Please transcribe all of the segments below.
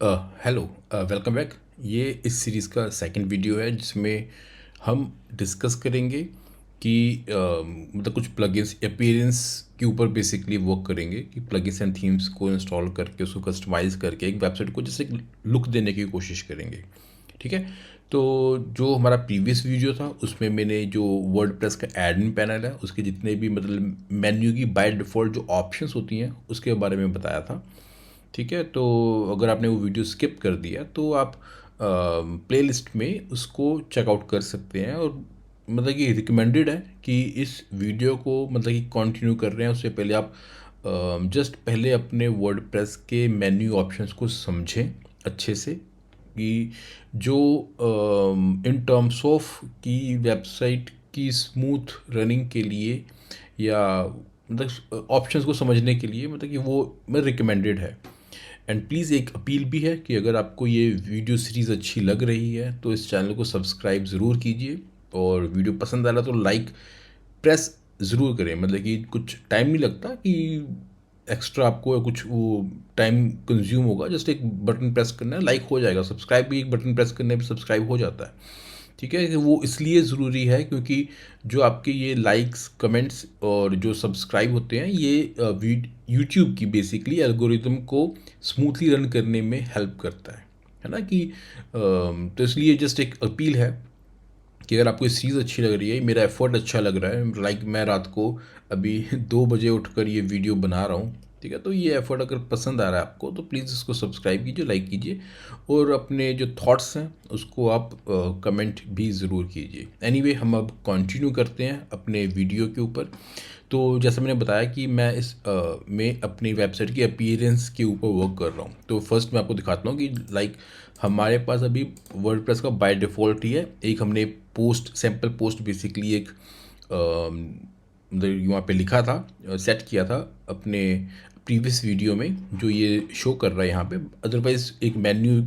Hello, welcome back. ये इस series का सेकंड वीडियो है जिसमें हम डिस्कस करेंगे कि मतलब कुछ प्लगइन्स अपीयरेंस के ऊपर बेसिकली वर्क करेंगे कि प्लगइन्स एंड थीम्स को इंस्टॉल करके उसको कस्टमाइज़ करके एक वेबसाइट को जैसे एक लुक देने की कोशिश करेंगे। ठीक है। तो जो हमारा प्रीवियस वीडियो था उसमें मैंने जो वर्डप्रेस का एडमिन पैनल है उसके जितने भी मतलब मेन्यू की बाय डिफ़ॉल्ट जो ऑप्शंस होती हैं उसके बारे में बताया था। ठीक है। तो अगर आपने वो वीडियो स्किप कर दिया तो आप प्लेलिस्ट में उसको चेकआउट कर सकते हैं। और मतलब कि रिकमेंडेड है कि इस वीडियो को मतलब कि कंटिन्यू कर रहे हैं उससे पहले आप जस्ट पहले अपने वर्डप्रेस के मेन्यू ऑप्शंस को समझें अच्छे से कि जो इन टर्म्स ऑफ की वेबसाइट की स्मूथ रनिंग के लिए या मतलब ऑप्शंस को समझने के लिए मतलब कि वो मैं रिकमेंडेड है। एंड प्लीज़ एक अपील भी है कि अगर आपको ये वीडियो सीरीज़ अच्छी लग रही है तो इस चैनल को सब्सक्राइब ज़रूर कीजिए और वीडियो पसंद आ रहा तो लाइक प्रेस ज़रूर करें। मतलब कि कुछ टाइम नहीं लगता कि एक्स्ट्रा आपको कुछ वो टाइम कंज्यूम होगा, जस्ट एक बटन प्रेस करना है, लाइक हो जाएगा। सब्सक्राइब भी एक बटन प्रेस करने पे सब्सक्राइब हो जाता है। ठीक है। वो इसलिए ज़रूरी है क्योंकि जो आपके ये लाइक्स कमेंट्स और जो सब्सक्राइब होते हैं ये यूट्यूब की बेसिकली एल्गोरिदम को स्मूथली रन करने में हेल्प करता है ना कि तो इसलिए जस्ट एक अपील है कि अगर आपको इस चीज़ अच्छी लग रही है, मेरा एफर्ट अच्छा लग रहा है, लाइक मैं रात को अभी 2 बजे उठकर ये वीडियो बना रहा हूँ। ठीक है। तो ये एफर्ट अगर पसंद आ रहा है आपको तो प्लीज़ इसको सब्सक्राइब कीजिए, लाइक कीजिए और अपने जो थॉट्स हैं उसको आप कमेंट भी ज़रूर कीजिए। एनीवे हम अब कंटिन्यू करते हैं अपने वीडियो के ऊपर। तो जैसा मैंने बताया कि मैं मैं अपनी वेबसाइट की अपीयरेंस के ऊपर वर्क कर रहा हूँ। तो फर्स्ट मैं आपको दिखाता हूँ कि लाइक हमारे पास अभी वर्डप्रेस का बाय डिफ़ॉल्ट ही है। एक हमने पोस्ट सैम्पल पोस्ट बेसिकली एक मतलब वहाँ पे लिखा था, सेट किया था अपने प्रीवियस वीडियो में जो ये शो कर रहा है यहाँ पे। अदरवाइज़ एक मेन्यू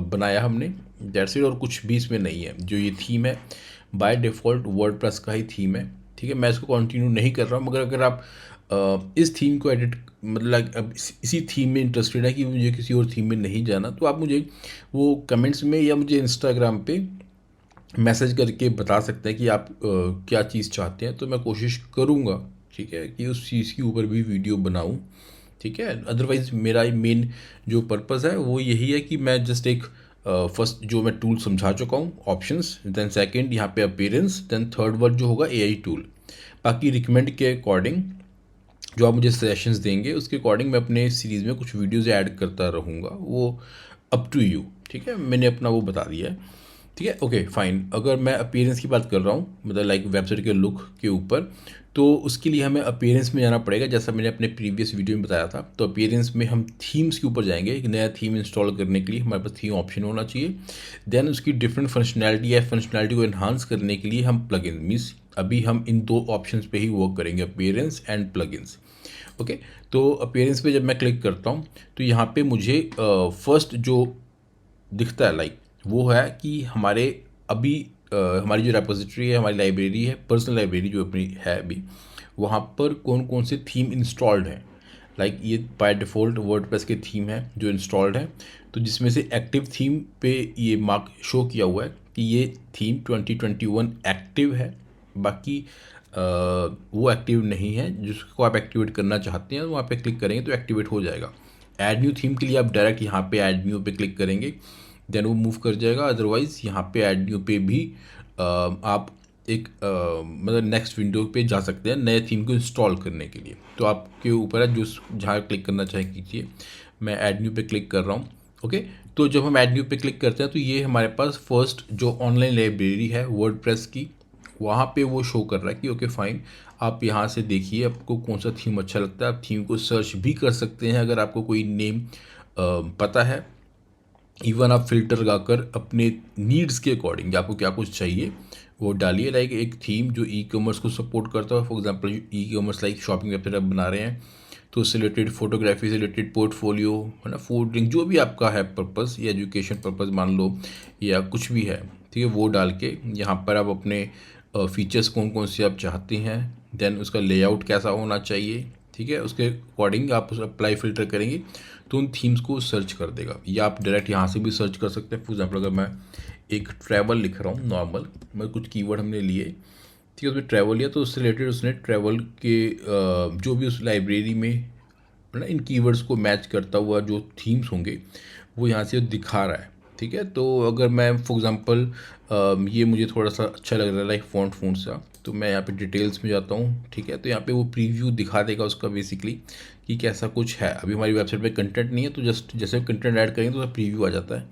बनाया हमने, दैट्स इट। और कुछ भी इसमें नहीं है। जो ये थीम है बाय डिफ़ॉल्ट वर्डप्रेस का ही थीम है। ठीक है। मैं इसको कंटिन्यू नहीं कर रहा हूँ मगर अगर आप इस थीम को एडिट मतलब अब इसी थीम में इंटरेस्टेड है कि मुझे किसी और थीम में नहीं जाना तो आप मुझे वो कमेंट्स में या मुझे इंस्टाग्राम पे मैसेज करके बता सकते हैं कि आप क्या चीज़ चाहते हैं तो मैं कोशिश करूँगा, ठीक है, कि उस चीज़ के ऊपर भी वीडियो बनाऊँ। ठीक है। अदरवाइज़ मेरा मेन जो पर्पज़ है वो यही है कि मैं जस्ट एक फर्स्ट जो मैं टूल समझा चुका हूँ ऑप्शंस, देन सेकंड यहाँ पे अपीयरेंस, देन थर्ड वर्ड जो होगा एआई टूल। बाकी रिकमेंड के अकॉर्डिंग जो आप मुझे सजेशंस देंगे उसके अकॉर्डिंग मैं अपने सीरीज़ में कुछ वीडियोज़ ऐड करता रहूँगा। वो अप टू यू। ठीक है। मैंने अपना वो बता दिया है। ठीक है। Okay fine. अगर मैं अपीयरेंस की बात कर रहा हूँ मतलब लाइक वेबसाइट के लुक के ऊपर तो उसके लिए हमें अपीयरेंस में जाना पड़ेगा जैसा मैंने अपने प्रीवियस वीडियो में बताया था। तो अपीयरेंस में हम थीम्स के ऊपर जाएंगे। एक नया थीम इंस्टॉल करने के लिए हमारे पास थीम ऑप्शन होना चाहिए। देन उसकी डिफरेंट फंक्शनैलिटी या फंक्शनैलिटी को इन्हांस करने के लिए हम प्लगइन मीन्स अभी हम इन दो ऑप्शंस पे ही वर्क करेंगे, अपीयरेंस एंड प्लगइन्स। ओके। तो अपीयरेंस पे जब मैं क्लिक करता हूँ तो यहाँ पे मुझे फर्स्ट जो दिखता है लाइक वो है कि हमारे अभी हमारी जो रेपोजिटरी है, हमारी लाइब्रेरी है, पर्सनल लाइब्रेरी जो अपनी है अभी, वहाँ पर कौन कौन से थीम इंस्टॉल्ड हैं। लाइक ये बाय डिफ़ॉल्ट वर्डप्रेस के थीम है जो इंस्टॉल्ड है। तो जिसमें से एक्टिव थीम पे ये मार्क शो किया हुआ है कि ये थीम 2021 एक्टिव है। बाकी वो एक्टिव नहीं है। जिसको आप एक्टिवेट करना चाहते हैं वहाँ पे क्लिक करेंगे तो एक्टिवेट हो जाएगा। ऐड न्यू थीम के लिए आप डायरेक्ट यहाँ पे ऐड न्यू पे क्लिक करेंगे देन वो मूव कर जाएगा। अदरवाइज़ यहाँ पे ऐड न्यू पे भी आप एक मतलब नेक्स्ट विंडो पे जा सकते हैं नए थीम को इंस्टॉल करने के लिए। तो आपके ऊपर है जो जहाँ क्लिक करना चाहे कीजिए। मैं ऐड न्यू पे क्लिक कर रहा हूँ। ओके। तो जब हम ऐड न्यू पे क्लिक करते हैं तो ये हमारे पास फर्स्ट जो ऑनलाइन लाइब्रेरी है वर्डप्रेस की वहाँ पे वो शो कर रहा है कि ओके फाइन। आप यहाँ से देखिए आपको कौन सा थीम अच्छा लगता है। आप थीम को सर्च भी कर सकते हैं अगर आपको कोई नेम पता है। इवन आप फ़िल्टर लगाकर अपने नीड्स के अकॉर्डिंग आपको क्या कुछ चाहिए वो डालिए। लाइक एक थीम जो ई कॉमर्स को सपोर्ट करता है, for example e commerce like shopping website आप बना रहे हैं तो उससे रिलेटेड फोटोग्राफी से रिलेटेड पोर्टफोलियो है ना, फूड ड्रिंक जो भी आपका है पर्पस या एजुकेशन पर्पस मान लो या कुछ भी है। ठीक है। वो डाल के यहाँ पर आप अपने फीचर्स कौन कौन से आप चाहते हैं, देन उसका लेआउट कैसा होना चाहिए। ठीक है, उसके अकॉर्डिंग आप उस अप्लाई फ़िल्टर करेंगे तो उन थीम्स को सर्च कर देगा, या आप डायरेक्ट यहाँ से भी सर्च कर सकते हैं। फॉर एग्जाम्पल अगर मैं एक ट्रैवल लिख रहा हूँ नॉर्मल, मैं कुछ कीवर्ड हमने लिए, ठीक है, उसमें ट्रैवल लिया तो उससे रिलेटेड उसने ट्रैवल के जो भी उस लाइब्रेरी में ना इन कीवर्ड्स को मैच करता हुआ जो थीम्स होंगे वो यहाँ से दिखा रहा है। ठीक है, तो अगर मैं फॉर एग्ज़ाम्पल ये मुझे थोड़ा सा अच्छा लग रहा है लाइक फ़ॉन्ट सा, तो मैं यहाँ पे डिटेल्स में जाता हूँ। ठीक है, तो यहाँ पे वो प्रीव्यू दिखा देगा उसका बेसिकली कि कैसा कुछ है। अभी हमारी वेबसाइट पे कंटेंट नहीं है, तो जस्ट जैसे कंटेंट ऐड करेंगे तो उसका प्रीव्यू आ जाता है।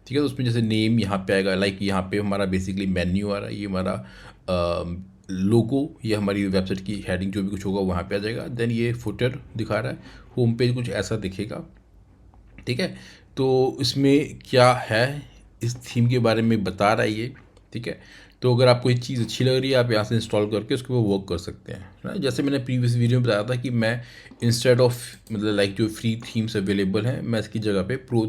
ठीक है, तो उसमें जैसे नेम यहाँ पे आएगा, लाइक यहाँ पे हमारा बेसिकली मेन्यू आ रहा है, ये हमारा लोगो, ये हमारी वेबसाइट की हेडिंग जो भी कुछ होगा वहाँ पे आ जाएगा। देन ये फुटर दिखा रहा है, होम पेज कुछ ऐसा दिखेगा। ठीक है, तो इसमें क्या है, इस थीम के बारे में बता रहा है ये। ठीक है, तो अगर आपको ये चीज़ अच्छी लग रही है, आप यहाँ से इंस्टॉल करके उसके ऊपर वर्क कर सकते हैं, है ना। जैसे मैंने प्रीवियस वीडियो में बताया था कि मैं इंस्टेड ऑफ मतलब लाइक जो फ्री थीम्स अवेलेबल हैं, मैं इसकी जगह पे प्रो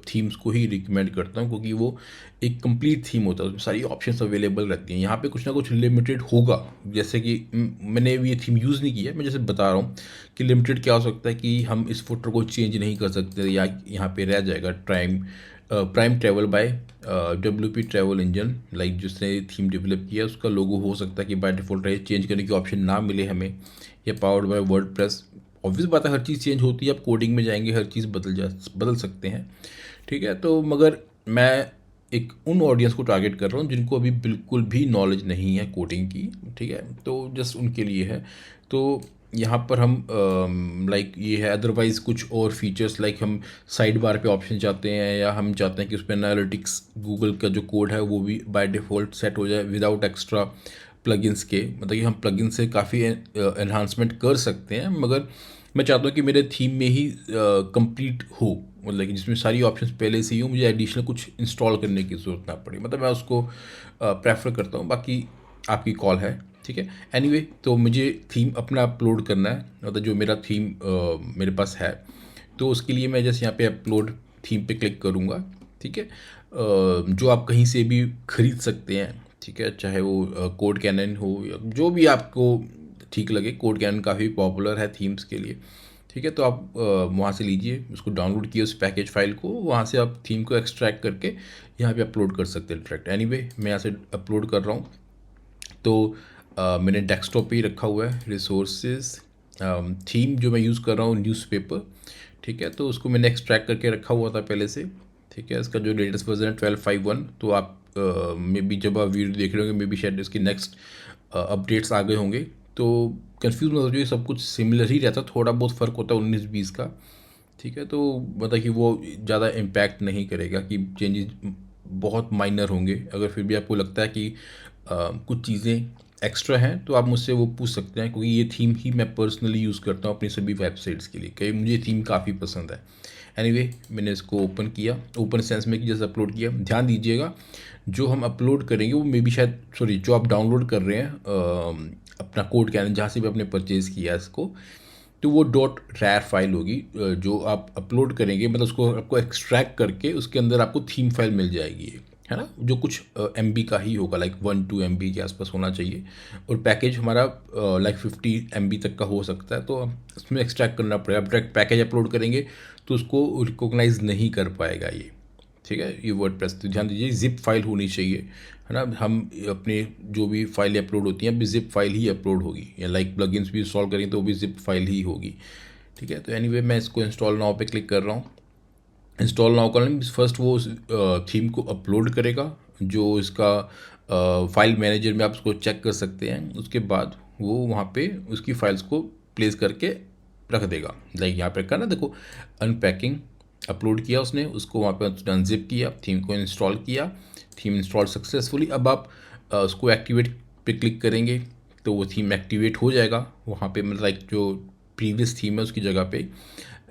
थीम्स को ही रिकमेंड करता हूँ, क्योंकि वो एक कंप्लीट थीम होता है, उसमें सारी ऑप्शंस अवेलेबल रहती हैं। यहाँ पे कुछ ना कुछ लिमिटेड होगा, जैसे कि मैंने ये थीम यूज़ नहीं की है, मैं जैसे बता रहा हूँ कि लिमिटेड क्या हो सकता है कि हम इस फुटर को चेंज नहीं कर सकते, या यहाँ पे रह जाएगा prime travel by WP travel engine, like जिसने थीम डेवलप किया उसका लोगो हो सकता है कि बाय डिफ़ॉल्ट रहे, चेंज करने की ऑप्शन ना मिले हमें, या पावर्ड बाय वर्डप्रेस। ऑब्वियस बात है, हर चीज़ चेंज होती है, आप कोडिंग में जाएंगे हर चीज़ बदल सकते हैं। ठीक है, तो मगर मैं एक उन ऑडियंस को टारगेट कर रहा हूँ जिनको अभी बिल्कुल भी नॉलेज नहीं है कोडिंग की। ठीक है, तो जस्ट उनके लिए है। तो यहाँ पर हम लाइक ये है, अदरवाइज़ कुछ और फीचर्स लाइक हम साइड बार पे ऑप्शन चाहते हैं, या हम चाहते हैं कि उसमें एनालिटिक्स गूगल का जो कोड है वो भी बाय डिफ़ॉल्ट सेट हो जाए विदाउट एक्स्ट्रा प्लगइन्स के, मतलब कि हम प्लगइन से काफ़ी एनहांसमेंट कर सकते हैं, मगर मैं चाहता हूँ कि मेरे थीम में ही कंप्लीट हो, मतलब कि जिसमें सारी ऑप्शंस पहले से ही हो, मुझे एडिशनल कुछ इंस्टॉल करने की ज़रूरत ना पड़े, मतलब मैं उसको प्रेफर करता हूँ। बाकी आपकी कॉल है। ठीक है, एनीवे तो मुझे थीम अपना अपलोड करना है, मतलब जो मेरा थीम मेरे पास है, तो उसके लिए मैं जैसे यहाँ पे अपलोड थीम पे क्लिक करूँगा। ठीक है, जो आप कहीं से भी ख़रीद सकते हैं। ठीक है, चाहे वो कोड कैनन हो या जो भी आपको ठीक लगे, कोड कैनन काफ़ी पॉपुलर है थीम्स के लिए। ठीक है, तो आप वहाँ से लीजिए, उसको डाउनलोड किए उस पैकेज फाइल को, वहाँ से आप थीम को एक्सट्रैक्ट करके यहाँ पे अपलोड कर सकते हैं डायरेक्ट। एनीवे मैं यहाँ से अपलोड कर रहा हूँ, तो मैंने डेस्कटॉप पे ही रखा हुआ है रिसोर्सेज। थीम जो मैं यूज़ कर रहा हूँ न्यूज़पेपर। ठीक है, तो उसको मैंने एक्सट्रैक्ट करके रखा हुआ था पहले से। ठीक है, इसका जो लेटेस्ट वर्जन है 12.51, तो आप मे बी जब आप वीडियो देख रहे होंगे मे बी शायद इसकी नेक्स्ट अपडेट्स आ गए होंगे, तो कंफ्यूज मत हो जाइए, सब कुछ सिमिलर ही रहता, थोड़ा बहुत फ़र्क होता है 19-20 का। ठीक है, तो मतलब कि वो ज़्यादा इम्पैक्ट नहीं करेगा कि चेंजेस बहुत माइनर होंगे। अगर फिर भी आपको लगता है कि कुछ चीज़ें एक्स्ट्रा हैं, तो आप मुझसे वो पूछ सकते हैं, क्योंकि ये थीम ही मैं पर्सनली यूज़ करता हूँ अपनी सभी वेबसाइट्स के लिए, क्योंकि मुझे थीम काफ़ी पसंद है। एनीवे मैंने इसको ओपन किया, ओपन सेंस में कि जैसे अपलोड किया। ध्यान दीजिएगा, जो हम अपलोड करेंगे वो मे बी शायद सॉरी जो आप डाउनलोड कर रहे हैं अपना कोड कैनन जहाँ से भी आपने परचेज़ किया इसको, तो वो डॉट रैर फाइल होगी। जो आप अपलोड करेंगे मतलब उसको आपको एक्सट्रैक्ट करके उसके अंदर आपको थीम फाइल मिल जाएगी, है ना, जो कुछ MB का ही होगा, लाइक 1-2 MB के आसपास होना चाहिए, और पैकेज हमारा लाइक 50 MB तक का हो सकता है, तो उसमें एक्सट्रैक्ट करना पड़ेगा। आप डायरेक्ट पैकेज अपलोड करेंगे तो उसको रिकॉग्नाइज नहीं कर पाएगा ये। ठीक है, ये वर्डप्रेस, तो ध्यान दीजिए जिप फाइल होनी चाहिए, है ना। हम अपने जो भी फाइलें अपलोड होती हैं अभी जिप फाइल ही अपलोड होगी, या लाइक प्लगइन्स भी इंस्टॉल करेंगे तो वो भी जिप फाइल ही होगी। ठीक है, तो एनीवे मैं इसको इंस्टॉल नाउ पे क्लिक कर रहा हूँ। इंस्टॉल नाउ करने में फर्स्ट वो थीम को अपलोड करेगा, जो इसका फाइल मैनेजर में आप उसको चेक कर सकते हैं। उसके बाद वो वहाँ पे उसकी फाइल्स को प्लेस करके रख देगा, लाइक यहाँ पे रखा ना, देखो अनपैकिंग अपलोड किया उसने, उसको वहाँ पे अनजिप किया, थीम को इंस्टॉल किया, थीम इंस्टॉल सक्सेसफुली। अब आप उसको एक्टिवेट पे क्लिक करेंगे तो वो थीम एक्टिवेट हो जाएगा वहाँ पे, मतलब लाइक जो प्रीवियस थीम है उसकी जगह पे,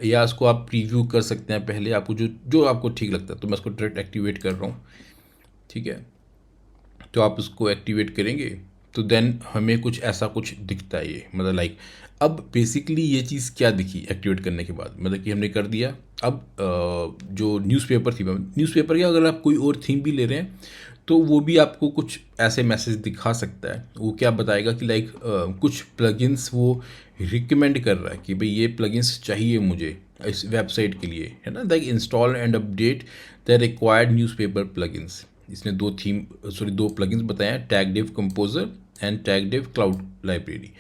या इसको आप प्रीव्यू कर सकते हैं पहले, आपको जो जो आपको ठीक लगता है। तो मैं इसको डायरेक्ट एक्टिवेट कर रहा हूँ। ठीक है, तो आप उसको एक्टिवेट करेंगे तो देन हमें कुछ ऐसा कुछ दिखता है ये, मतलब लाइक अब बेसिकली ये चीज़ क्या दिखी एक्टिवेट करने के बाद, मतलब कि हमने कर दिया। अब जो न्यूज़पेपर थी, न्यूज़पेपर या अगर आप कोई और थीम भी ले रहे हैं तो वो भी आपको कुछ ऐसे मैसेज दिखा सकता है। वो क्या बताएगा कि लाइक कुछ प्लगइन्स वो रिकमेंड कर रहा है कि भाई ये प्लगइन्स चाहिए मुझे इस वेबसाइट के लिए, है ना। Like install and update the required newspaper plugins. इसने दो प्लगइन्स बताए हैं, टैगडिव कंपोजर एंड टैगडिव क्लाउड लाइब्रेरी।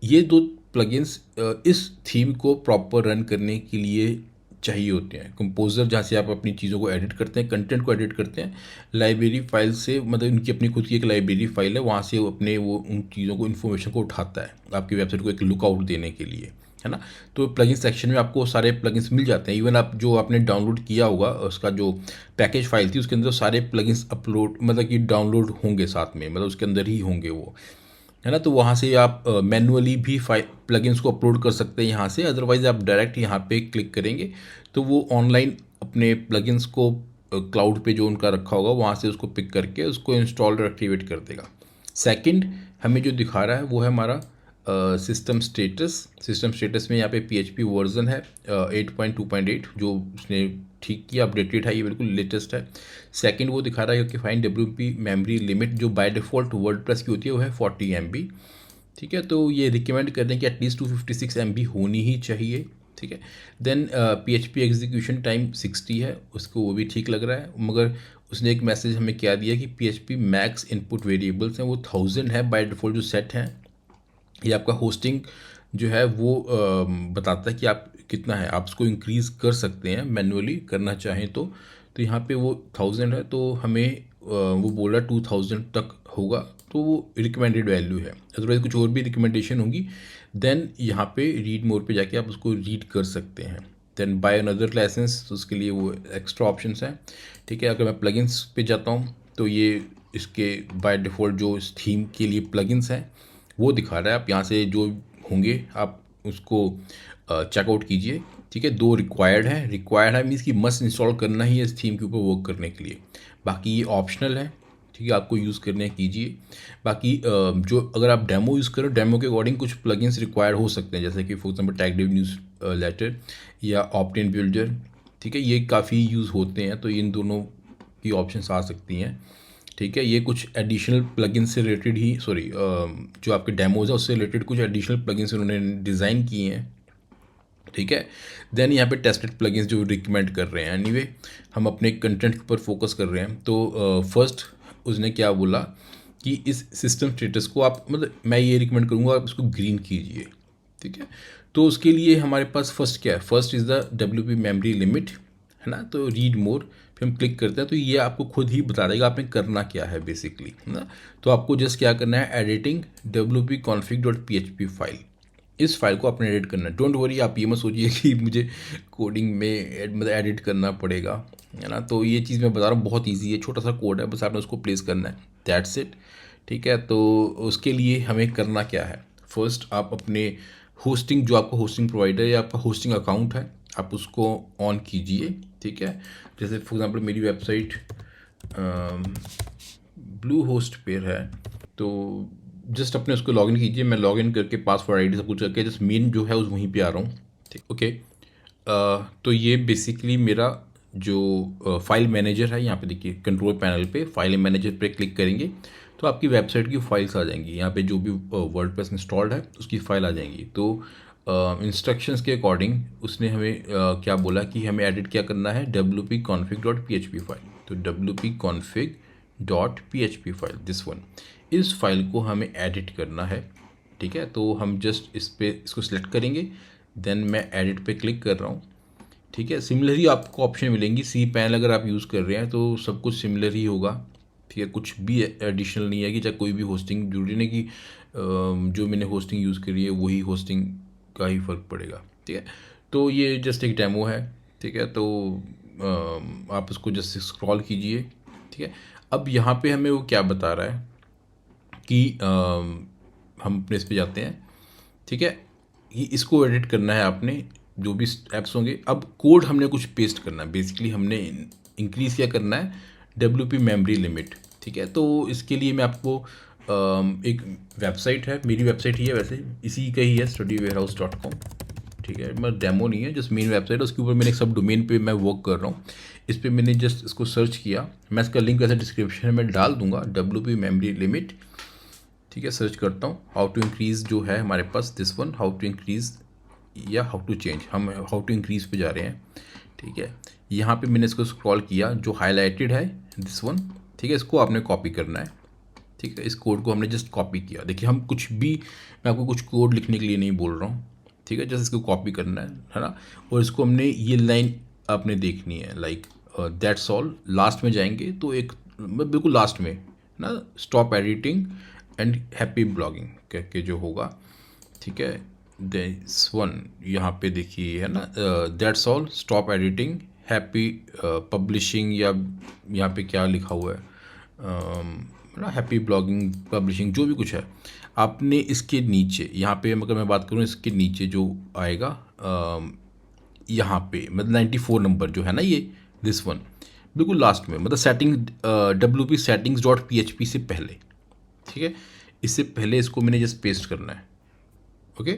ये दो प्लगइन्स इस थीम को प्रॉपर रन करने के लिए चाहिए होते हैं। कंपोजर जहाँ से आप अपनी चीज़ों को एडिट करते हैं, कंटेंट को एडिट करते हैं। लाइब्रेरी फाइल से मतलब उनकी अपनी खुद की एक लाइब्रेरी फाइल है, वहाँ से वो अपने वो उन चीज़ों को, इन्फॉर्मेशन को उठाता है आपकी वेबसाइट को एक लुकआउट देने के लिए, है ना। तो प्लगइन सेक्शन में आपको सारे प्लगइन्स मिल जाते हैं। इवन आप जो आपने डाउनलोड किया होगा उसका जो पैकेज फाइल थी उसके अंदर सारे प्लगइन्स अपलोड मतलब कि डाउनलोड होंगे साथ में, मतलब उसके अंदर ही होंगे वो, है ना। तो वहाँ से आप मैनुअली भी प्लगइन्स को अपलोड कर सकते हैं यहाँ से। अदरवाइज़ आप डायरेक्ट यहाँ पे क्लिक करेंगे तो वो ऑनलाइन अपने प्लगइन्स को क्लाउड पे जो उनका रखा होगा वहाँ से उसको पिक करके उसको इंस्टॉल और एक्टिवेट कर देगा। सेकंड हमें जो दिखा रहा है वो है हमारा सिस्टम स्टेटस में यहाँ पे PHP वर्जन है 8.2.8 जो उसने ठीक किया, अपडेटेड है, ये बिल्कुल लेटेस्ट है। सेकंड वो दिखा रहा है कि फाइंड WP मेमोरी लिमिट जो बाय डिफ़ॉल्ट वर्डप्रेस की होती है वो है 40 MB। ठीक है, तो ये रिकमेंड कर दें कि एटलीस्ट 256 MB होनी ही चाहिए। ठीक है, देन PHP एग्जीक्यूशन टाइम 60 है, उसको वो भी ठीक लग रहा है। मगर उसने एक मैसेज हमें क्या दिया कि PHP मैक्स इनपुट वेरिएबल्स हैं वो 1000 है बाय डिफ़ॉल्ट जो सेट हैं। ये आपका होस्टिंग जो है वो बताता है कि आप कितना है, आप उसको इंक्रीज़ कर सकते हैं मैनुअली करना चाहें तो यहाँ पे वो 1000 है, तो हमें वो बोल रहा है 2000 तक होगा, तो वो रिकमेंडेड वैल्यू है। अदरवाइज कुछ और भी रिकमेंडेशन होगी देन यहाँ पे रीड मोर पे जाके आप उसको रीड कर सकते हैं। देन बाय अनदर लाइसेंस, तो उसके लिए वो एक्स्ट्रा ऑप्शंस हैं। ठीक है, अगर मैं प्लगइन्स पे जाता हूँ तो ये इसके बाय डिफ़ॉल्ट जो इस थीम के लिए प्लगइन्स हैं वो दिखा रहा है। आप यहाँ से जो होंगे आप उसको चेकआउट कीजिए। ठीक है, दो रिक्वायर्ड है मीन्स कि मस्ट इंस्टॉल करना ही है इस थीम के ऊपर वर्क करने के लिए। बाकी ये ऑप्शनल है, ठीक है, आपको यूज़ करने कीजिए। बाकी जो अगर आप डेमो यूज़ करो, डेमो के अकॉर्डिंग कुछ प्लगइन्स रिक्वायर्ड हो सकते हैं, जैसे कि फॉर एग्जांपल टैगडिव न्यूज़ लेटर या ऑप्ट-इन बिल्डर। ठीक है, ये काफ़ी यूज़ होते हैं, तो इन दोनों की ऑप्शंस आ सकती हैं। ठीक है, ये कुछ एडिशनल प्लगइन से रिलेटेड ही जो आपके डेमोज है उससे रिलेटेड कुछ एडिशनल प्लगइन्स उन्होंने डिज़ाइन किए हैं। ठीक है, देन यहाँ पे टेस्टेड प्लगइन्स जो रिकमेंड कर रहे हैं। एनीवे हम अपने कंटेंट के ऊपर फोकस कर रहे हैं, तो फर्स्ट उसने क्या बोला कि इस सिस्टम स्टेटस को आप मतलब मैं ये रिकमेंड करूँगा आप इसको ग्रीन कीजिए। ठीक है, तो उसके लिए हमारे पास फर्स्ट क्या है, first is the WP memory limit, है ना। तो रीड मोर फिर हम क्लिक करते हैं तो ये आपको खुद ही बता देगा आपने करना क्या है बेसिकली, है ना। तो आपको जस्ट क्या करना है, एडिटिंग wp-config.php फाइल, इस फाइल को आपने एडिट करना है। डोंट वरी, आप ये मत सोचिए कि मुझे कोडिंग में मतलब एडिट करना पड़ेगा, है ना। तो ये चीज़ मैं बता रहा हूँ बहुत ईजी है, छोटा सा कोड है, बस आपने उसको प्लेस करना है, दैट्स इट। ठीक है, तो उसके लिए हमें करना क्या है, फर्स्ट आप अपने होस्टिंग जो आपका होस्टिंग प्रोवाइडर या आपका होस्टिंग अकाउंट है आप उसको ऑन कीजिए। ठीक है, जैसे फॉर एग्जांपल मेरी वेबसाइट ब्लू होस्ट पे है, तो जस्ट अपने उसको लॉगिन कीजिए। मैं लॉगिन करके पासवर्ड आईडी सब कुछ करके जस्ट मेन जो है उस वहीं पे आ रहा हूँ। ठीक, ओके। तो ये बेसिकली मेरा जो फाइल मैनेजर है, यहाँ पे देखिए कंट्रोल पैनल पे फाइल मैनेजर पे क्लिक करेंगे तो आपकी वेबसाइट की फाइल्स आ जाएंगी। यहाँ पे जो भी वर्डप्रेस इंस्टॉल्ड है उसकी फ़ाइल आ जाएंगी। तो इंस्ट्रक्शंस के अकॉर्डिंग उसने हमें क्या बोला कि हमें एडिट क्या करना है, wp-config.php फाइल। तो wp-config.php फाइल, दिस वन, इस फाइल को हमें एडिट करना है। ठीक है, तो हम जस्ट इसको सिलेक्ट करेंगे, देन मैं एडिट पे क्लिक कर रहा हूँ। ठीक है, सिमिलर ही आपको ऑप्शन मिलेंगी। cPanel अगर आप यूज़ कर रहे हैं तो सब कुछ सिमिलर ही होगा। ठीक है, कुछ भी एडिशनल नहीं है कि चाहे कोई भी होस्टिंग, जरूरी नहीं कि जो मैंने होस्टिंग यूज़ करी है वही होस्टिंग का ही फ़र्क पड़ेगा। ठीक है, तो ये जस्ट एक डेमो है। ठीक है, तो आप इसको जस्ट स्क्रॉल कीजिए। ठीक है, अब यहाँ पे हमें वो क्या बता रहा है कि हम अपने इस पे जाते हैं। ठीक है, ये इसको एडिट करना है आपने, जो भी ऐप्स होंगे। अब कोड हमने कुछ पेस्ट करना है, बेसिकली हमने इंक्रीज़ क्या करना है, WP मेमोरी लिमिट। ठीक है, तो इसके लिए मैं आपको एक वेबसाइट है, मेरी वेबसाइट ही है वैसे, इसी का ही है, studywarehouse.com। ठीक है, मतलब डेमो नहीं है, जस्ट मेन वेबसाइट है, उसके ऊपर मैंने एक सब डोमेन पे मैं वर्क कर रहा हूँ। इस पर मैंने जस्ट इसको सर्च किया, मैं इसका लिंक ऐसे डिस्क्रिप्शन में डाल दूंगा, WP मेमोरी लिमिट। ठीक है, सर्च करता हूँ हाउ टू इंक्रीज़ जो है हमारे पास this one, how to increase या हाउ टू चेंज, हम हाउ टू इंक्रीज़ पे जा रहे हैं। ठीक है, यहाँ पे मैंने इसको स्क्रॉल किया, जो हाईलाइटेड है दिस वन, ठीक है, इसको आपने कॉपी करना है। ठीक है, इस कोड को हमने जस्ट कॉपी किया। देखिए, हम कुछ भी, मैं आपको कुछ कोड लिखने के लिए नहीं बोल रहा हूँ, ठीक है, जस्ट इसको कॉपी करना है ना। और इसको हमने ये लाइन आपने देखनी है, लाइक दैट्स ऑल, लास्ट में जाएंगे तो एक बिल्कुल लास्ट में ना, stop editing and happy blogging कह के जो होगा। ठीक है, दिस वन यहाँ पे देखिए है ना, that's all, stop editing, happy publishing, या यहाँ पे क्या लिखा हुआ है ना, हैप्पी ब्लॉगिंग पब्लिशिंग, जो भी कुछ है आपने इसके नीचे, यहाँ पे अगर मैं बात करूँ इसके नीचे जो आएगा यहाँ पे, मतलब 94 नंबर जो है ना, ये दिस वन बिल्कुल लास्ट में, मतलब सेटिंग WP settings.php से पहले। ठीक है, इससे पहले इसको मैंने जस्ट पेस्ट करना है। ओके,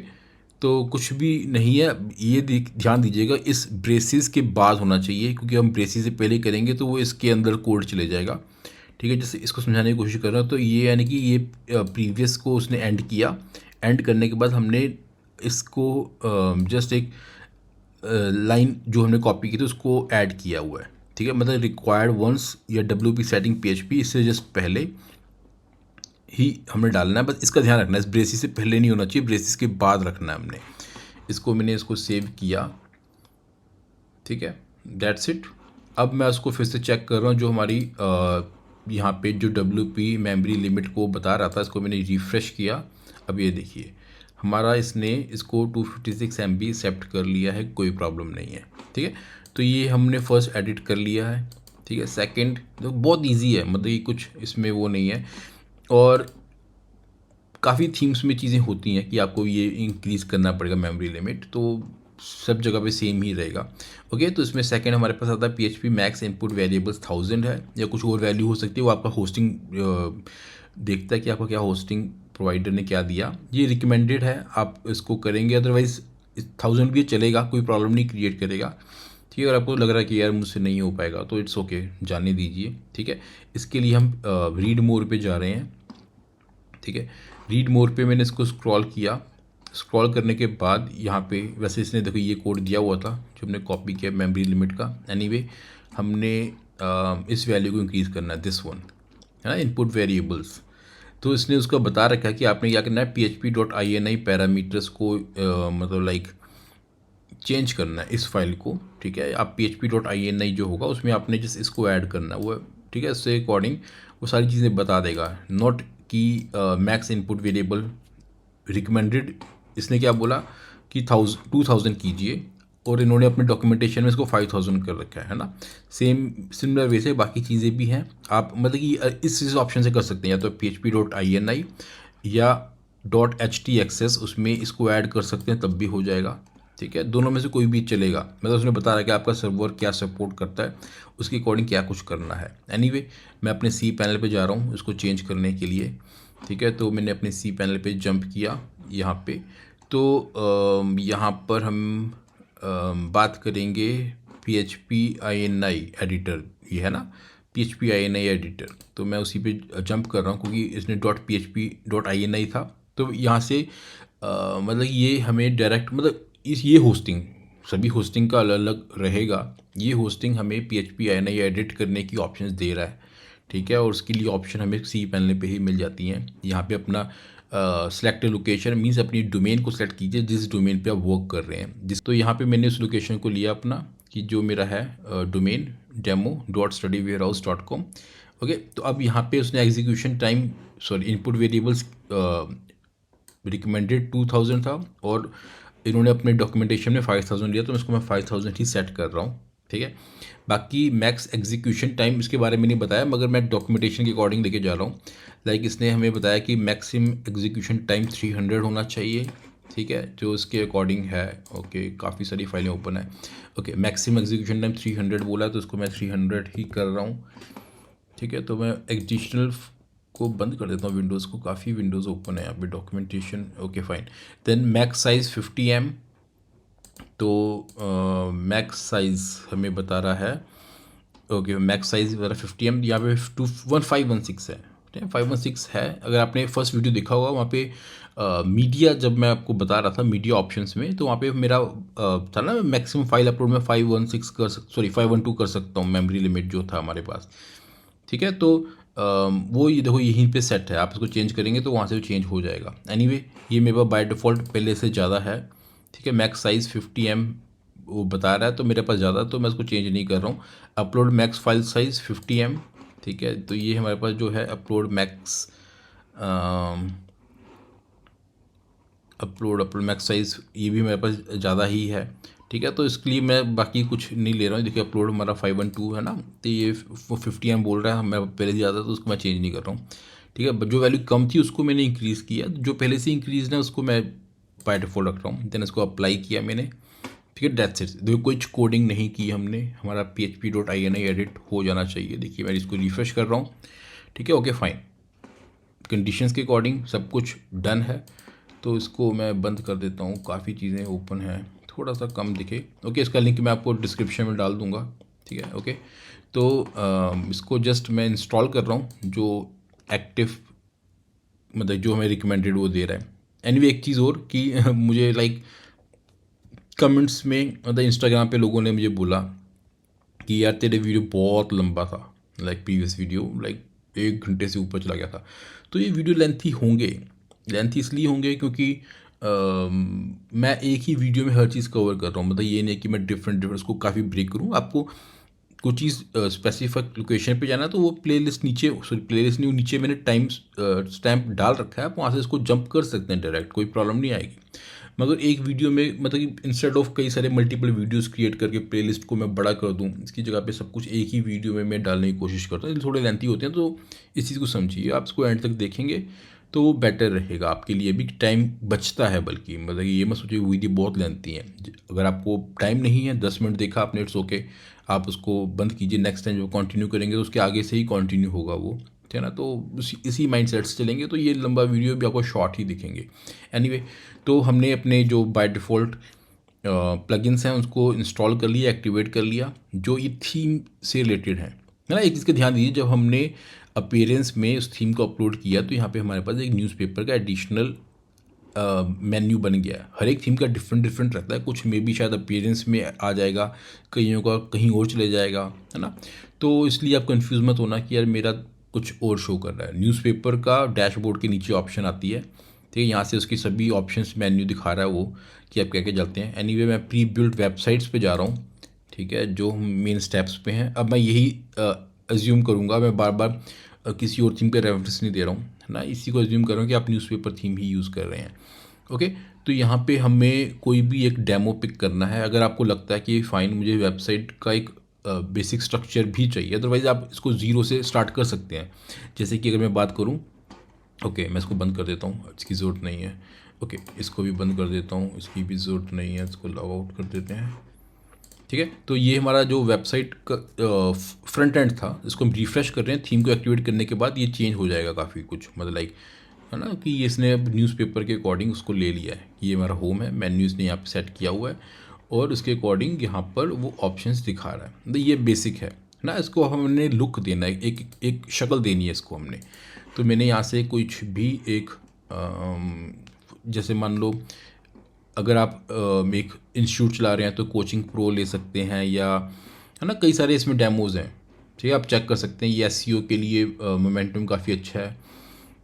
तो कुछ भी नहीं है, ये ध्यान दीजिएगा, इस ब्रेसिस के बाद होना चाहिए, क्योंकि हम ब्रेसिस से पहले करेंगे तो वो इसके अंदर कोड चले जाएगा। ठीक है, जैसे इसको समझाने की कोशिश कर रहा हूँ, तो ये यानी कि ये प्रीवियस को उसने एंड किया, एंड करने के बाद हमने इसको जस्ट एक लाइन जो हमने कॉपी की थी उसको ऐड किया हुआ है। ठीक है, मतलब रिक्वायर्ड वंस या WP सेटिंग PHP, इससे जस्ट पहले ही हमने डालना है, बस इसका ध्यान रखना है, इस ब्रेसिस से पहले नहीं होना चाहिए, ब्रेसिस के बाद रखना है हमने। मैंने इसको सेव किया। ठीक है, दैट्स इट। अब मैं उसको फिर से चेक कर रहा हूँ, जो हमारी यहाँ पे जो WP मेमोरी लिमिट को बता रहा था, इसको मैंने रिफ़्रेश किया। अब ये देखिए, हमारा इसने इसको 256 MB एक्सेप्ट कर लिया है, कोई प्रॉब्लम नहीं है। ठीक है, तो ये हमने फर्स्ट एडिट कर लिया है। ठीक है, सेकंड तो बहुत इजी है, मतलब ये कुछ इसमें वो नहीं है, और काफ़ी थीम्स में चीज़ें होती हैं कि आपको ये इंक्रीज़ करना पड़ेगा मेमोरी लिमिट, तो सब जगह पे सेम ही रहेगा। ओके, तो इसमें सेकंड हमारे पास आता है PHP मैक्स इनपुट वेरिएबल्स 1000 है, या कुछ और वैल्यू हो सकती है, वो आपका होस्टिंग देखता है कि आपका क्या होस्टिंग प्रोवाइडर ने क्या दिया। ये रिकमेंडेड है, आप इसको करेंगे, अदरवाइज़ 1000 भी चलेगा, कोई प्रॉब्लम नहीं क्रिएट करेगा। ठीक है, अगर आपको लग रहा है कि यार मुझसे नहीं हो पाएगा तो इट्स ओके, जाने दीजिए। ठीक है, इसके लिए हम रीड मोर पे जा रहे हैं। ठीक है, रीड मोर पे मैंने इसको स्क्रॉल किया, स्क्रॉल करने के बाद यहाँ पे वैसे इसने देखो ये कोड दिया हुआ था जो हमने कॉपी किया मेमोरी लिमिट का। एनीवे हमने इस वैल्यू को इंक्रीज़ करना है, दिस वन है ना, इनपुट वेरिएबल्स। तो इसने उसका बता रखा है कि आपने क्या करना है, php.ini पैरामीटर्स को मतलब लाइक चेंज करना है इस फाइल को। ठीक है, आप php.ini जो होगा उसमें आपने जिस इसको ऐड करना है वो, ठीक है, उससे अकॉर्डिंग वो सारी चीज़ें बता देगा। नॉट कि मैक्स इनपुट वेरिएबल रिकमेंडेड, इसने क्या बोला कि 2000 कीजिए, और इन्होंने अपने डॉक्यूमेंटेशन में इसको 5000 कर रखा है ना। सिमिलर वे से बाकी चीज़ें भी हैं, आप मतलब कि इस ऑप्शन से कर सकते हैं, या तो php.ini या .htxs उसमें इसको ऐड कर सकते हैं, तब भी हो जाएगा। ठीक है, दोनों में से कोई भी चलेगा, मतलब उसने बता रहा है कि आपका सर्वर क्या सपोर्ट करता है, उसके अकॉर्डिंग क्या कुछ करना है। एनीवे मैं अपने सी पैनल पे जा रहा हूँ इसको चेंज करने के लिए। ठीक है, तो मैंने अपने सी पैनल पे जंप किया यहाँ पे, तो यहाँ पर हम बात करेंगे PHP-ini एडिटर, ये है ना PHP-ini एडिटर। तो मैं उसी पे जंप कर रहा हूँ, क्योंकि इसने .php.ini था, तो यहाँ से मतलब ये हमें डायरेक्ट, मतलब ये होस्टिंग, सभी होस्टिंग का अलग अलग रहेगा, ये होस्टिंग हमें PHP-ini एडिट करने की ऑप्शंस दे रहा है। ठीक है, और उसके लिए ऑप्शन हमें सी पैनल पे ही मिल जाती हैं। यहाँ पे अपना सेलेक्ट लोकेशन मीन्स अपनी डोमेन को सेलेक्ट कीजिए जिस डोमेन पे आप वर्क कर रहे हैं, जिस तो यहाँ पे मैंने उस लोकेशन को लिया अपना, कि जो मेरा है डोमेन demo.studywarehouse.com। ओके, तो अब यहाँ पे उसने execution time, sorry input variables recommended 2000 था, और इन्होंने अपने डॉक्यूमेंटेशन में 5000 लिया, तो इसको मैं 5000 ही सेट कर रहा हूँ। ठीक है, बाकी मैक्स एग्जीक्यूशन टाइम इसके बारे में नहीं बताया, मगर मैं डॉक्यूमेंटेशन के अकॉर्डिंग लेके जा रहा हूँ। लाइक इसने हमें बताया कि मैक्सिमम एग्जीक्यूशन टाइम 300 होना चाहिए। ठीक है, जो इसके अकॉर्डिंग है। ओके, काफ़ी सारी फाइलें ओपन है। ओके, मैक्सिमम एग्जीक्यूशन टाइम 300 बोला है, तो इसको मैं 300 ही कर रहा हूँ। ठीक है, तो मैं एडिशनल को बंद कर देता हूँ विंडोज़ को, काफ़ी विंडोज़ ओपन है यहाँ पे, documentation. Okay fine, then max size 50 M, तो मैक्स साइज़ हमें बता रहा है, ओके मैक्स साइज़ मेरा 50 यहाँ पे 1516 है, ठीक है 516 है। अगर आपने फर्स्ट वीडियो देखा होगा वहाँ पे मीडिया, जब मैं आपको बता रहा था मीडिया ऑप्शंस में, तो वहाँ पे मेरा था ना मैक्सिमम फाइल अपलोड में 516 सॉरी 512 कर सकता हूँ, मेमोरी लिमिट जो था हमारे पास, ठीक है। तो वो ये देखो यहीं पे सेट है, आप इसको चेंज करेंगे तो वहाँ से चेंज हो जाएगा। एनीवे ये मेरे पास बाय डिफ़ॉल्ट पहले से ज़्यादा है, ठीक है। मैक्स साइज़ 50 वो बता रहा है, तो मेरे पास ज़्यादा, तो मैं इसको चेंज नहीं कर रहा हूँ। अपलोड मैक्स फाइल साइज़ 50 ठीक है। तो ये हमारे पास जो है अपलोड मैक्स साइज़ ये भी मेरे पास ज़्यादा ही है, ठीक है। तो इसके लिए मैं बाकी कुछ नहीं ले रहा हूँ। देखिए अपलोड हमारा 512 है ना, तो ये 50 बोल रहा है, मैं पहले से ज़्यादा, तो उसको मैं चेंज नहीं कर रहा हूँ, ठीक है। जो वैल्यू कम थी उसको मैंने इंक्रीज़ किया, जो पहले से इंक्रीज है उसको मैं बाय डिफ़ॉल्ट रख रहा हूँ। देन इसको अप्लाई किया मैंने, ठीक है। That's it. देखो कुछ कोडिंग नहीं की हमने, हमारा php.ini एडिट हो जाना चाहिए। देखिए मैं इसको रिफ्रेश कर रहा हूँ, ठीक है। ओके फाइन, कंडीशंस के अकॉर्डिंग सब कुछ डन है। तो इसको मैं बंद कर देता हूँ, काफ़ी चीज़ें ओपन हैं, थोड़ा सा कम दिखे, ओके। इसका लिंक मैं आपको डिस्क्रिप्शन में डाल दूँगा, ठीक है, ओके। तो इसको जस्ट मैं इंस्टॉल कर रहा हूँ, जो एक्टिव मतलब जो हमें रिकमेंडेड वो दे रहा है। एनीवे एक चीज़ और कि मुझे लाइक कमेंट्स में मतलब इंस्टाग्राम पे लोगों ने मुझे बोला कि यार तेरे वीडियो बहुत लंबा था, लाइक प्रीवियस वीडियो लाइक 1 घंटे से ऊपर चला गया था। तो ये वीडियो लेंथी इसलिए होंगे क्योंकि मैं एक ही वीडियो में हर चीज़ कवर कर रहा हूँ। मतलब ये नहीं कि मैं डिफरेंट उसको काफ़ी ब्रेक करूँ। आपको कुछ चीज़ स्पेसिफिक लोकेशन पे जाना है तो वो प्लेलिस्ट नीचे, सॉरी प्लेलिस्ट नहीं, नीचे मैंने टाइम स्टैम्प डाल रखा है, आप वहाँ से इसको जंप कर सकते हैं डायरेक्ट, कोई प्रॉब्लम नहीं आएगी। मगर एक वीडियो में मतलब कि इंस्टेड ऑफ कई सारे मल्टीपल वीडियोस क्रिएट करके प्लेलिस्ट को मैं बड़ा कर दूं, इसकी जगह पे सब कुछ एक ही वीडियो में मैं डालने की कोशिश करता हूँ। थोड़े लेंथी होते हैं, तो इस चीज़ को समझिए, आप इसको एंड तक देखेंगे तो वो बेटर रहेगा, आपके लिए भी टाइम बचता है। बल्कि मतलब ये मत सोचिए वीडियो बहुत लेंथी है। अगर आपको टाइम नहीं है, 10 मिनट देखा आपने, इट्स ओके, आप उसको बंद कीजिए। नेक्स्ट टाइम जब कंटिन्यू करेंगे तो उसके आगे से ही कंटिन्यू होगा वो, ठीक है ना। तो इसी माइंड सेट से चलेंगे तो ये लंबा वीडियो भी आपको शॉर्ट ही दिखेंगे। एनीवे तो हमने अपने जो बाय डिफ़ॉल्ट प्लगइन्स हैं उसको इंस्टॉल कर लिया, एक्टिवेट कर लिया, जो ये थीम से रिलेटेड है ना। एक चीज़ का ध्यान दीजिए, जब हमने अपीयरेंस में उस थीम को अपलोड किया तो यहाँ पे हमारे पास एक न्यूज़पेपर का एडिशनल मेन्यू बन गया है। हर एक थीम का डिफरेंट रहता है, कुछ में भी शायद अपीयरेंस में आ जाएगा, कईयों का कहीं और चले जाएगा, है ना। तो इसलिए आप कंफ्यूज मत होना कि यार मेरा कुछ और शो कर रहा है। न्यूज़पेपर का डैशबोर्ड के नीचे ऑप्शन आती है, ठीक है, यहाँ से उसकी सभी ऑप्शंस मेन्यू दिखा रहा है वो कि आप क्या क्या चलते हैं। एनीवे मैं प्री बिल्ट वेबसाइट्स पे जा रहा हूँ, ठीक है, जो मेन स्टेप्स पे हैं। अब मैं यही अज्यूम करूँगा, मैं बार बार किसी और थीम पे रेफरेंस नहीं दे रहा हूँ, है ना, इसी को अज्यूम कर रहा हूँ कि आप न्यूज़पेपर थीम ही यूज़ कर रहे हैं, ओके। तो यहाँ पे हमें कोई भी एक डेमो पिक करना है। अगर आपको लगता है कि फ़ाइन मुझे वेबसाइट का एक बेसिक स्ट्रक्चर भी चाहिए, अदरवाइज़ आप इसको ज़ीरो से स्टार्ट कर सकते हैं। जैसे कि अगर मैं बात करूँ, ओके मैं इसको बंद कर देता हूँ, इसकी ज़रूरत नहीं है, ओके इसको भी बंद कर देता हूँ, इसकी भी ज़रूरत नहीं है, इसको लॉग आउट कर देते हैं, ठीक है। तो ये हमारा जो वेबसाइट का फ्रंट एंड था, इसको हम रिफ्रेश कर रहे हैं। थीम को एक्टिवेट करने के बाद ये चेंज हो जाएगा काफ़ी कुछ, मतलब लाइक है ना कि ये इसने अब न्यूज़पेपर के अकॉर्डिंग उसको ले लिया है कि ये हमारा होम है, मेन्यू इसने यहाँ पे सेट किया हुआ है और उसके अकॉर्डिंग यहाँ पर वो ऑप्शंस दिखा रहा है। तो ये बेसिक है ना, इसको हमने लुक देना है, एक शक्ल देनी है इसको हमने। तो मैंने यहाँ से कुछ भी एक जैसे मान लो अगर आप एक इंस्टीट्यूट चला रहे हैं तो कोचिंग प्रो ले सकते हैं, या है ना कई सारे इसमें डेमोज़ हैं, ठीक है, आप चेक कर सकते हैं। ये एसईओ के लिए मोमेंटम काफ़ी अच्छा है,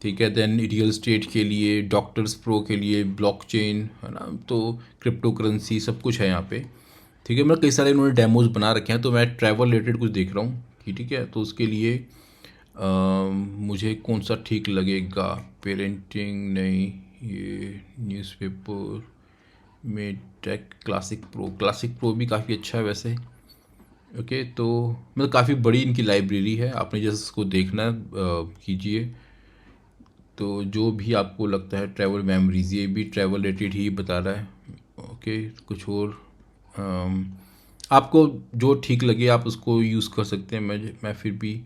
ठीक है। देन रियल स्टेट के लिए, डॉक्टर्स प्रो के लिए, ब्लॉकचेन, है ना, तो क्रिप्टो करेंसी सब कुछ है यहाँ पे, ठीक है। मतलब कई सारे इन्होंने डेमोज़ बना रखे हैं। तो मैं ट्रैवल रिलेटेड कुछ देख रहा हूँ कि ठीक है, तो उसके लिए मुझे कौन सा ठीक लगेगा, पेरेंटिंग नहीं, ये न्यूज़पेपर में टेक, क्लासिक प्रो भी काफ़ी अच्छा है वैसे, ओके। तो मतलब काफ़ी बड़ी इनकी लाइब्रेरी है, आपने जैसे इसको देखना कीजिए। तो जो भी आपको लगता है, ट्रैवल मेमोरीज, ये भी ट्रैवल रिलेटेड ही बता रहा है, ओके। कुछ और आपको जो ठीक लगे आप उसको यूज़ कर सकते हैं। मैं फिर भी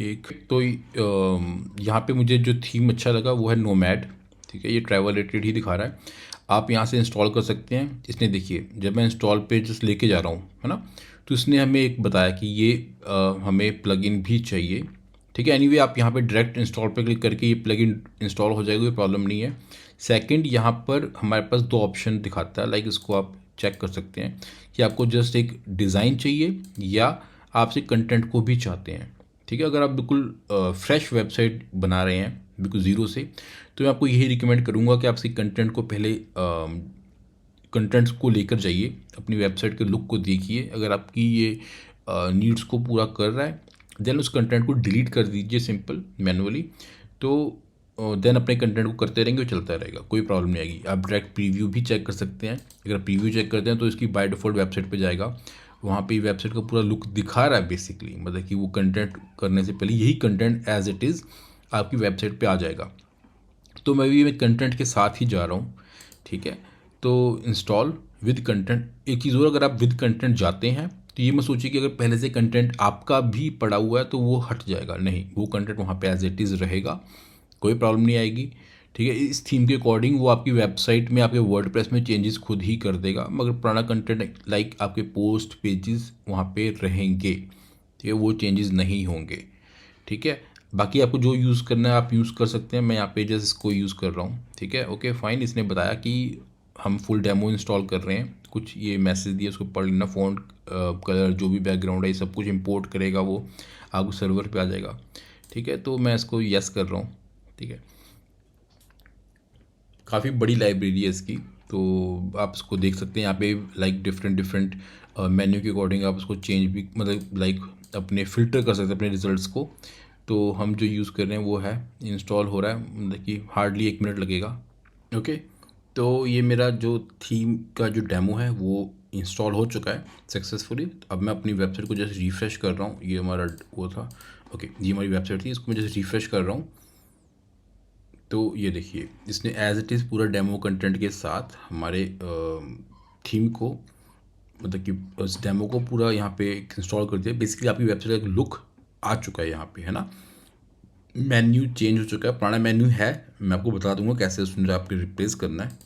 एक तो यहाँ पे मुझे जो थीम अच्छा लगा वो है नोमैड, ठीक है, ये ट्रैवल रिलेटेड ही दिखा रहा है। आप यहाँ से इंस्टॉल कर सकते हैं। इसने देखिए जब मैं इंस्टॉल पे जस्ट लेके जा रहा हूँ, है ना, तो इसने हमें एक बताया कि ये हमें प्लगइन भी चाहिए। ठीक है, एनीवे आप यहाँ पे डायरेक्ट इंस्टॉल पे क्लिक करके ये प्लगइन इंस्टॉल हो जाएगा, कोई प्रॉब्लम नहीं है। सेकंड, यहाँ पर हमारे पास दो ऑप्शन दिखाता है, लाइक इसको आप चेक कर सकते हैं कि आपको जस्ट एक डिज़ाइन चाहिए या आप सिर्फ कंटेंट को भी चाहते हैं। ठीक है, अगर आप बिल्कुल फ्रेश वेबसाइट बना रहे हैं बिल्कुल ज़ीरो से, तो मैं आपको यही रिकमेंड करूँगा कि आप सिर्फ कंटेंट को पहले कंटेंट्स को लेकर जाइए, अपनी वेबसाइट के लुक को देखिए। अगर आपकी ये नीड्स को पूरा कर रहा है, देन उस कंटेंट को डिलीट कर दीजिए सिंपल मैनुअली। तो देन अपने कंटेंट को करते रहेंगे, वो चलता रहेगा, कोई प्रॉब्लम नहीं आएगी। आप डायरेक्ट प्रीव्यू भी चेक कर सकते हैं। अगर प्रीव्यू चेक करते हैं तो इसकी बाय डिफ़ॉल्ट वेबसाइट पे जाएगा, वहाँ पे वेबसाइट का पूरा लुक दिखा रहा है बेसिकली, मतलब कि वो कंटेंट करने से पहले यही कंटेंट एज इट इज़ आपकी वेबसाइट पे आ जाएगा। तो मैं कंटेंट के साथ ही जा रहा हूँ। ठीक है, तो इंस्टॉल विद कंटेंट। एक चीज़ और, अगर आप विद कंटेंट जाते हैं तो ये मत सोचिए कि अगर पहले से कंटेंट आपका भी पड़ा हुआ है तो वो हट जाएगा, नहीं, वो कंटेंट वहाँ पे एज इट इज़ रहेगा, कोई प्रॉब्लम नहीं आएगी। ठीक है, इस थीम के अकॉर्डिंग वो आपकी वेबसाइट में, आपके वर्डप्रेस में चेंजेस खुद ही कर देगा, मगर पुराना कंटेंट लाइक आपके पोस्ट पेजेस वहाँ पे रहेंगे। ठीक है, वो चेंजेस नहीं होंगे। ठीक है, बाकी आपको जो यूज़ करना है आप यूज़ कर सकते हैं। मैं यहाँ पे जस्ट इसको यूज़ कर रहा हूँ। ठीक है, ओके फाइन। इसने बताया कि हम फुल डेमो इंस्टॉल कर रहे हैं, कुछ ये मैसेज दिया, उसको पढ़ लेना। फ़ॉन्ट कलर जो भी बैकग्राउंड है ये सब कुछ इंपोर्ट करेगा, वो आपको सर्वर पे आ जाएगा। ठीक है, तो मैं इसको यस कर रहा हूँ। ठीक है, काफ़ी बड़ी लाइब्रेरी है इसकी, तो आप इसको देख सकते हैं यहाँ पे, लाइक डिफरेंट डिफरेंट मेन्यू के अकॉर्डिंग आप उसको चेंज भी, मतलब लाइक अपने फ़िल्टर कर सकते हैं अपने रिजल्ट्स को। तो हम जो यूज़ कर रहे हैं वो है, इंस्टॉल हो रहा है, मतलब कि हार्डली 1 मिनट लगेगा। ओके, तो ये मेरा जो थीम का जो डेमो है वो इंस्टॉल हो चुका है सक्सेसफुली। अब मैं अपनी वेबसाइट को जस्ट रिफ़्रेश कर रहा हूँ। ये हमारा वो था, ओके, ये हमारी वेबसाइट थी, इसको मैं जस्ट रिफ़्रेश कर रहा हूँ। तो ये देखिए इसने एज इट इज़ पूरा डेमो कंटेंट के साथ हमारे थीम को, मतलब कि उस डेमो को पूरा यहाँ पे इंस्टॉल कर दिया। बेसिकली आपकी वेबसाइट का एक लुक आ चुका है यहाँ पे, है ना। मेन्यू चेंज हो चुका है, पुराना मेन्यू है, मैं आपको बता दूंगा कैसे उसमें आपके रिप्लेस करना है।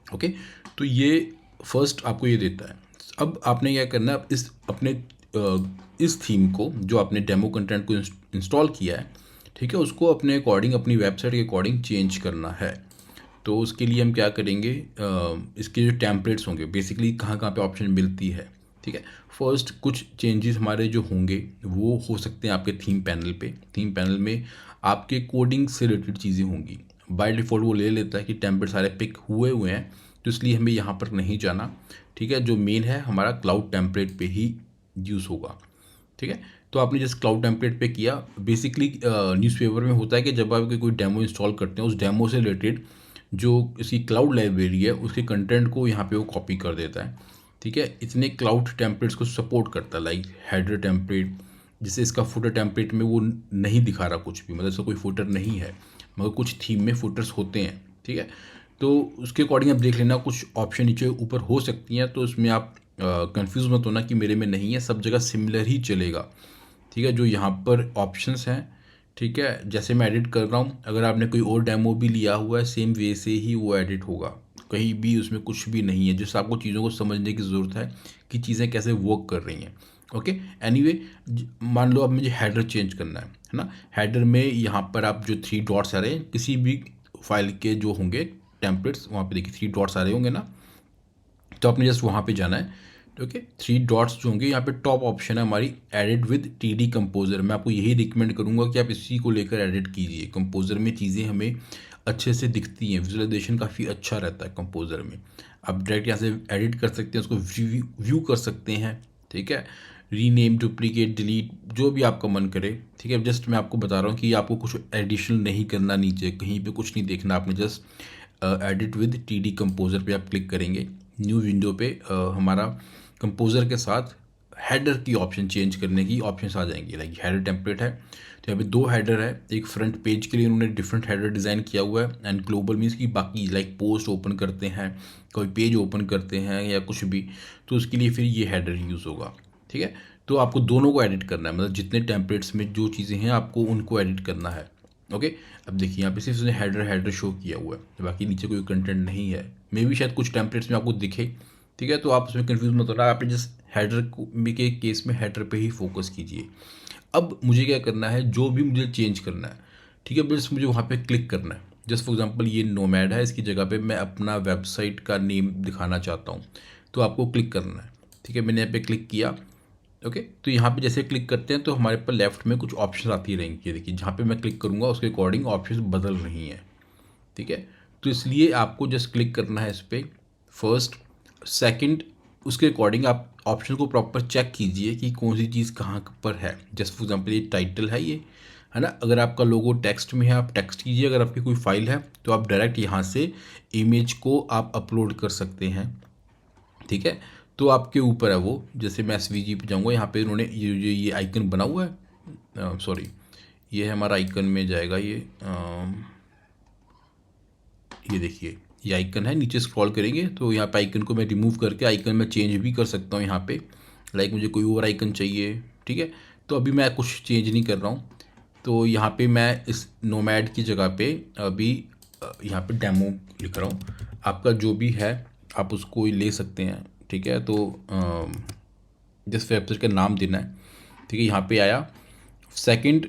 ओके, तो ये फर्स्ट आपको ये देता है। अब आपने क्या करना है, अब इस अपने इस थीम को, जो आपने डेमो कंटेंट को इंस्टॉल किया है, ठीक है, उसको अपने अकॉर्डिंग, अपनी वेबसाइट के अकॉर्डिंग चेंज करना है। तो उसके लिए हम क्या करेंगे, इसके जो टेम्पलेट्स होंगे, बेसिकली कहाँ कहाँ पे ऑप्शन मिलती है। ठीक है, फर्स्ट कुछ चेंजेस हमारे जो होंगे वो हो सकते हैं आपके थीम पैनल पे। थीम पैनल में आपके कोडिंग से रिलेटेड चीज़ें होंगी। बाय डिफ़ॉल्ट वो ले लेता है कि टेम्पलेट सारे पिक हुए हुए हैं, तो इसलिए हमें यहाँ पर नहीं जाना। ठीक है, जो मेन है हमारा क्लाउड टेम्पलेट पे ही यूज़ होगा। ठीक है, तो आपने जस्ट क्लाउड टेम्पलेट पे किया। बेसिकली न्यूज़पेपर में होता है कि जब आप कोई डेमो इंस्टॉल करते हैं, उस डेमो से रिलेटेड जो इसकी क्लाउड लाइब्रेरी है उसके कंटेंट को यहाँ पे वो कॉपी कर देता है। ठीक है, इतने क्लाउड टेम्पलेट्स को सपोर्ट करता है, लाइक हेडर टेम्पलेट, जिससे इसका फुटर टेम्पलेट में वो नहीं दिखा रहा कुछ भी, मतलब इसका कोई फुटर नहीं है, मगर कुछ थीम में फुटर्स होते हैं। ठीक है, तो उसके अकॉर्डिंग आप देख लेना, कुछ ऑप्शन नीचे ऊपर हो सकती हैं, तो उसमें आप कंफ्यूज मत होना कि मेरे में नहीं है, सब जगह सिमिलर ही चलेगा। ठीक है, जो यहाँ पर ऑप्शंस हैं, ठीक है, जैसे मैं एडिट कर रहा हूँ, अगर आपने कोई और डेमो भी लिया हुआ है सेम वे से ही वो एडिट होगा, कहीं भी उसमें कुछ भी नहीं है, जिससे आपको चीज़ों को समझने की ज़रूरत है कि चीज़ें कैसे वर्क कर रही हैं। ओके, एनीवे, मान लो अब मुझे हेडर चेंज करना है ना। हेडर में यहाँ पर आप जो 3 डॉट्स आ रहे हैं, किसी भी फाइल के जो होंगे टेम्पलेट्स, वहाँ पे देखिए 3 डॉट्स आ रहे होंगे ना, तो आपने जस्ट वहाँ पे जाना है। ओके, 3 डॉट्स जो होंगे, यहाँ पे टॉप ऑप्शन है हमारी एडिट विद टीडी कंपोजर। मैं आपको यही रिकमेंड करूँगा कि आप इसी को लेकर एडिट कीजिए। कंपोजर में चीज़ें हमें अच्छे से दिखती हैं, विजुअलाइजेशन काफ़ी अच्छा रहता है कंपोजर में। आप डायरेक्ट यहाँ से एडिट कर सकते हैं, उसको व्यू कर सकते हैं। ठीक है, रीनेम, डुप्लीकेट, डिलीट, जो भी आपका मन करे। ठीक है, जस्ट मैं आपको बता रहा हूँ कि आपको कुछ एडिशनल नहीं करना, नीचे कहीं पे कुछ नहीं देखना, आपने just edit with TD composer पे आप क्लिक करेंगे। न्यू विंडो पे हमारा कंपोजर के साथ हेडर की ऑप्शन चेंज करने की ऑप्शंस आ जाएंगी। लाइक हेडर टेम्पलेट है, तो यहाँ पे 2 हेडर है, एक फ्रंट पेज के लिए उन्होंने डिफरेंट हेडर डिज़ाइन किया हुआ है, एंड ग्लोबल मीन्स कि बाकी लाइक पोस्ट ओपन करते हैं, कोई पेज ओपन करते हैं या कुछ भी, तो उसके लिए फिर ये हेडर यूज़ होगा। ठीक है, तो आपको दोनों को एडिट करना है, मतलब जितने टेम्पलेट्स में जो चीज़ें हैं आपको उनको एडिट करना है। ओके, अब देखिए यहाँ पे सिर्फ उसने हेडर शो किया हुआ है, बाकी नीचे कोई कंटेंट नहीं है। मे भी शायद कुछ टेम्पलेट्स में आपको दिखे, ठीक है। तो आप उसमें कन्फ्यूज मत होना, आप जिस हेडर के केस में हेडर पे ही फोकस कीजिए। अब मुझे क्या करना है, जो भी मुझे चेंज करना है, ठीक है, बस मुझे वहाँ पे क्लिक करना है। जस्ट फॉर एग्जांपल ये नोमैड है, इसकी जगह पे मैं अपना वेबसाइट का नेम दिखाना चाहता हूँ, तो आपको क्लिक करना है, ठीक है। मैंने यहाँ पे क्लिक किया, ओके। तो यहाँ पे जैसे क्लिक करते हैं तो हमारे पर लेफ्ट में कुछ ऑप्शन आती रहेंगी, ये देखिए जहाँ पे मैं क्लिक करूँगा उसके अकॉर्डिंग ऑप्शन बदल रही हैं, ठीक है। तो इसलिए आपको जस्ट क्लिक करना है इस पर फर्स्ट, सेकंड, उसके अकॉर्डिंग आप ऑप्शन को प्रॉपर चेक कीजिए कि कौन सी चीज़ कहाँ पर है। जस्ट फॉर एग्जांपल ये टाइटल है, ये है ना। अगर आपका लोगो टेक्स्ट में है आप टेक्स्ट कीजिए, अगर आपकी कोई फाइल है तो आप डायरेक्ट यहाँ से इमेज को आप अपलोड कर सकते हैं, ठीक है। तो आपके ऊपर है वो। जैसे मैं एसवीजी पे जाऊँगा, यहाँ पे उन्होंने ये आइकन बना हुआ है, सॉरी ये है हमारा आइकन में जाएगा ये देखिए ये आइकन है, नीचे स्क्रॉल करेंगे तो यहाँ पे आइकन को मैं रिमूव करके आइकन में चेंज भी कर सकता हूँ यहाँ पे। लाइक मुझे कोई और आइकन चाहिए, ठीक है। तो अभी मैं कुछ चेंज नहीं कर रहा हूँ, तो यहाँ पे मैं इस नोमैड की जगह पे अभी यहाँ पे डेमो लिख रहा हूँ। आपका जो भी है आप उसको ले सकते हैं, ठीक है। तो जिस वेबसाइट का नाम देना है, ठीक है, यहाँ पे आया। सेकंड,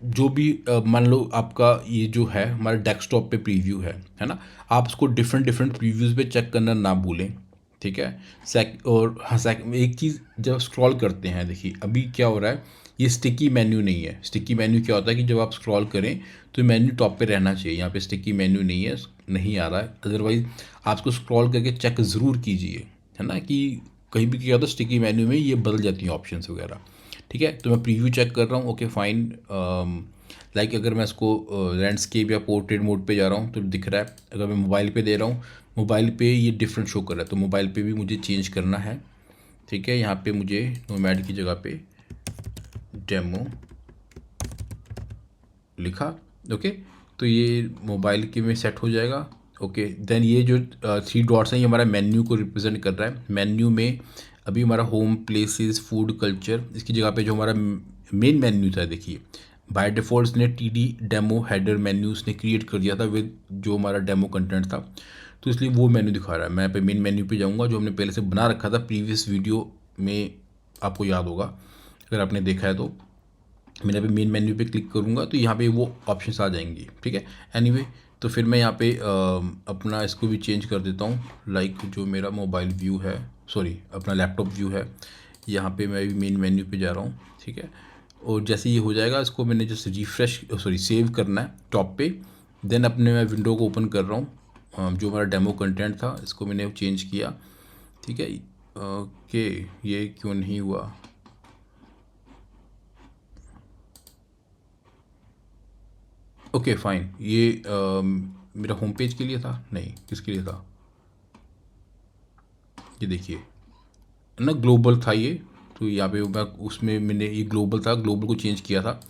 जो भी मान लो आपका ये जो है हमारा डेस्कटॉप पे प्रीव्यू है ना, आप उसको डिफरेंट डिफरेंट प्रीव्यूज़ पे चेक करना ना भूलें, ठीक है। और हाँ, एक चीज़ जब स्क्रॉल करते हैं, देखिए अभी क्या हो रहा है, ये स्टिकी मेन्यू नहीं है। स्टिकी मेन्यू क्या होता है कि जब आप स्क्रॉल करें तो मेन्यू टॉप पे रहना चाहिए, यहाँ पे स्टिकी मेन्यू नहीं है, नहीं आ रहा है। अदरवाइज़ आप उसको स्क्रॉल करके चेक ज़रूर कीजिए, है ना, कि कहीं भी क्या होता है स्टिकी मेन्यू में ये बदल जाती हैं ऑप्शंस वगैरह, ठीक है। तो मैं प्रीव्यू चेक कर रहा हूँ, ओके फाइन। लाइक अगर मैं इसको लैंडस्केप या पोर्ट्रेट मोड पे जा रहा हूँ तो दिख रहा है। अगर मैं मोबाइल पे दे रहा हूँ, मोबाइल पे ये डिफरेंट शो कर रहा है, तो मोबाइल पे भी मुझे चेंज करना है, ठीक है। यहाँ पे मुझे नोमैड की जगह पे डेमो लिखा, ओके। तो ये मोबाइल के में सेट हो जाएगा, ओके। देन ये जो 3 डॉट्स हैं ये हमारा मेन्यू को रिप्रेजेंट कर रहा है। मेन्यू में अभी हमारा होम, प्लेसेस, फूड, कल्चर, इसकी जगह पे जो हमारा मेन मेन्यू था, देखिए बाय डिफ़ॉल्ट इसने टीडी डेमो हेडर मेन्यू उसने क्रिएट कर दिया था विद जो हमारा डेमो कंटेंट था, तो इसलिए वो मेन्यू दिखा रहा है। मैं पे मेन मेन्यू पे जाऊँगा जो हमने पहले से बना रखा था प्रीवियस वीडियो में, आपको याद होगा अगर आपने देखा है तो। मैंने अभी मेन मेन्यू पे क्लिक करूँगा तो यहाँ पे वो ऑप्शंस आ जाएंगी, ठीक है। एनीवे तो फिर मैं यहाँ पे अपना इसको भी चेंज कर देता हूँ। लाइक जो मेरा मोबाइल व्यू है, सॉरी अपना लैपटॉप व्यू है, यहाँ पे मैं अभी मेन मेन्यू पे जा रहा हूँ, ठीक है। और जैसे ये हो जाएगा इसको मैंने जस्ट रिफ्रेश सॉरी सेव करना है टॉप पे। देन अपने मैं विंडो को ओपन कर रहा हूँ, जो हमारा डेमो कंटेंट था इसको मैंने चेंज किया, ठीक है। ओके ये क्यों नहीं हुआ, ओके फाइन। ये मेरा होम पेज के लिए था, नहीं किसके लिए था, ये देखिए ना ग्लोबल था ये। तो यहाँ पे मैं उसमें मैंने ये ग्लोबल था, ग्लोबल को चेंज किया था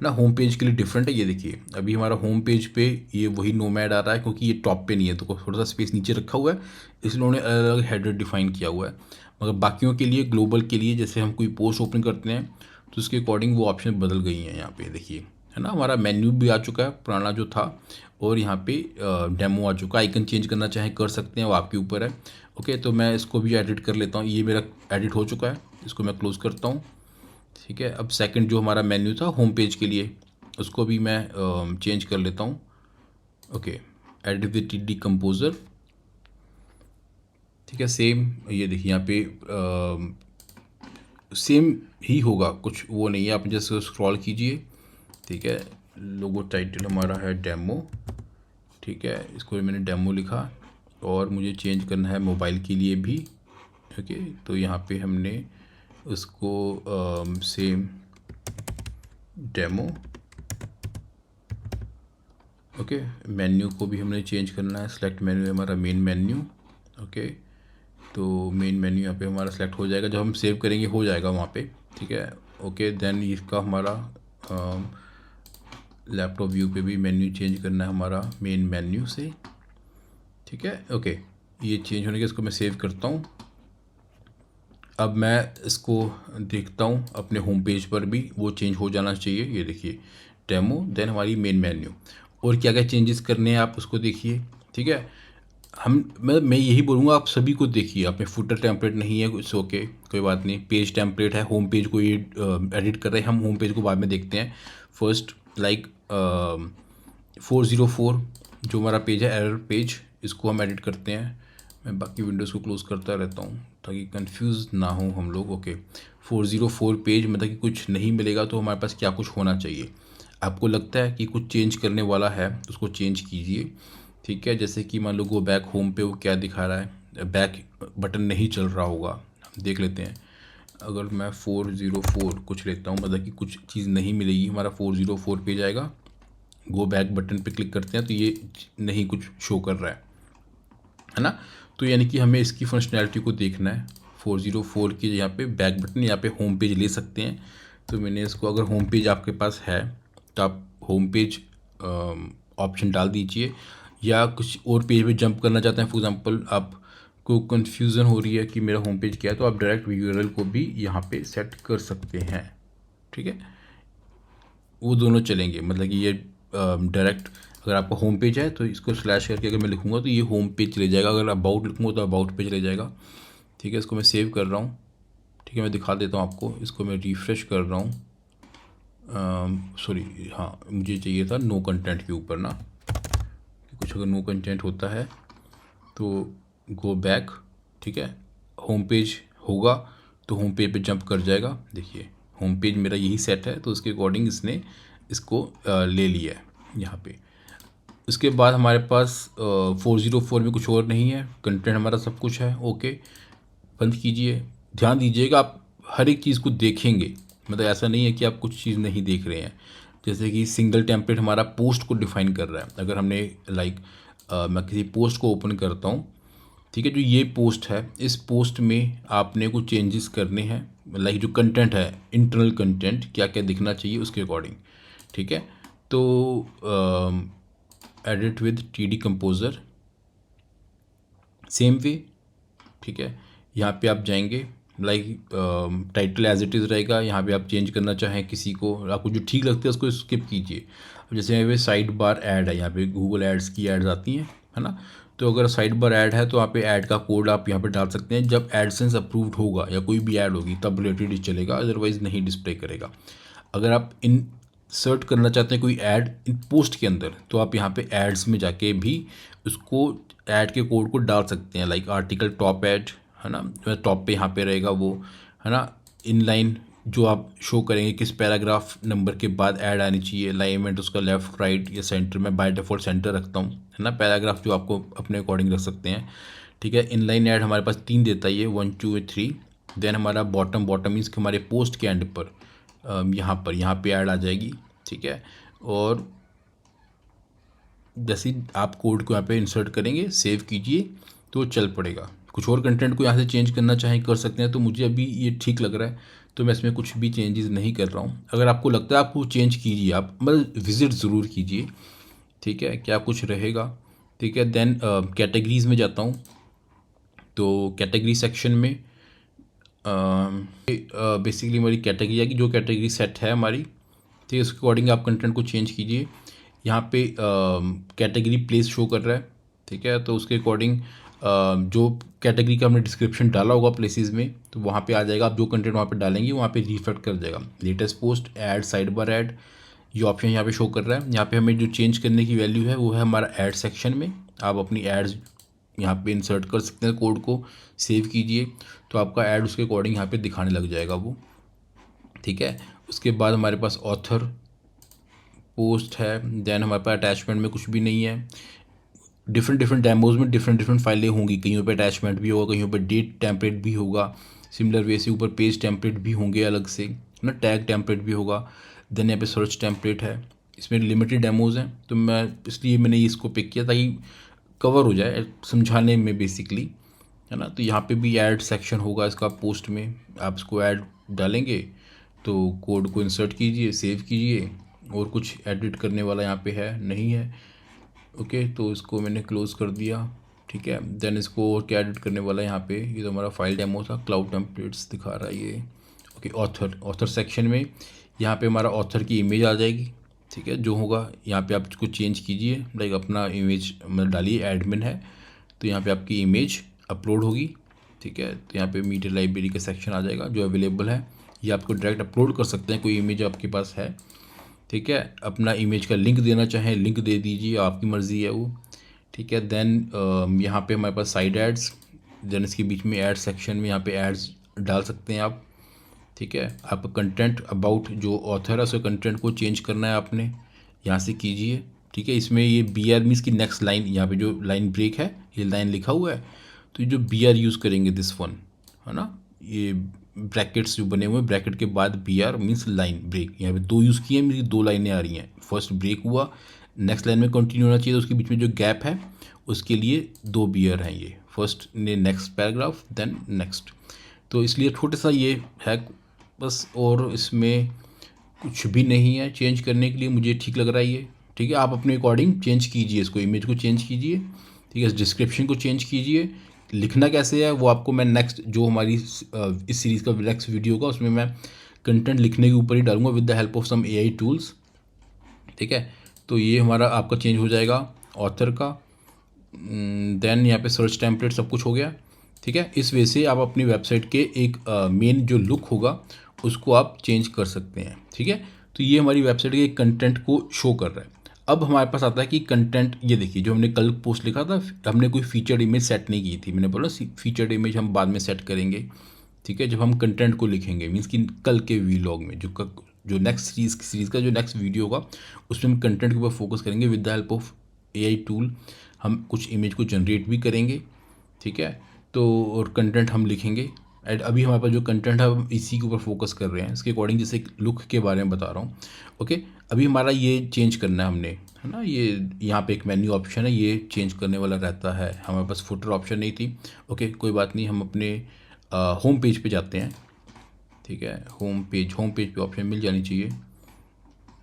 ना। होम पेज के लिए डिफरेंट है, ये देखिए अभी हमारा होम पेज पे ये वही नोमैड आ रहा है क्योंकि ये टॉप पे नहीं है, तो थोड़ा सा स्पेस नीचे रखा हुआ है, इसलिए उन्होंने अलग अलग हेडर डिफाइन किया हुआ है। मगर बाकियों के लिए, ग्लोबल के लिए जैसे हम कोई पोस्ट ओपन करते हैं तो उसके अकॉर्डिंग वो ऑप्शन बदल गई हैं यहाँ पे देखिए, है ना। हमारा मेन्यू भी आ चुका है पुराना जो था, और यहाँ पे डेमो आ चुका है। आइकन चेंज करना चाहे कर सकते हैं, वो आपके ऊपर है, ओके। तो मैं इसको भी एडिट कर लेता हूँ, ये मेरा एडिट हो चुका है, इसको मैं क्लोज़ करता हूँ, ठीक है। अब सेकंड जो हमारा मेन्यू था होम पेज के लिए उसको भी मैं चेंज कर लेता हूँ, okay. Edit with T composer, ठीक है। सेम ये देखिए यहाँ पे सेम ही होगा, कुछ वो नहीं है, आप जैसे स्क्रॉल कीजिए, ठीक है। लोगो टाइटल हमारा है डेमो, ठीक है, इसको मैंने डेमो लिखा और मुझे चेंज करना है मोबाइल के लिए भी, ओके। तो यहाँ पे हमने उसको सेम डेमो, ओके। मेन्यू को भी हमने चेंज करना है, सेलेक्ट मेन्यू है हमारा मेन मेन्यू, ओके। तो मेन मेन्यू यहाँ पे हमारा सेलेक्ट हो जाएगा, जब हम सेव करेंगे हो जाएगा वहाँ पे, ठीक है, ओके। देन इसका हमारा लैपटॉप व्यू पे भी मेन्यू चेंज करना है हमारा मेन मेन्यू से, ठीक है, ओके। ये चेंज होने के इसको मैं सेव करता हूँ। अब मैं इसको देखता हूँ अपने होम पेज पर भी वो चेंज हो जाना चाहिए, ये देखिए डेमो, देन हमारी मेन मेन्यू। और क्या क्या चेंजेस करने हैं आप उसको देखिए, ठीक है। मैं यही बोलूँगा, आप सभी को देखिए, आप में फुटर टेम्पलेट नहीं है, इट्स ओके, कोई बात नहीं। पेज टेम्पलेट है, होम पेज को ये एडिट कर रहे हैं, हम होम पेज को बाद में देखते हैं। फर्स्ट लाइक 404 जो हमारा पेज है, एरर पेज, इसको हम एडिट करते हैं। मैं बाकी विंडोज़ को क्लोज़ करता रहता हूँ ताकि कंफ्यूज ना हो हम लोग। ओके, 404 पेज मतलब कि कुछ नहीं मिलेगा, तो हमारे पास क्या कुछ होना चाहिए। आपको लगता है कि कुछ चेंज करने वाला है तो उसको चेंज कीजिए, ठीक है। जैसे कि मान लो गो बैक होम पे वो क्या दिखा रहा है, बैक बटन नहीं चल रहा होगा, देख लेते हैं। अगर मैं 404 कुछ लेता हूँ, मतलब कि कुछ चीज़ नहीं मिलेगी, हमारा 404 पे जाएगा, गो बैक बटन पे क्लिक करते हैं तो ये नहीं कुछ शो कर रहा है ना। तो यानी कि हमें इसकी फंक्शनैलिटी को देखना है। 404 की यहाँ पे बैक बटन, यहाँ पे होम पेज ले सकते हैं। तो मैंने इसको, अगर होम पेज आपके पास है तो आप होम पेज ऑप्शन डाल दीजिए, या कुछ और पेज पे जंप करना चाहते हैं, फॉर एग्जांपल आपको कन्फ्यूज़न हो रही है कि मेरा होम पेज क्या है, तो आप डायरेक्ट यूआरएल को भी यहाँ पे सेट कर सकते हैं, ठीक है। वो दोनों चलेंगे, मतलब कि ये डायरेक्ट अगर आपका होम पेज है तो इसको स्लैश करके अगर मैं लिखूँगा तो ये होम पेज चले जाएगा, अगर अबाउट लिखूँगा तो अबाउट पे चले जाएगा, ठीक है। इसको मैं सेव कर रहा हूँ, ठीक है। मैं दिखा देता हूँ आपको, इसको मैं रिफ़्रेश कर रहा हूँ। सॉरी, हाँ मुझे चाहिए था नो कंटेंट के ऊपर ना, कुछ अगर नो कंटेंट होता है तो गो बैक, ठीक है। होम पेज होगा तो होम पेज पे जंप कर जाएगा। देखिए होम पेज मेरा यही सेट है, तो उसके अकॉर्डिंग इसने इसको ले लिया है यहाँ पे। उसके बाद हमारे पास 404 में कुछ और नहीं है, कंटेंट हमारा सब कुछ है, ओके। बंद कीजिए। ध्यान दीजिएगा, आप हर एक चीज़ को देखेंगे, मतलब ऐसा नहीं है कि आप कुछ चीज़ नहीं देख रहे हैं। जैसे कि सिंगल टेम्पलेट हमारा पोस्ट को डिफाइन कर रहा है। अगर हमने मैं किसी पोस्ट को ओपन करता हूँ, ठीक है, जो ये पोस्ट है, इस पोस्ट में आपने कुछ चेंजेस करने हैं, लाइक जो कंटेंट है, इंटरनल कंटेंट क्या क्या दिखना चाहिए उसके अकॉर्डिंग, ठीक है। तो edit with TD composer, same way, ठीक है। यहाँ पे आप जाएंगे, टाइटल एज इट इज़ रहेगा, यहाँ पे आप चेंज करना चाहें किसी को, आपको जो ठीक लगता है उसको स्किप कीजिए। अब जैसे यहाँ पे साइड बार ऐड है, यहाँ पे गूगल एड्स की एड्स आती हैं, है ना। तो अगर साइड बार ऐड है तो यहाँ पे ऐड का कोड आप यहाँ पे डाल सकते हैं। जब एडसेंस अप्रूव्ड होगा या कोई भी ऐड होगी तब रिलेटेड चलेगा, अदरवाइज़ नहीं डिस्प्ले करेगा। अगर आप इंसर्ट करना चाहते हैं कोई ऐड इन पोस्ट के अंदर, तो आप यहाँ पे एड्स में जाके भी उसको ऐड के कोड को डाल सकते हैं, लाइक आर्टिकल टॉप ऐड, है ना, टॉप पे यहाँ पे रहेगा वो, है ना। इनलाइन जो आप शो करेंगे किस पैराग्राफ नंबर के बाद ऐड आनी चाहिए, अलाइनमेंट उसका लेफ्ट राइट या सेंटर में, बाय डिफ़ॉल्ट सेंटर रखता हूँ, है ना। पैराग्राफ जो आपको अपने अकॉर्डिंग रख सकते हैं, ठीक है। इनलाइन ऐड हमारे पास 3 देता है, ये 1 2 3। देन हमारा बॉटम, बॉटम मीन्स कि हमारे पोस्ट के एंड पर यहाँ पे ऐड आ जाएगी, ठीक है। और जैसे ही आप कोड को यहाँ पे इंसर्ट करेंगे, सेव कीजिए तो चल पड़ेगा। कुछ और कंटेंट को यहाँ से चेंज करना चाहें कर सकते हैं। तो मुझे अभी ये ठीक लग रहा है, तो मैं इसमें कुछ भी चेंजेस नहीं कर रहा हूँ। अगर आपको लगता है आपको चेंज कीजिए, आप मतलब विज़िट ज़रूर कीजिए, ठीक है, क्या कुछ रहेगा, ठीक है। देन कैटेगरीज़ में जाता हूँ, तो कैटेगरी सेक्शन में बेसिकली हमारी कैटेगरी आएगी, जो कैटेगरी सेट है हमारी, ठीक है। उसके अकॉर्डिंग आप कंटेंट को चेंज कीजिए। यहाँ पे कैटेगरी प्लेस शो कर रहा है, ठीक है। तो उसके अकॉर्डिंग जो कैटेगरी का हमने डिस्क्रिप्शन डाला होगा प्लेसेस में, तो वहाँ पे आ जाएगा। आप जो कंटेंट वहाँ पे डालेंगे वहाँ पे रिफ्लेक्ट कर जाएगा। Latest post, add, side bar add, ये ऑप्शन यहाँ पे शो कर रहा है। यहाँ पे हमें जो चेंज करने की वैल्यू है वो है हमारा ऐड सेक्शन में। आप अपनी एड्स यहाँ पे इंसर्ट कर सकते हैं, कोड को सेव कीजिए तो आपका ऐड उसके अकॉर्डिंग यहाँ पे दिखाने लग जाएगा वो, ठीक है। उसके बाद हमारे पास ऑथर, पोस्ट है। देन हमारे पास अटैचमेंट में कुछ भी नहीं है। डिफरेंट डिफरेंट डेमोज में डिफरेंट डिफरेंट फाइलें होंगी, कहीं पे अटैचमेंट भी होगा, कहीं पे डेट टेम्पलेट भी होगा। सिमिलर वे से ऊपर पेज टेम्पलेट भी होंगे अलग से, है ना, टैग टेम्पलेट भी होगा। देन यहाँ पे सर्च टेम्पलेट है। इसमें लिमिटेड डेमोज हैं, तो मैं इसलिए मैंने इसको पिक किया ताकि कवर हो जाए समझाने में बेसिकली, है ना। तो यहाँ पे भी ऐड सेक्शन होगा इसका, पोस्ट में आप इसको ऐड डालेंगे तो कोड को इंसर्ट कीजिए, सेव कीजिए। और कुछ एडिट करने वाला यहाँ पे है नहीं है, ओके। तो इसको मैंने क्लोज़ कर दिया, ठीक है। देन इसको और क्या एडिट करने वाला है यहाँ पे, ये तो हमारा फाइल डेमो था, क्लाउड टेम्पलेट्स दिखा रहा है ये, ओके। ऑथर सेक्शन में यहाँ पे हमारा ऑथर की इमेज आ जाएगी, ठीक है। जो होगा यहाँ पे आप इसको चेंज कीजिए, लाइक अपना इमेज मतलब डालिए, एडमिन है तो यहाँ पे आपकी इमेज अपलोड होगी, ठीक है। तो यहाँ पे मीडिया लाइब्रेरी का सेक्शन आ जाएगा जो अवेलेबल है, ये आपको डायरेक्ट अपलोड कर सकते हैं, कोई इमेज आपके पास है, ठीक है। अपना इमेज का लिंक देना चाहें लिंक दे दीजिए, आपकी मर्ज़ी है वो, ठीक है। देन यहाँ पे हमारे पास साइड एड्स, देन इसके बीच में एड सेक्शन में यहाँ पे एड्स डाल सकते हैं आप, ठीक है। आपका कंटेंट अबाउट जो ऑथर है उसके कंटेंट को चेंज करना है आपने, यहाँ से कीजिए, ठीक है। इसमें ये बी आर मीन्स की नेक्स्ट लाइन, यहाँ पे जो लाइन ब्रेक है ये लाइन लिखा हुआ है, तो ये जो बी आर यूज़ करेंगे दिस वन, है ना, ये ब्रैकेट्स जो बने हुए हैं, ब्रैकेट के बाद B R means line break, यहाँ पे दो यूज़ किए हैं, मेरी दो लाइनें आ रही हैं, फर्स्ट ब्रेक हुआ, नेक्स्ट लाइन में कंटिन्यू होना चाहिए, तो उसके बीच में जो गैप है उसके लिए दो बी आर हैं, ये फर्स्ट ने नेक्स्ट पैराग्राफ देन नेक्स्ट, तो इसलिए छोटा सा ये है बस, और इसमें कुछ भी नहीं है चेंज करने के लिए, मुझे ठीक लग रहा है ये, ठीक है। आप अपने अकॉर्डिंग चेंज कीजिए, इसको इमेज को चेंज कीजिए, ठीक है, इस डिस्क्रिप्शन को चेंज कीजिए, लिखना कैसे है वो आपको मैं नेक्स्ट जो हमारी इस सीरीज़ का नेक्स्ट वीडियो का उसमें मैं कंटेंट लिखने के ऊपर ही डालूंगा with the help of some AI tools, ठीक है। तो ये हमारा आपका चेंज हो जाएगा ऑथर का, देन यहाँ पे सर्च टेम्पलेट सब कुछ हो गया, ठीक है। इस वजह से आप अपनी वेबसाइट के एक मेन जो लुक होगा उसको आप चेंज कर सकते हैं, ठीक है। तो ये हमारी वेबसाइट के कंटेंट को शो कर रहा है। अब हमारे पास आता है कि कंटेंट, ये देखिए जो हमने कल पोस्ट लिखा था, हमने कोई फीचर्ड इमेज सेट नहीं की थी, मैंने बोला फीचर्ड इमेज हम बाद में सेट करेंगे, ठीक है, जब हम कंटेंट को लिखेंगे, मीन्स कि कल के वीलॉग में जो नेक्स्ट सीरीज़ का जो नेक्स्ट वीडियो होगा उसमें हम कंटेंट के ऊपर फोकस करेंगे with the help of AI tool, हम कुछ इमेज को जनरेट भी करेंगे, ठीक है। तो और कंटेंट हम लिखेंगे, एंड अभी हमारे पास जो कंटेंट है हम इसी के ऊपर फोकस कर रहे हैं, इसके अकॉर्डिंग जैसे लुक के बारे में बता रहा हूँ, ओके। अभी हमारा ये चेंज करना है हमने, है ना, ये यहाँ पे एक मेन्यू ऑप्शन है, ये चेंज करने वाला रहता है, हमारे पास फुटर ऑप्शन नहीं थी, ओके कोई बात नहीं, हम अपने होम पेज पे जाते हैं, ठीक है। होम पेज पे ऑप्शन मिल जानी चाहिए,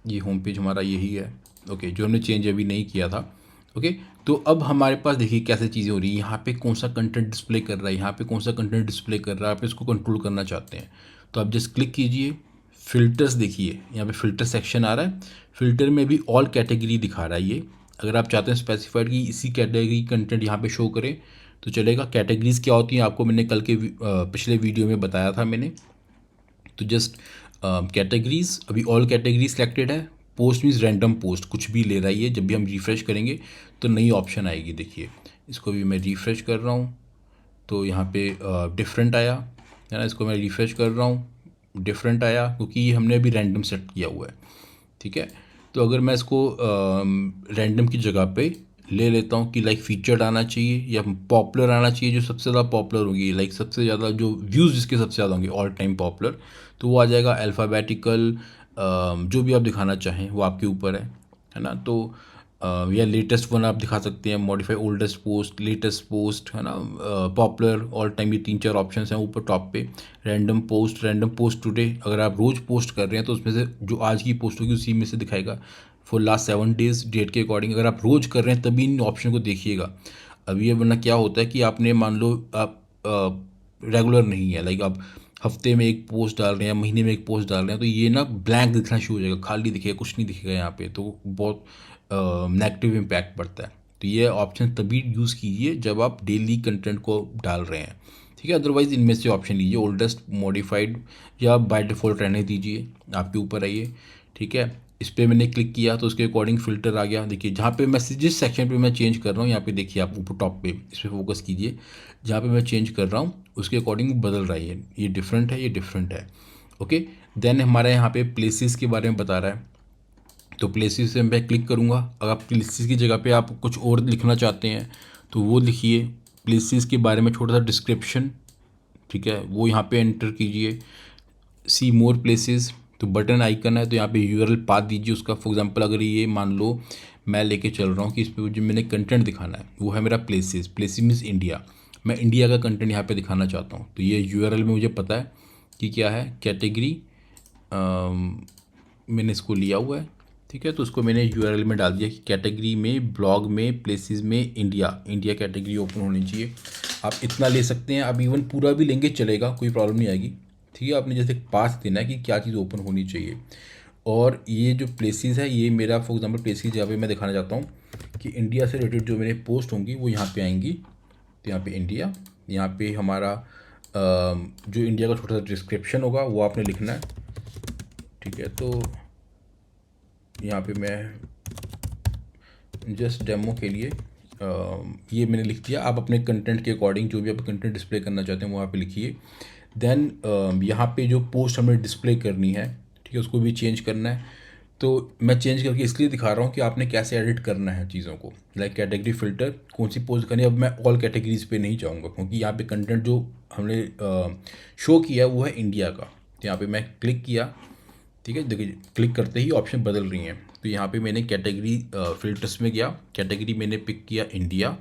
ये होम पेज हमारा यही है, ओके, जो हमने चेंज अभी नहीं किया था, ओके। तो अब हमारे पास देखिए कैसे चीज़ें हो रही है, यहाँ पे कौन सा कंटेंट डिस्प्ले कर रहा है, यहाँ पे कौन सा कंटेंट डिस्प्ले कर रहा है, आप इसको कंट्रोल करना चाहते हैं तो आप जस्ट क्लिक कीजिए, फ़िल्टर्स देखिए, यहाँ पे फ़िल्टर सेक्शन आ रहा है, फ़िल्टर में भी ऑल कैटेगरी दिखा रहा है ये, अगर आप चाहते हैं स्पेसिफाइड कि इसी कैटेगरी कंटेंट यहाँ पे शो करें तो चलेगा। कैटेगरीज़ क्या होती हैं आपको मैंने कल के पिछले वीडियो में बताया था मैंने, तो जस्ट कैटेगरीज, अभी ऑल कैटेगरी सेलेक्टेड है, पोस्ट मीन्स रैंडम पोस्ट कुछ भी ले रहा है ये, जब भी हम रिफ़्रेश करेंगे तो नई ऑप्शन आएगी, देखिए इसको भी मैं रिफ़्रेश कर रहा हूँ तो यहाँ पे डिफरेंट आया, है ना, इसको मैं रिफ़्रेश कर रहा हूँ डिफरेंट आया, क्योंकि ये हमने अभी रैंडम सेट किया हुआ है, ठीक है। तो अगर मैं इसको रैंडम की जगह पे ले लेता हूँ कि लाइक फीचर्ड आना चाहिए या पॉपुलर आना चाहिए, जो सबसे ज़्यादा पॉपुलर होगी, लाइक सबसे ज़्यादा जो व्यूज़ जिसके सबसे ज़्यादा होंगे ऑल टाइम पॉपुलर, तो वो आ जाएगा अल्फ़ाबेटिकल, जो भी आप दिखाना चाहें वो आपके ऊपर है ना। तो या लेटेस्ट वन आप दिखा सकते हैं, modify oldest post, latest post, है ना, पॉपुलर, ऑल टाइम, ये 3-4 ऑप्शन हैं ऊपर टॉप पे। रैंडम पोस्ट टुडे, अगर आप रोज़ पोस्ट कर रहे हैं तो उसमें से जो आज की पोस्ट होगी उसी में से दिखाएगा, फॉर लास्ट 7 डेज डेट के अकॉर्डिंग, अगर आप रोज़ कर रहे हैं तभी इन ऑप्शन को देखिएगा। अब ये वरना क्या होता है कि आपने मान लो आप रेगुलर नहीं है, लाइक आप हफ्ते में एक पोस्ट डाल रहे हैं या महीने में एक पोस्ट डाल रहे हैं, तो ये ना ब्लैंक दिखना शुरू हो जाएगा, खाली दिखेगा, कुछ नहीं दिखेगा यहाँ पे, तो बहुत नेगेटिव इम्पैक्ट पड़ता है। तो ये ऑप्शन तभी यूज़ कीजिए जब आप डेली कंटेंट को डाल रहे हैं, ठीक है। अदरवाइज़ इनमें से ऑप्शन लीजिए, ओल्डेस्ट, मॉडिफाइड या बाय डिफ़ॉल्ट रहने दीजिए, आपके ऊपर है ये, ठीक है। इस पर मैंने क्लिक किया तो उसके अकॉर्डिंग फ़िल्टर आ गया, देखिए जहाँ पे मैं जिस सेक्शन पे मैं चेंज कर रहा हूँ, यहाँ पे देखिए आप ऊपर टॉप पे इस पर फोकस कीजिए, जहाँ पे मैं चेंज कर रहा हूँ उसके अकॉर्डिंग बदल रहा है, ये डिफरेंट है, ये डिफरेंट है, ओके। देन हमारे यहाँ पे प्लेसेस के बारे में बता रहा है, तो प्लेसेस से मैं क्लिक करूँगा, अगर आप प्लेसेस की जगह पे आप कुछ और लिखना चाहते हैं तो वो लिखिए, प्लेसेस के बारे में छोटा सा डिस्क्रिप्शन, ठीक है, वो यहाँ पे एंटर कीजिए। सी मोर प्लेसेस, तो बटन आइकन है, तो यहाँ पे यूआरएल पाथ दीजिए उसका, फॉर एग्जांपल अगर ये मान लो मैं लेके चल रहा हूँ कि इस पर जो मैंने कंटेंट दिखाना है वो है मेरा प्लेसेस मीन्स इंडिया, मैं इंडिया का कंटेंट यहाँ पे दिखाना चाहता हूँ, तो ये यूआरएल में मुझे पता है कि क्या है, कैटेगरी मैंने इसको लिया हुआ है, ठीक है। तो उसको मैंने यूआरएल में डाल दिया कि कैटेगरी में ब्लॉग में प्लेसेस में इंडिया कैटेगरी ओपन होनी चाहिए, आप इतना ले सकते हैं, आप इवन पूरा भी लेंगे चलेगा, कोई प्रॉब्लम नहीं आएगी, ठीक है। आपने जैसे पास देना है कि क्या चीज़ ओपन होनी चाहिए, और ये जो प्लेसेस है ये मेरा फॉर एग्जांपल प्लेस की जगह पे मैं दिखाना चाहता हूँ कि इंडिया से रिलेटेड जो मेरे पोस्ट होंगी वो यहाँ पे आएंगी, तो यहाँ पे इंडिया, यहाँ पे हमारा जो इंडिया का छोटा सा डिस्क्रिप्शन होगा वो आपने लिखना है, ठीक है। तो यहाँ पे मैं जस्ट डेमो के लिए ये मैंने लिख दिया। आप अपने कंटेंट के अकॉर्डिंग जो भी आप कंटेंट डिस्प्ले करना चाहते हैं वो वहाँ पे लिखिए। देन यहाँ पे जो पोस्ट हमें डिस्प्ले करनी है, ठीक है, उसको भी चेंज करना है। तो मैं चेंज करके इसलिए दिखा रहा हूँ कि आपने कैसे एडिट करना है चीज़ों को, लाइक कैटेगरी फ़िल्टर कौन सी पोस्ट करनी है। अब मैं ऑल कैटेगरीज पे नहीं जाऊँगा क्योंकि यहाँ पे कंटेंट जो हमने शो किया है वो है इंडिया का। तो यहाँ पे मैं क्लिक किया, ठीक है, देखिए क्लिक करते ही ऑप्शन बदल रही हैं। तो यहाँ पे मैंने कैटेगरी फ़िल्टर्स में गया, कैटेगरी मैंने पिक किया इंडिया,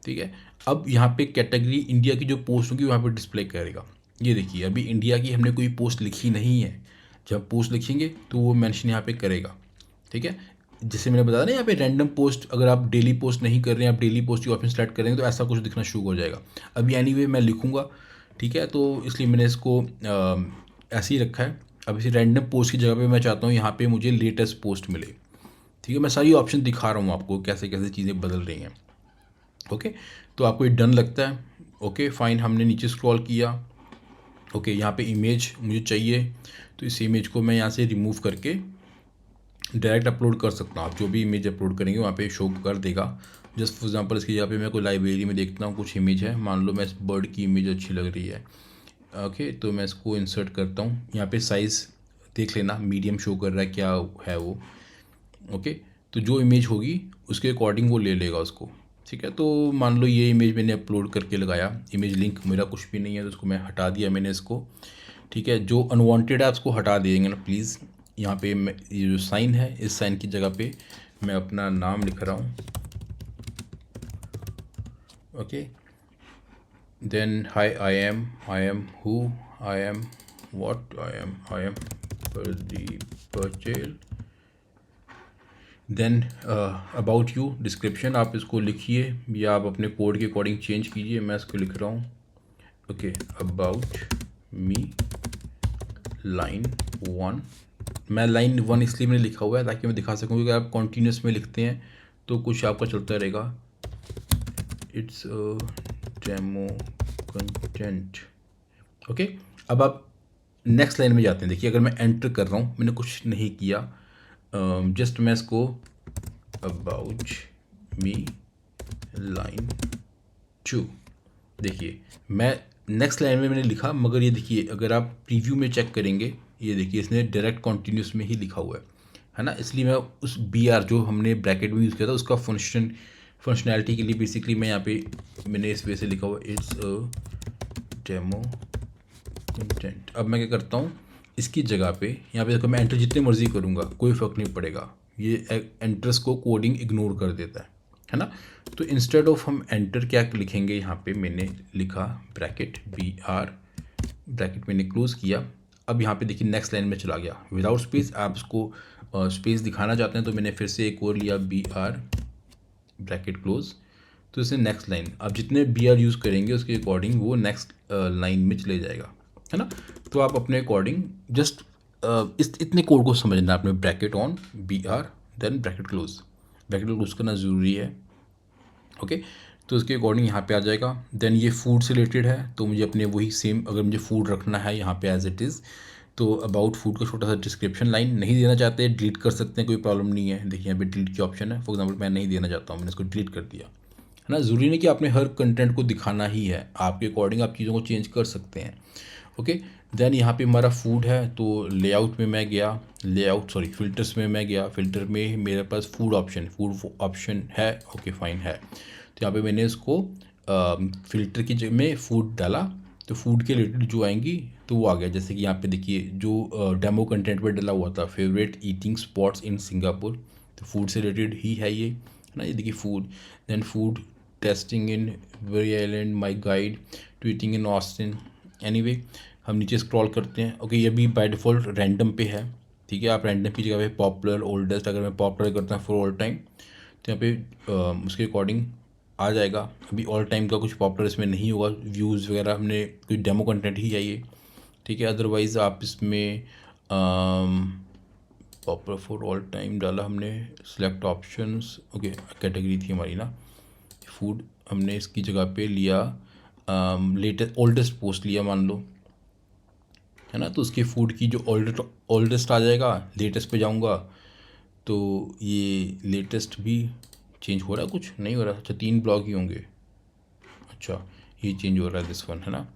ठीक है। अब यहाँ पे कैटेगरी इंडिया की जो पोस्ट होगी वहाँ पे डिस्प्ले करेगा। ये देखिए अभी इंडिया की हमने कोई पोस्ट लिखी नहीं है, जब पोस्ट लिखेंगे तो वो मेंशन यहाँ पे करेगा, ठीक है। जैसे मैंने बताया ना, यहाँ पे रैंडम पोस्ट, अगर आप डेली पोस्ट नहीं कर रहे हैं, आप डेली पोस्ट की ऑप्शन सेलेक्ट करेंगे तो ऐसा कुछ दिखना शुरू हो जाएगा। अभी एनीवे मैं लिखूँगा, ठीक है, तो इसलिए मैंने इसको ऐसे ही रखा है। अब इसी रैंडम पोस्ट की जगह पे मैं चाहता हूँ यहाँ पे मुझे लेटेस्ट पोस्ट मिले, ठीक है। मैं सारी ऑप्शन दिखा रहा हूँ आपको कैसे कैसे चीज़ें बदल रही हैं, ओके। तो आपको ये डन लगता है, ओके फाइन। हमने नीचे स्क्रॉल किया, ओके, यहाँ पे इमेज मुझे चाहिए, तो इस इमेज को मैं यहाँ से रिमूव करके डायरेक्ट अपलोड कर सकता हूँ। आप जो भी इमेज अपलोड करेंगे वहाँ पे शो कर देगा। जस्ट फॉर एग्जांपल इसकी जगह पे मैं कोई लाइब्रेरी में देखता हूँ, कुछ इमेज है, मान लो मैं इस बर्ड की इमेज अच्छी लग रही है, ओके, तो मैं इसको इंसर्ट करता हूँ। यहाँ पे साइज़ देख लेना, मीडियम शो कर रहा है, क्या है वो, ओके। तो जो इमेज होगी उसके अकॉर्डिंग वो ले लेगा उसको, ठीक है। तो मान लो ये इमेज मैंने अपलोड करके लगाया, इमेज लिंक मेरा कुछ भी नहीं है तो उसको मैं हटा दिया मैंने इसको, ठीक है। जो अनवांटेड है उसको हटा देंगे ना प्लीज़। यहाँ पे मैं ये जो साइन है, इस साइन की जगह पे मैं अपना नाम लिख रहा हूँ, okay. Then hi, I am who, I am what, I am Pradeep Patel. Then about you description आप इसको लिखिए या आप अपने कोड के अकॉर्डिंग चेंज कीजिए। मैं इसको लिख रहा हूँ, ओके, अबाउट मी लाइन 1। मैं लाइन 1 इसलिए मैंने लिखा हुआ है ताकि मैं दिखा सकूँ कि अगर आप कॉन्टीन्यूस में लिखते हैं तो कुछ आपका चलता रहेगा। It's demo content, okay. अब आप नेक्स्ट लाइन में जाते हैं। देखिए अगर मैं एंटर कर रहा हूँ, मैंने कुछ नहीं किया, जस्ट मैं इसको अबाउट मी लाइन 2, देखिए मैं नेक्स्ट लाइन में मैंने लिखा, मगर ये देखिए अगर आप प्रीव्यू में चेक करेंगे, ये देखिए इसने डायरेक्ट कॉन्टीन्यूस में ही लिखा हुआ है ना। इसलिए मैं उस बी आर जो हमने ब्रैकेट में यूज़ किया था उसका फंक्शनैलिटी के लिए बेसिकली मैं यहाँ पे मैंने इस वजह से लिखा हुआ इट्स अ डेमो कंटेंट। अब मैं क्या करता हूँ, इसकी जगह पे यहाँ पे देखो मैं एंटर जितने मर्जी करूँगा कोई फ़र्क नहीं पड़ेगा, ये एंटर्स को कोडिंग इग्नोर कर देता है ना। तो इंस्टेड ऑफ हम एंटर क्या लिखेंगे, यहाँ पे मैंने लिखा ब्रैकेट बी आर, ब्रैकेट मैंने क्लोज़ किया। अब यहाँ पे देखिए नेक्स्ट लाइन में चला गया विदाउट स्पेस। आप उसको स्पेस दिखाना चाहते हैं तो मैंने फिर से एक और लिया बी आर, ब्रैकेट क्लोज। तो इससे नेक्स्ट लाइन आप जितने बी आर यूज़ करेंगे उसके अकॉर्डिंग वो नेक्स्ट लाइन में चले जाएगा, है ना। तो आप अपने अकॉर्डिंग जस्ट इतने कोड को समझना है आपने, bracket on B R then bracket close करना ज़रूरी है, ओके। तो उसके अकॉर्डिंग यहाँ पे आ जाएगा। देन ये फूड से रिलेटेड है तो मुझे अपने वही सेम, अगर मुझे फूड रखना है यहाँ पे एज इट इज़, तो अबाउट फूड का छोटा सा डिस्क्रिप्शन लाइन नहीं देना चाहते डिलीट कर सकते हैं, कोई प्रॉब्लम नहीं है। देखिए यहाँ पे डिलीट की ऑप्शन है, फॉर एग्जांपल मैं नहीं देना चाहता हूँ, मैंने इसको डिलीट कर दिया, है ना। ज़रूरी नहीं कि आपने हर कंटेंट को दिखाना ही है, आपके अकॉर्डिंग आप चीज़ों को चेंज कर सकते हैं, ओके। देन यहाँ पे हमारा फूड है तो लेआउट में मैं गया, फ़िल्टर्स में मैं गया, फ़िल्टर में मेरे पास फूड ऑप्शन है, ओके फाइन है। तो यहाँ पे मैंने इसको फ़िल्टर की जगह में फूड डाला, तो फूड के रिलेटेड जो आएंगी तो वो आ गया। जैसे कि यहाँ पे देखिए जो डेमो कंटेंट पर डला हुआ था, favourite eating spots in Singapore, तो फूड से रिलेटेड ही है ये, है ना। ये देखिए food, then food tasting in very island, my guide to eating in Austin. Anyway हम नीचे स्क्रॉल करते हैं, ओके। ये भी बाय डिफ़ॉल्ट रैंडम पे है, ठीक है। आप रैंडम की जगह पे पॉपुलर ओल्डेस्ट, अगर मैं पॉपुलर करता हूँ फॉर ऑल टाइम तो यहाँ पे उसके अकॉर्डिंग आ जाएगा। अभी ऑल टाइम का कुछ पॉपुलर इसमें नहीं होगा, व्यूज़ वगैरह हमने कोई डेमो कंटेंट ही है ये, ठीक है। अदरवाइज़ आप इसमें पॉपुलर फॉर ऑल टाइम डाला हमने, सिलेक्ट ऑप्शंस, ओके, कैटेगरी थी हमारी ना फूड हमने इसकी जगह पे लिया लेटेस्ट ओल्डेस्ट पोस्ट लिया मान लो, है ना। तो उसकी फ़ूड की जो ओल्डेस्ट आ जाएगा, लेटेस्ट पे जाऊंगा तो ये लेटेस्ट भी चेंज हो रहा है, कुछ नहीं हो रहा। अच्छा 3 ब्लॉक ही होंगे, अच्छा ये चेंज हो रहा है दिस वन, है ना।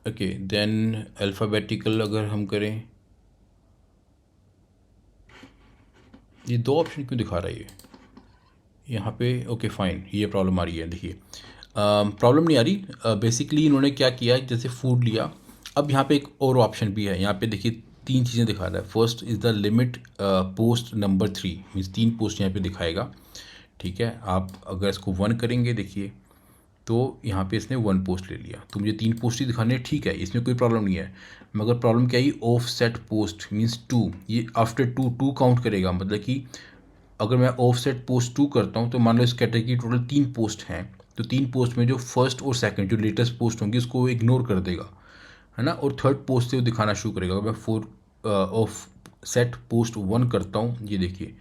ओके देन अल्फ़ाबेटिकल अगर हम करें, ये 2 ऑप्शन क्यों दिखा रहा है ये यहाँ पे। ओके फाइन, ये प्रॉब्लम आ रही है। देखिए प्रॉब्लम नहीं आ रही, बेसिकली इन्होंने क्या किया, जैसे फूड लिया, अब यहाँ पे एक और ऑप्शन भी है। यहाँ पे देखिए 3 चीज़ें दिखा रहा है। First is the limit post number 3, means 3 post यहाँ पे दिखाएगा, ठीक है। आप अगर इसको 1 करेंगे देखिए, तो यहाँ पे इसने 1 पोस्ट ले लिया, तो मुझे 3 पोस्ट ही दिखाने हैं, ठीक है, इसमें कोई प्रॉब्लम नहीं है। मगर प्रॉब्लम क्या है, ऑफ सेट पोस्ट मीन्स 2, ये आफ्टर 2 काउंट करेगा। मतलब कि अगर मैं ऑफ सेट पोस्ट 2 करता हूँ तो मान लो इस कैटेगरी की टोटल 3 पोस्ट हैं, तो 3 पोस्ट में जो फर्स्ट और सेकंड जो लेटेस्ट पोस्ट होंगी उसको वो इग्नोर कर देगा, है ना। और थर्ड पोस्ट से वो दिखाना शुरू करेगा। अगर मैं 4 ऑफ सेट पोस्ट 1 करता हूँ, ये देखिए,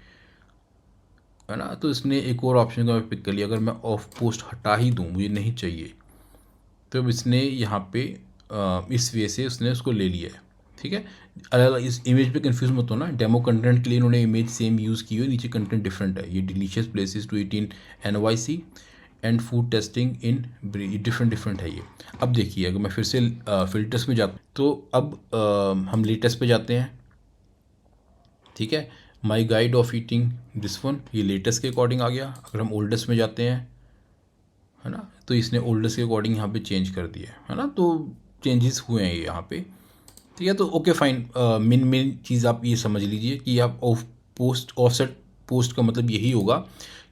है ना। तो इसने एक और ऑप्शन का पिक कर लिया, अगर मैं ऑफ पोस्ट हटा ही दूँ, मुझे नहीं चाहिए, तो अब इसने यहाँ पे इस वे से उसने उसको ले लिया है, ठीक है। अलग अलग इस इमेज पे कंफ्यूज मत होना, डेमो कंटेंट के लिए इन्होंने इमेज सेम यूज़ की हुई, नीचे कंटेंट डिफरेंट है। ये delicious places to eat in NYC and food tasting in different है ये। अब देखिए अगर मैं फिर से फिल्टर्स में जाता तो अब हम लेटेस्ट पे जाते हैं, ठीक है। माई guide of eating this one, ये लेटेस्ट के अकॉर्डिंग आ गया। अगर हम ओल्डेस्ट में जाते हैं, है ना, तो इसने ओल्डेस्ट के अकॉर्डिंग यहाँ पे चेंज कर दिया है ना। तो चेंजेस हुए हैं ये यहाँ पे, ठीक है। तो ओके फाइन, मेन चीज़ आप ये समझ लीजिए कि आप ऑफसेट पोस्ट का मतलब यही होगा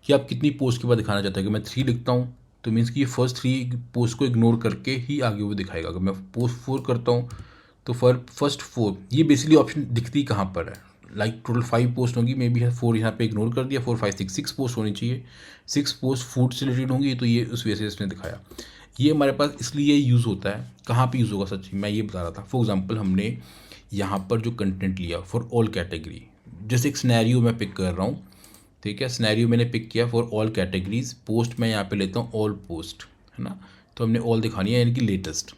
कि आप कितनी पोस्ट के बाद दिखाना चाहते हैं। अगर मैं 3 लिखता हूँ तो मीन्स कि ये फर्स्ट 3 पोस्ट को इग्नोर करके ही आगे वो दिखाएगा। अगर मैं पोस्ट 4 करता हूँ तो फर्स्ट 4, ये बेसिकली ऑप्शन दिखती कहाँ पर है, लाइक टोटल 5 पोस्ट होंगी, मे बी 4 यहाँ पे इग्नोर कर दिया, 4 5 6 पोस्ट होनी चाहिए, 6 पोस्ट फूड से रिलेटेड होंगी, तो ये उस वजह से इसने दिखाया। ये हमारे पास इसलिए यूज़ होता है, कहाँ पे यूज़ होगा सच मैं ये बता रहा था। फॉर एग्जांपल हमने यहाँ पर जो कंटेंट लिया फॉर ऑल कैटेगरी, जैसे एक स्नैरियो मैं पिक कर रहा हूँ, ठीक है। स्नैरियो मैंने पिक किया फॉर ऑल कैटेगरीज, पोस्ट मैं यहाँ पे लेता हूँ ऑल पोस्ट, है ना। तो हमने ऑल दिखानी है, यानी कि लेटेस्ट,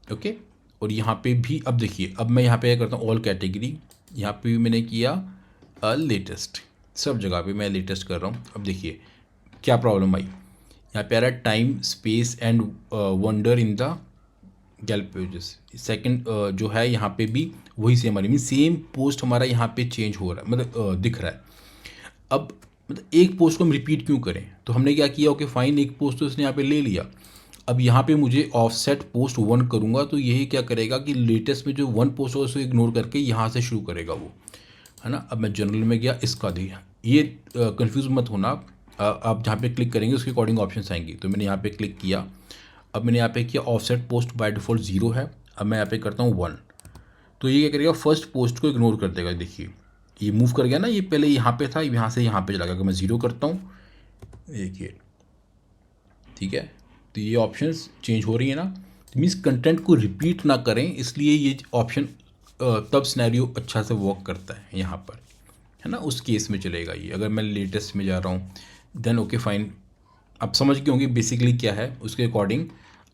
ओके। और यहाँ पे भी अब देखिए, अब मैं यहाँ पे क्या करता हूँ, ऑल कैटेगरी, यहाँ पे भी मैंने किया लेटेस्ट, सब जगह पे मैं लेटेस्ट कर रहा हूँ। अब देखिए क्या प्रॉब्लम आई, यहाँ पे आ रहा है time space and wonder in the gulp pages. Second जो है यहाँ पे भी वही सेम आ रही, मीन सेम पोस्ट हमारा यहाँ पे चेंज हो रहा है, मतलब दिख रहा है। अब मतलब एक पोस्ट को हम रिपीट क्यों करें, तो हमने क्या किया, ओके फाइन, एक पोस्ट तो इसने यहाँ पे ले लिया। अब यहाँ पे मुझे ऑफसेट पोस्ट 1 करूँगा तो यही क्या करेगा कि लेटेस्ट में जो 1 पोस्ट हो उसे इग्नोर करके यहाँ से शुरू करेगा वो, है ना। अब मैं जनरल में गया, इसका दिया, ये कंफ्यूज मत होना आप जहाँ पे क्लिक करेंगे उसके अकॉर्डिंग ऑप्शन आएंगी। तो मैंने यहाँ पे क्लिक किया, अब मैंने यहाँ पे किया ऑफसेट पोस्ट बाय डिफ़ॉल्ट 0 है, अब मैं यहाँ पे करता हूँ 1, तो ये क्या करेगा, फर्स्ट पोस्ट को इग्नोर कर देगा। देखिए ये मूव कर गया ना, ये पहले यहाँ पे था, यहाँ से यहाँ पे चला गया। अगर मैं 0 करता हूँ, देखिए, ठीक है, तो ये ऑप्शंस चेंज हो रही है ना, मीन्स कंटेंट को रिपीट ना करें, इसलिए ये ऑप्शन तब सिनेरियो अच्छा से वर्क करता है यहाँ पर, है ना, उस केस में चलेगा ये। अगर मैं लेटेस्ट में जा रहा हूँ देन ओके फाइन, आप समझ गए होंगे बेसिकली क्या है, उसके अकॉर्डिंग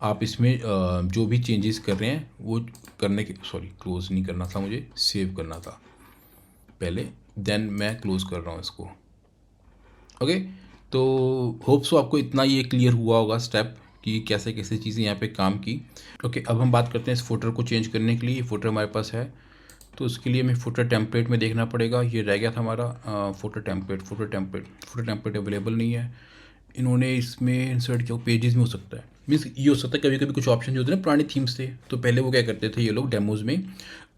आप इसमें जो भी चेंजेस कर रहे हैं वो करने के, सॉरी क्लोज़ नहीं करना था, मुझे सेव करना था पहले, देन मैं क्लोज़ कर रहा हूँ इसको, ओके। तो होप सो आपको इतना ये क्लियर हुआ होगा स्टेप कि कैसे कैसे चीज़ें यहाँ पे काम की। ओके अब हम बात करते हैं इस फुटर को चेंज करने के लिए। फुटर हमारे पास है, तो उसके लिए हमें फुटर टेम्पलेट में देखना पड़ेगा। ये रह गया था हमारा फुटर टेम्पलेट अवेलेबल नहीं है। इन्होंने इसमें इंसर्ट किया, पेजेस में हो सकता है, मीन्स ये हो सकता है कभी कभी कुछ ऑप्शन जो होते हैं ना पुराने थीम्स थे, तो पहले वो क्या करते थे ये लोग डेमोज में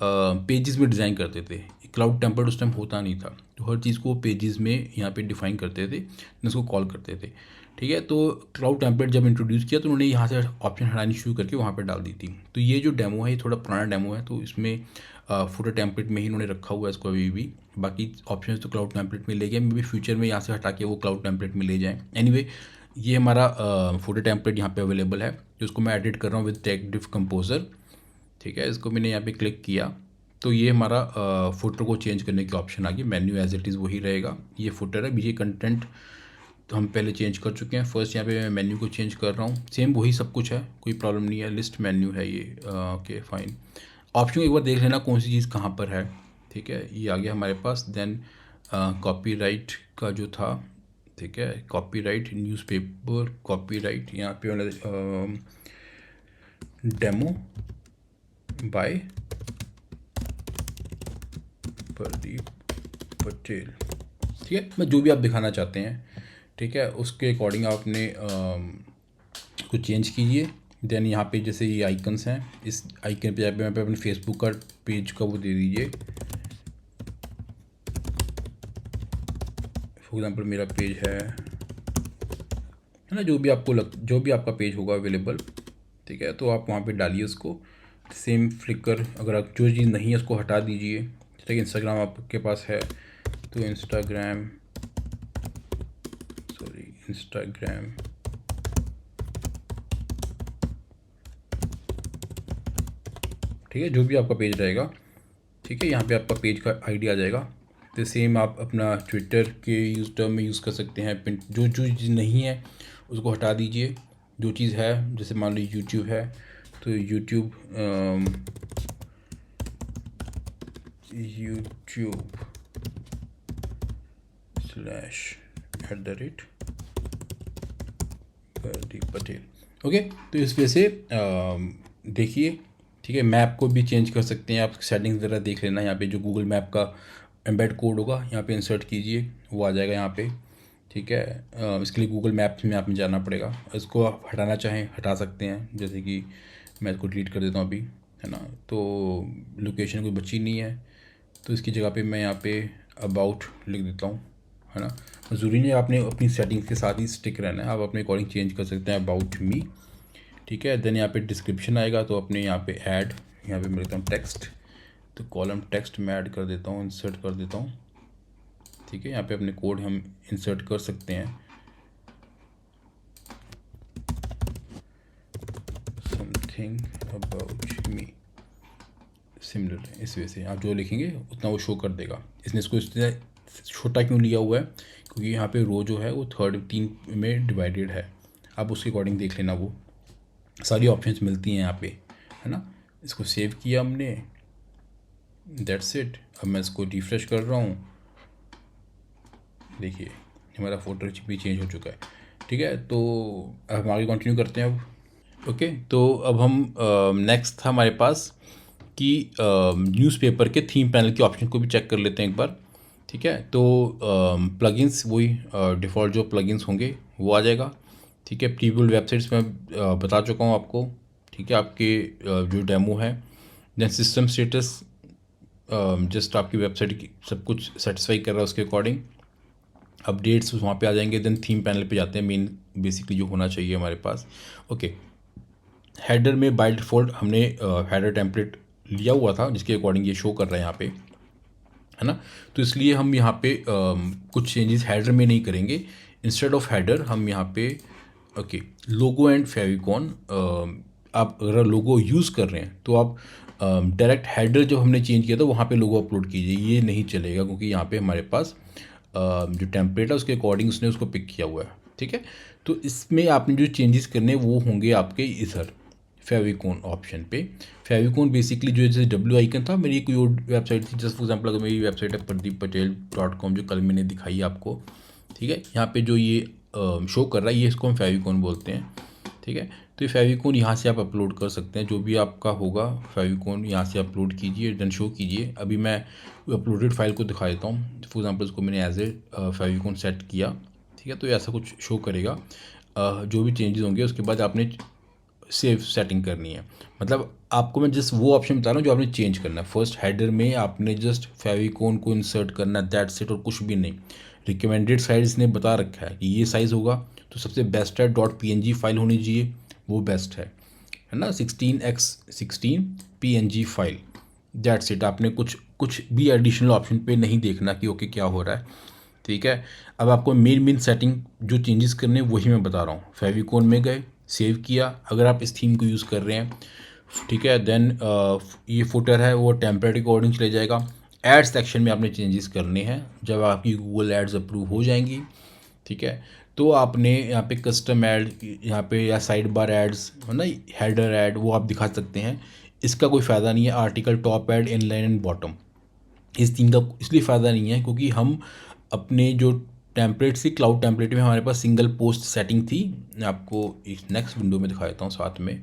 पेजेस में डिज़ाइन करते थे। क्लाउड टेम्पलेट उस टाइम होता नहीं था, तो हर चीज़ को पेजेस में यहाँ पे डिफाइन करते थे, उसको कॉल करते थे, ठीक है। तो क्लाउड टेम्पलेट जब इंट्रोड्यूस किया तो उन्होंने यहाँ से ऑप्शन हटानी शुरू करके वहाँ पर डाल दी थी। तो ये जो डेमो है ये थोड़ा पुराना डेमो है, तो इसमें फुटर टेम्पलेट में ही इन्होंने रखा हुआ है इसको अभी भी। बाकी ऑप्शन तो क्लाउड टेम्पलेट में ले गए, मे बी फ्यूचर में यहाँ से हटा के वो क्लाउड टेम्पलेट में ले जाएँ। एनीवे ये हमारा फुटर टेम्पलेट यहाँ पे अवेलेबल है, जिसको मैं एडिट कर रहा हूँ विद टेक डिफ कंपोजर, ठीक है। इसको मैंने यहाँ पे क्लिक किया, तो ये हमारा फुटर को चेंज करने की ऑप्शन आ गई। मेन्यू एज इट इज़ वही रहेगा, ये फुटर है। बीजे कंटेंट तो हम पहले चेंज कर चुके हैं। फर्स्ट यहाँ पे मैं मेन्यू को चेंज कर रहा हूँ, सेम वही सब कुछ है, कोई प्रॉब्लम नहीं है। लिस्ट मेन्यू है ये, ओके फाइन। ऑप्शन एक बार देख लेना कौन सी चीज़ कहाँ पर है, ठीक है। ये आ गया हमारे पास। देन कॉपीराइट का जो था, ठीक है, कॉपीराइट न्यूज़पेपर कॉपीराइट, यहाँ पे डेमो बाय प्रदीप पटेल, ठीक है। मैं जो भी आप दिखाना चाहते हैं, ठीक है, उसके अकॉर्डिंग आपने को चेंज कीजिए। देन यहाँ पे जैसे ये आइकन्स हैं, इस आइकन पे यहाँ पे अपने फेसबुक का पेज का वो दे दीजिए। फॉर एग्ज़ाम्पल मेरा पेज है ना, जो भी आपका पेज होगा अवेलेबल, ठीक है, तो आप वहाँ पे डालिए उसको। सेम फ्लिकर, अगर आप जो चीज़ नहीं है उसको हटा दीजिए, ठीक है। इंस्टाग्राम आपके पास है तो इंस्टाग्राम, ठीक है, जो भी आपका पेज रहेगा, ठीक है, यहाँ पे आपका पेज का आईडी आ जाएगा। तो सेम आप अपना ट्विटर के यूज टर्म में यूज़ कर सकते हैं। जो जो चीज़ नहीं है उसको हटा दीजिए। जो चीज़ है, जैसे मान लीजिए यूट्यूब है तो यूट्यूब /@ प्रदीप पटेल, ओके। तो इस वजह से देखिए, ठीक है। मैप को भी चेंज कर सकते हैं आप, सेटिंग्स वगैरह देख लेना। यहाँ पे जो गूगल मैप का एम्बेड कोड होगा यहाँ पे इंसर्ट कीजिए, वो आ जाएगा यहाँ पे, ठीक है। इसके लिए गूगल मैप्स में आप में जाना पड़ेगा। इसको आप हटाना चाहें हटा सकते हैं, जैसे कि मैं इसको डिलीट कर देता हूँ अभी, है ना। तो लोकेशन कोई बची नहीं है, तो इसकी जगह पे मैं यहाँ पे अबाउट लिख देता हूँ, है ना। ज़रूरी नहीं आपने अपनी सेटिंग्स के साथ ही स्टिक रहना है, आप अपने अकॉर्डिंग चेंज कर सकते हैं। अबाउट मी, ठीक है। देन यहाँ पे डिस्क्रिप्शन आएगा, तो अपने यहाँ पे ऐड, यहाँ पे मैं लिखता हूँ टेक्स्ट, तो कॉलम टेक्स्ट में ऐड कर देता हूँ, इंसर्ट कर देता हूँ, ठीक है। यहाँ पे अपने कोड हम इंसर्ट कर सकते हैं। समथिंग अबाउट मी, सिमिलर, इस वजह से आप जो लिखेंगे उतना वो शो कर देगा। इसने इसको इतना छोटा क्यों लिया हुआ है, क्योंकि यहाँ पे रो जो है वो 3 में डिवाइडेड है। आप उसके अकॉर्डिंग देख लेना, वो सारी ऑप्शंस मिलती हैं यहाँ पे, है ना। इसको सेव किया हमने, दैट्स इट। अब मैं इसको रिफ्रेश कर रहा हूँ, देखिए हमारा फोटो भी चेंज हो चुका है, ठीक है। तो अब हम आगे कंटिन्यू करते हैं अब, ओके। तो अब हम नेक्स्ट था हमारे पास कि न्यूज़पेपर के थीम पैनल के ऑप्शन को भी चेक कर लेते हैं एक बार, ठीक है। तो प्लगइन्स, वही डिफ़ॉल्ट जो प्लगइन्स होंगे वो आ जाएगा, ठीक है। प्रीव्यू वेबसाइट्स में बता चुका हूँ आपको, ठीक है, आपके जो डेमो है। देन सिस्टम स्टेटस, जस्ट आपकी वेबसाइट की सब कुछ सेटिस्फाई कर रहा है उसके अकॉर्डिंग। अपडेट्स वहाँ पे आ जाएंगे। देन थीम पैनल पे जाते हैं, मेन बेसिकली जो होना चाहिए हमारे पास, ओके। हेडर में बाय डिफ़ॉल्ट हमने हेडर टेम्पलेट लिया हुआ था, जिसके अकॉर्डिंग ये शो कर रहा है यहाँ पे, है ना। तो इसलिए हम यहाँ पे कुछ चेंजेस हेडर में नहीं करेंगे। इंस्टेड ऑफ हेडर हम यहाँ पे, ओके, लोगो एंड फेविकॉन, आप अगर लोगो यूज़ कर रहे हैं तो आप डायरेक्ट हेडर जो हमने चेंज किया था वहाँ पे लोगो अपलोड कीजिए, ये नहीं चलेगा, क्योंकि यहाँ पे हमारे पास जो टेम्पलेट है उसके अकॉर्डिंग उसने उसको पिक किया हुआ है, ठीक है। तो इसमें आपने जो चेंजेस करने वो होंगे आपके इधर फेविकॉन ऑप्शन पे। फेविकॉन बेसिकली जो जैसे डब्ल्यू आइकन था, मेरी कोई और वेबसाइट थी, जस्ट फॉर एग्जांपल अगर मेरी वेबसाइट है pradippatel.com, जो कल मैंने दिखाई आपको, ठीक है। यहाँ पे जो ये शो कर रहा है, ये इसको हम फेविकॉन बोलते हैं, ठीक है। तो ये फेविकॉन यहाँ से आप अपलोड कर सकते हैं, जो भी आपका होगा फेविकॉन यहाँ से अपलोड कीजिए, देन शो कीजिए। अभी मैं अपलोडेड फाइल को दिखा देता हूँ। फॉर एग्जांपल इसको मैंने एज ए फेविकॉन सेट किया, ठीक है। तो ऐसा कुछ शो करेगा। जो भी चेंजेस होंगे उसके बाद आपने सेव सेटिंग करनी है। मतलब आपको मैं जस्ट वो ऑप्शन बता रहा हूँ जो आपने चेंज करना है। फर्स्ट हेडर में आपने जस्ट फेविकॉन को इंसर्ट करना है, दैट्स इट, और कुछ भी नहीं। रिकमेंडेड साइज़ ने बता रखा है कि ये साइज़ होगा तो सबसे बेस्ट है .png फाइल होनी चाहिए, वो बेस्ट है ना। 16x16 PNG file, that's it. आपने कुछ भी एडिशनल ऑप्शन पे नहीं देखना कि ओके क्या हो रहा है, ठीक है। अब आपको मेन सेटिंग जो चेंजेस करने हैं वही मैं बता रहा हूँ। फेविकॉन में गए, सेव किया। अगर आप इस थीम को यूज़ कर रहे हैं, ठीक है। देन ये फुटर है वो टेम्पलेट के अकॉर्डिंग चले जाएगा। एड सेक्शन में आपने चेंजेस करने हैं जब आपकी गूगल एड्स अप्रूव हो जाएंगी, ठीक है। तो आपने यहाँ पे कस्टम ऐड यहाँ पे या साइड बार एड्स है ना, हेडर ऐड वो आप दिखा सकते हैं। इसका कोई फ़ायदा नहीं है। Article top add inline and bottom, इस तीन का इसलिए फ़ायदा नहीं है क्योंकि हम अपने जो टेम्पलेट थी क्लाउड टेम्पलेट में हमारे पास सिंगल पोस्ट सेटिंग थी। मैं आपको इस नेक्स्ट विंडो में दिखा देता हूँ साथ में,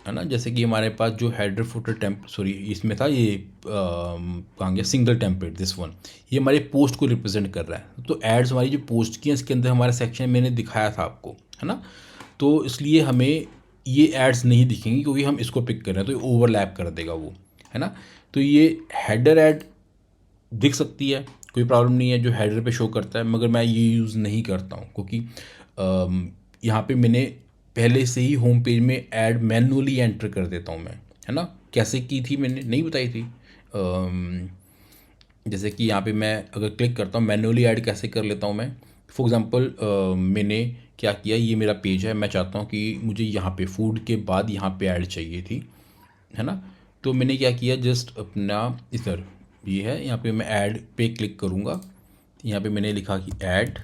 है ना। जैसे कि हमारे पास जो हेडर फुटर सॉरी इसमें था ये कहाँ गया, सिंगल टेम्पलेट दिस वन, ये हमारे पोस्ट को रिप्रेजेंट कर रहा है। तो एड्स हमारी जो पोस्ट की हैं इसके अंदर हमारे सेक्शन मैंने दिखाया था आपको, है ना। तो इसलिए हमें ये एड्स नहीं दिखेंगी क्योंकि हम इसको पिक कर रहे हैं, तो ये ओवरलैप कर देगा वो, है ना। तो ये हेडर ऐड दिख सकती है, कोई प्रॉब्लम नहीं है, जो हेडर पे शो करता है, मगर मैं ये यूज़ नहीं करता हूँ क्योंकि यहाँ पे मैंने पहले से ही होम पेज में ऐड मैनुअली एंटर कर देता हूँ मैं, है ना। कैसे की थी मैंने नहीं बताई थी। जैसे कि यहाँ पे मैं अगर क्लिक करता हूँ मैनुअली ऐड कैसे कर लेता हूँ मैं। फॉर एग्ज़ाम्पल मैंने क्या किया, ये मेरा पेज है, मैं चाहता हूँ कि मुझे यहाँ पे फूड के बाद यहाँ पे ऐड चाहिए थी, है ना। तो मैंने क्या किया, जस्ट अपना इधर ये है, यहाँ पे मैं ऐड पे क्लिक करूँगा। यहाँ पे मैंने लिखा कि ऐड,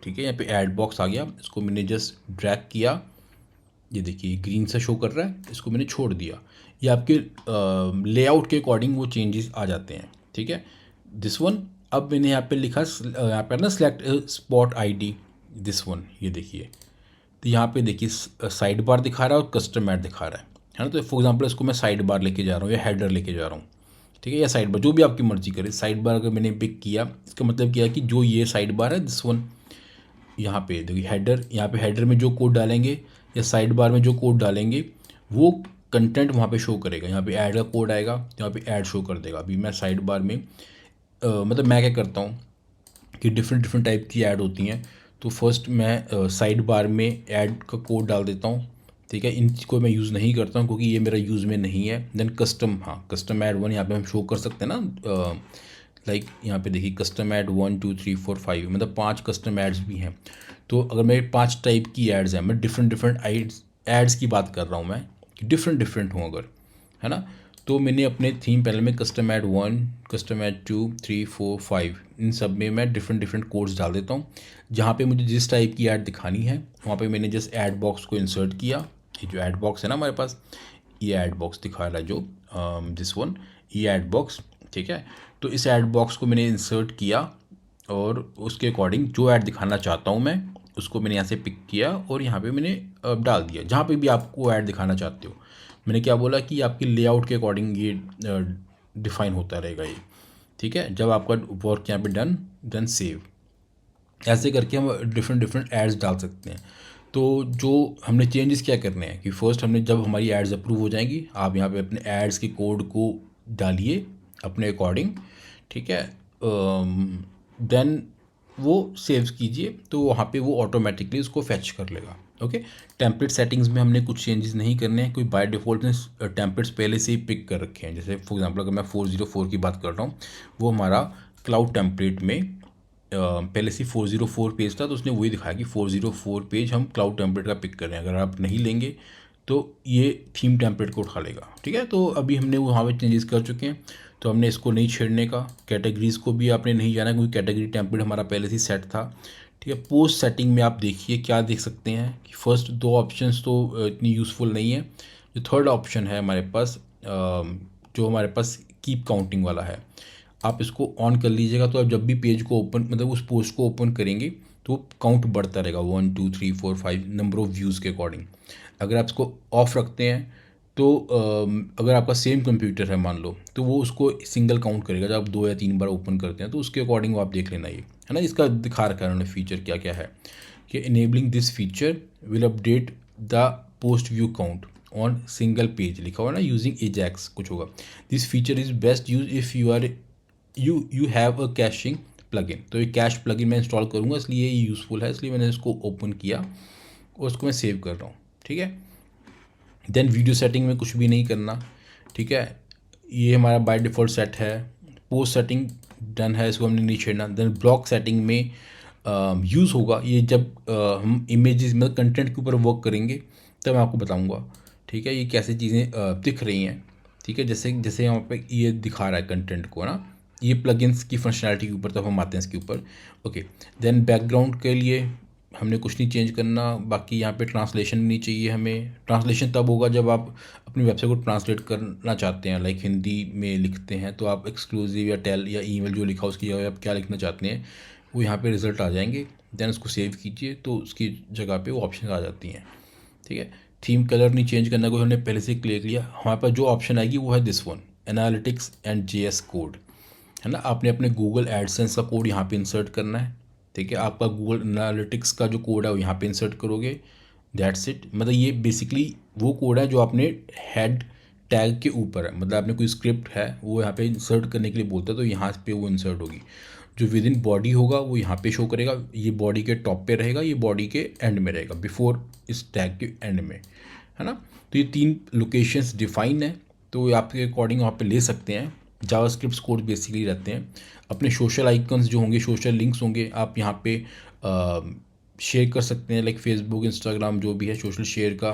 ठीक है। यहाँ पे ऐड बॉक्स आ गया, इसको मैंने जस्ट ड्रैग किया, ये देखिए ग्रीन से शो कर रहा है, इसको मैंने छोड़ दिया। ये आपके लेआउट के अकॉर्डिंग वो चेंजेस आ जाते हैं, ठीक है। दिस वन, अब मैंने यहाँ पे लिखा यहाँ पे ना select spot ID this one, ये देखिए। तो यहाँ पे देखिए साइड बार दिखा रहा है और कस्टम ऐड दिखा रहा है ना। तो फॉर एग्जांपल इसको मैं साइड बार लेके जा रहा हूँ या हेडर लेके जा रहा हूँ, ठीक है, या साइड बार, जो भी आपकी मर्जी करे। साइड बार अगर मैंने पिक किया, इसका मतलब क्या है कि जो ये साइड बार है दिस वन, यहाँ पे देखिए हेडर, यहाँ पे हेडर में जो कोड डालेंगे या साइड बार में जो कोड डालेंगे वो कंटेंट वहाँ पे शो करेगा। यहाँ पे ऐड का कोड आएगा, यहाँ पे ऐड शो कर देगा। अभी मैं साइड बार में मतलब मैं क्या करता हूँ कि डिफरेंट डिफरेंट टाइप की ऐड होती हैं। तो फर्स्ट मैं साइड बार में ऐड का कोड डाल देता हूँ, ठीक है। इनको मैं यूज़ नहीं करता हूँ क्योंकि ये मेरा यूज़ में नहीं है। देन कस्टम, हाँ कस्टम ऐड वन यहाँ पे हम शो कर सकते हैं ना, लाइक यहाँ पे देखिए कस्टम ऐड 1 2 3 4 5, मतलब 5 कस्टम एड्स भी हैं। तो अगर मेरे 5 टाइप की एड्स हैं, मैं डिफरेंट डिफरेंट एड्स की बात कर रहा हूँ मैं, डिफरेंट डिफरेंट हूँ अगर, है ना। तो मैंने अपने थीम पैनल में कस्टम ऐड 1, कस्टम ऐड 2 3 4 5, इन सब में मैं डिफरेंट डिफरेंट कोड्स डाल देता हूँ। जहाँ पे मुझे जिस टाइप की ऐड दिखानी है वहाँ पे मैंने जस्ट ऐड बॉक्स को इंसर्ट किया। ये जो ऐड बॉक्स है ना हमारे पास, ये ऐड बॉक्स दिखा रहा है जो दिस वन, ये ऐड बॉक्स, ठीक है। तो इस ऐड बॉक्स को मैंने इंसर्ट किया और उसके अकॉर्डिंग जो ऐड दिखाना चाहता हूँ मैं उसको मैंने यहाँ से पिक किया और यहाँ पे मैंने डाल दिया। जहाँ पे भी आपको ऐड दिखाना चाहते हो, मैंने क्या बोला कि आपके लेआउट के अकॉर्डिंग ये डिफ़ाइन होता रहेगा ये, ठीक है। जब आपका वर्क यहाँ पे डन, देन सेव, ऐसे करके हम डिफरेंट डिफरेंट एड्स डाल सकते हैं। तो जो हमने चेंजेस क्या करने हैं कि फर्स्ट हमने जब हमारी एड्स अप्रूव हो जाएंगी, आप यहाँ पे अपने एड्स के कोड को डालिए अपने अकॉर्डिंग, ठीक है। देन वो सेव कीजिए तो वहाँ पे वो ऑटोमेटिकली उसको फैच कर लेगा, ओके। टेम्पलेट सेटिंग्स में हमने कुछ चेंजेस नहीं करने हैं, कोई बाय डिफ़ॉल्ट ने टेम्पलेट्स पहले से ही पिक कर रखे हैं। जैसे फॉर एग्जांपल अगर मैं 404 की बात कर रहा हूँ, वो हमारा क्लाउड टेम्पलेट में पहले से 404 पेज था, तो उसने वही दिखाया कि 404 पेज हम क्लाउड टेम्पलेट का पिक कर रहे हैं। अगर आप नहीं लेंगे तो ये थीम टेम्पलेट को उठा लेगा, ठीक है। तो अभी हमने वहाँ पे चेंजेस कर चुके हैं, तो हमने इसको नहीं छेड़ने का। कैटेगरीज़ को भी आपने नहीं जाना क्योंकि कैटेगरी टेम्पलेट हमारा पहले से सेट था, ठीक है। पोस्ट सेटिंग में आप देखिए क्या देख सकते हैं कि फर्स्ट दो ऑप्शंस तो इतनी यूज़फुल नहीं है। जो थर्ड ऑप्शन है हमारे पास, जो हमारे पास कीप काउंटिंग वाला है, आप इसको ऑन कर लीजिएगा। तो आप जब भी पेज को ओपन मतलब उस पोस्ट को ओपन करेंगे तो काउंट बढ़ता रहेगा 1 2 3 4 5 नंबर ऑफ़ व्यूज़ के अकॉर्डिंग। अगर आप इसको ऑफ रखते हैं तो अगर आपका सेम कंप्यूटर है मान लो, तो वो उसको सिंगल काउंट करेगा। जब आप 2 या 3 बार ओपन करते हैं तो उसके अकॉर्डिंग वो आप देख लेना, ये है ना। इसका दिखा रखा है उन्होंने फीचर क्या क्या है कि enabling this feature will update the post view count on single page, लिखा हुआ ना यूजिंग एजैक्स कुछ होगा। This feature is best use if you have a caching plugin. तो ये कैश प्लगइन मैं इंस्टॉल करूँगा, इसलिए ये यूज़फुल है, इसलिए मैंने इसको ओपन किया और उसको मैं सेव कर रहा हूँ, ठीक है। देन वीडियो सेटिंग में कुछ भी नहीं करना, ठीक है। ये हमारा बाय डिफ़ॉल्ट सेट है। पोस्ट सेटिंग डन है, इसको हमने नहीं छेड़ना। देन ब्लॉक सेटिंग में यूज़ होगा ये जब हम इमेजेस मतलब कंटेंट के ऊपर वर्क करेंगे, तब मैं आपको बताऊंगा ठीक है, ये कैसे चीज़ें दिख रही हैं, ठीक है। जैसे जैसे यहाँ पे ये दिखा रहा है कंटेंट को ना, ये प्लगइन्स की फंक्शनैलिटी के ऊपर, तब हम आते हैं इसके ऊपर। ओके, देन बैकग्राउंड के लिए हमने कुछ नहीं चेंज करना। बाकी यहाँ पे ट्रांसलेशन नहीं चाहिए हमें। ट्रांसलेशन तब होगा जब आप अपनी वेबसाइट को ट्रांसलेट करना चाहते हैं, लाइक हिंदी में लिखते हैं तो आप एक्सक्लूसिव या टेल या ईमेल जो लिखा उसकी जगह आप क्या लिखना चाहते हैं वो यहाँ पे रिजल्ट आ जाएंगे। देन उसको सेव कीजिए तो उसकी जगह पे वो ऑप्शन आ जाती हैं, ठीक है। थीम कलर नहीं चेंज करना, कोई हमने पहले से क्लियर किया। हमारे पास जो ऑप्शन आएगी वो है this one, analytics and JS code, है ना। आपने अपने गूगल एडसेंस का कोड यहाँ पे इंसर्ट करना है, ठीक है। आपका गूगल एनालिटिक्स का जो कोड है वो यहाँ पे इंसर्ट करोगे, दैट्स इट। मतलब ये बेसिकली वो कोड है जो आपने हेड टैग के ऊपर है, मतलब आपने कोई स्क्रिप्ट है वो यहाँ पे इंसर्ट करने के लिए बोलता है तो यहाँ पे वो इंसर्ट होगी। जो विद इन बॉडी होगा वो यहाँ पे शो करेगा, ये बॉडी के टॉप पे रहेगा, ये बॉडी के एंड में रहेगा, बिफोर इस टैग के एंड में, है ना। तो ये 3 लोकेशंस डिफाइन है, तो आपके अकॉर्डिंग वहाँ पे ले सकते हैं। जावास्क्रिप्ट कोड बेसिकली रहते हैं। अपने सोशल आइकन्स जो होंगे, सोशल लिंक्स होंगे, आप यहाँ पे शेयर कर सकते हैं, लाइक फेसबुक, इंस्टाग्राम, जो भी है सोशल शेयर का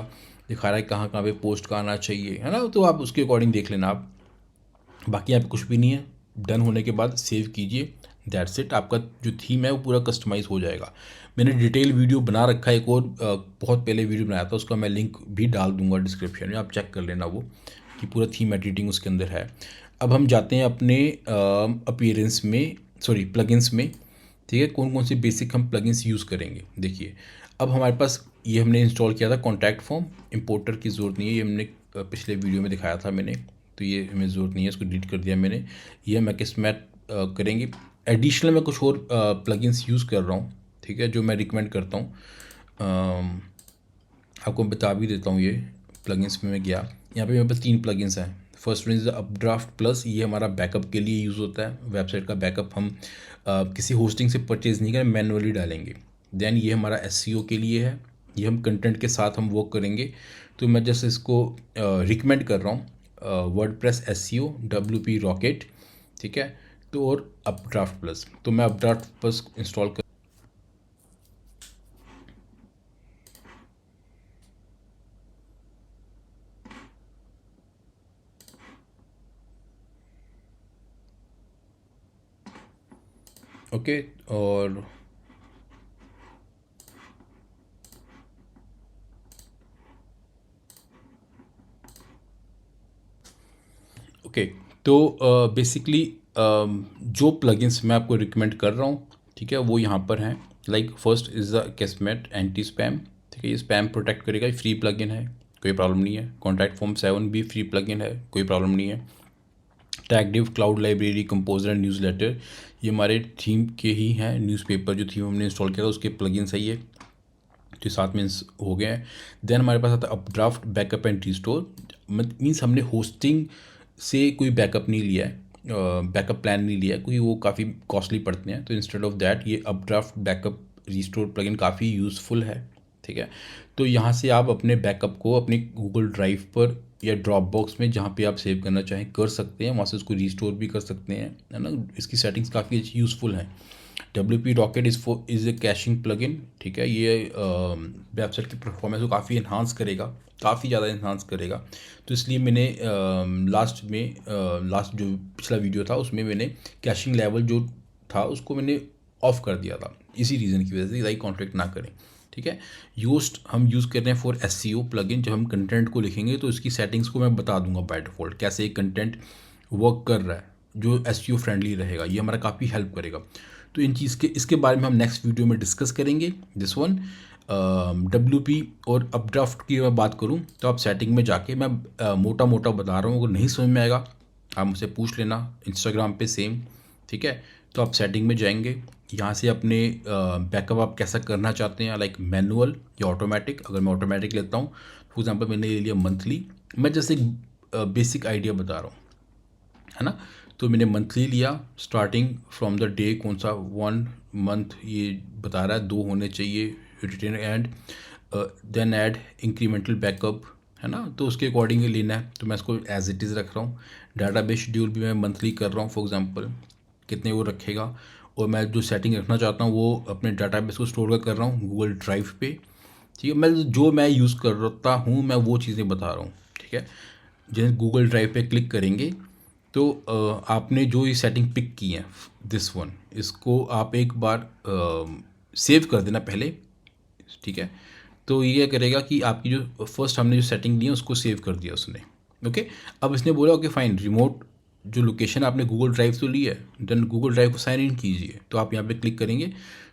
दिखा रहा है कहाँ कहाँ पे पोस्ट का आना चाहिए, है ना। तो आप उसके अकॉर्डिंग देख लेना आप। बाकी यहाँ पे कुछ भी नहीं है। डन होने के बाद सेव कीजिए, दैट्स इट। आपका जो थीम है वो पूरा कस्टमाइज़ हो जाएगा। मैंने डिटेल वीडियो बना रखा है, एक और बहुत पहले वीडियो बनाया था, उसका मैं लिंक भी डाल दूंगा डिस्क्रिप्शन में, आप चेक कर लेना वो, कि पूरा थीम एडिटिंग उसके अंदर है। अब हम जाते हैं अपने अपीयरेंस में, सॉरी प्लगइन्स में, ठीक है। कौन कौन से बेसिक हम प्लगइन्स यूज़ करेंगे, देखिए। अब हमारे पास ये हमने इंस्टॉल किया था कॉन्टैक्ट फॉर्म, इंपोर्टर की ज़रूरत नहीं है, ये हमने पिछले वीडियो में दिखाया था मैंने, तो ये हमें ज़रूरत नहीं है, इसको डिलीट कर दिया मैंने। ये हम एक्समैट करेंगे। एडिशनल मैं कुछ और प्लगइन्स यूज़ कर रहा हूँ, ठीक है, जो मैं रिकमेंड करता हूँ। आपको बता भी देता हूँ। ये प्लगइन्स में मैं गया, यहाँ पे मेरे पास 3 प्लगइन्स हैं। First one is updraft plus, ये हमारा बैकअप के लिए यूज़ होता है। वेबसाइट का बैकअप हम किसी होस्टिंग से परचेज़ नहीं करें, मैनुअली डालेंगे। देन ये हमारा एसईओ के लिए है, ये हम कंटेंट के साथ हम वर्क करेंगे, तो मैं जस्ट इसको रिकमेंड कर रहा हूँ। वर्डप्रेस एसईओ, WP रॉकेट, ठीक है। तो और अपड्राफ्ट प्लस, तो मैं अपड्राफ्ट प्लस इंस्टॉल कर, ओके। और ओके, तो बेसिकली जो प्लगइन्स मैं आपको रिकमेंड कर रहा हूँ, ठीक है, वो यहाँ पर हैं। Like first is the cashmate anti spam, ठीक है, ये स्पैम प्रोटेक्ट करेगा, फ्री प्लगइन है, कोई प्रॉब्लम नहीं है। कॉन्टैक्ट फॉर्म 7 भी फ्री प्लगइन है, कोई प्रॉब्लम नहीं है। Tagdiv cloud library, composer and newsletter, ये हमारे थीम के ही हैं। न्यूज़पेपर जो थीम हमने इंस्टॉल किया था उसके प्लगइन्स है ये, जो साथ में हो गए हैं। देन हमारे पास आता है updraft, backup and restore. Means हमने होस्टिंग से कोई बैकअप नहीं लिया है, बैकअप प्लान नहीं लिया है, क्योंकि वो काफ़ी कॉस्टली पड़ते हैं। तो इंस्टेड ऑफ दैट ये अपड्राफ्ट बैकअप रिस्टोर प्लगइन काफ़ी यूज़फुल है, ठीक है। तो यहाँ से आप अपने बैकअप को अपने गूगल ड्राइव पर या ड्रॉप बॉक्स में जहाँ पे आप सेव करना चाहें कर सकते हैं, वहाँ से उसको रिस्टोर भी कर सकते हैं, है ना। इसकी सेटिंग्स काफ़ी अच्छी यूज़फुल हैं। WP rocket is a caching plugin, ठीक है। ये वेबसाइट की परफॉर्मेंस को काफ़ी इन्हांस करेगा, काफ़ी ज़्यादा इन्हांस करेगा। तो इसलिए मैंने लास्ट जो पिछला वीडियो था उसमें मैंने कैशिंग लेवल जो था उसको मैंने ऑफ कर दिया था, इसी रीज़न की वजह से, ताकि कॉन्फ्लिक्ट ना करें, ठीक है। योस्ट हम यूज़ कर रहे हैं फॉर SEO प्लगइन। जब हम कंटेंट को लिखेंगे तो इसकी सेटिंग्स को मैं बता दूंगा बाय डिफ़ॉल्ट कैसे एक कंटेंट वर्क कर रहा है जो SEO फ्रेंडली रहेगा, ये हमारा काफ़ी हेल्प करेगा। तो इन चीज़ के इसके बारे में हम नेक्स्ट वीडियो में डिस्कस करेंगे। दिस वन WP और अपड्राफ्ट की मैं बात करूं तो आप सेटिंग में जाके, मैं मोटा मोटा बता रहा हूँ, अगर नहीं समझ में आएगा आप मुझसे पूछ लेना, इंस्टाग्राम पे सेम, ठीक है। तो आप सेटिंग में जाएंगे, यहाँ से अपने बैकअप आप कैसा करना चाहते हैं, लाइक मैनुअल या ऑटोमेटिक। अगर मैं ऑटोमेटिक लेता हूँ, फॉर एग्जांपल मैंने ले लिया मंथली, मैं जैसे एक बेसिक आइडिया बता रहा हूँ, है ना। तो मैंने मंथली लिया, स्टार्टिंग फ्रॉम द डे, कौन सा 1 मंथ ये बता रहा है, 2 होने चाहिए return and then add incremental backup, है ना। तो उसके अकॉर्डिंग लेना है, तो मैं इसको एज इट इज़ रख रहा हूँ। डाटाबेस शेड्यूल भी मैं मंथली कर रहा हूँ, फॉर एग्जांपल कितने वो रखेगा। और मैं जो सेटिंग रखना चाहता हूँ वो अपने डाटाबेस को स्टोर कर रहा हूँ गूगल ड्राइव पे, ठीक है, मैं यूज़ करता हूँ मैं वो चीज़ें बता रहा हूँ। ठीक है, जैसे गूगल ड्राइव पे क्लिक करेंगे तो आपने जो ये सेटिंग पिक की है दिस वन, इसको आप एक बार सेव कर देना पहले। ठीक है, तो ये करेगा कि आपकी जो फर्स्ट हमने जो सेटिंग ली है उसको सेव कर दिया उसने। ओके, अब इसने बोला ओके फाइन, रिमोट जो लोकेशन आपने गूगल ड्राइव तो ली है, देन गूगल ड्राइव को साइन इन कीजिए। तो आप यहाँ पे क्लिक करेंगे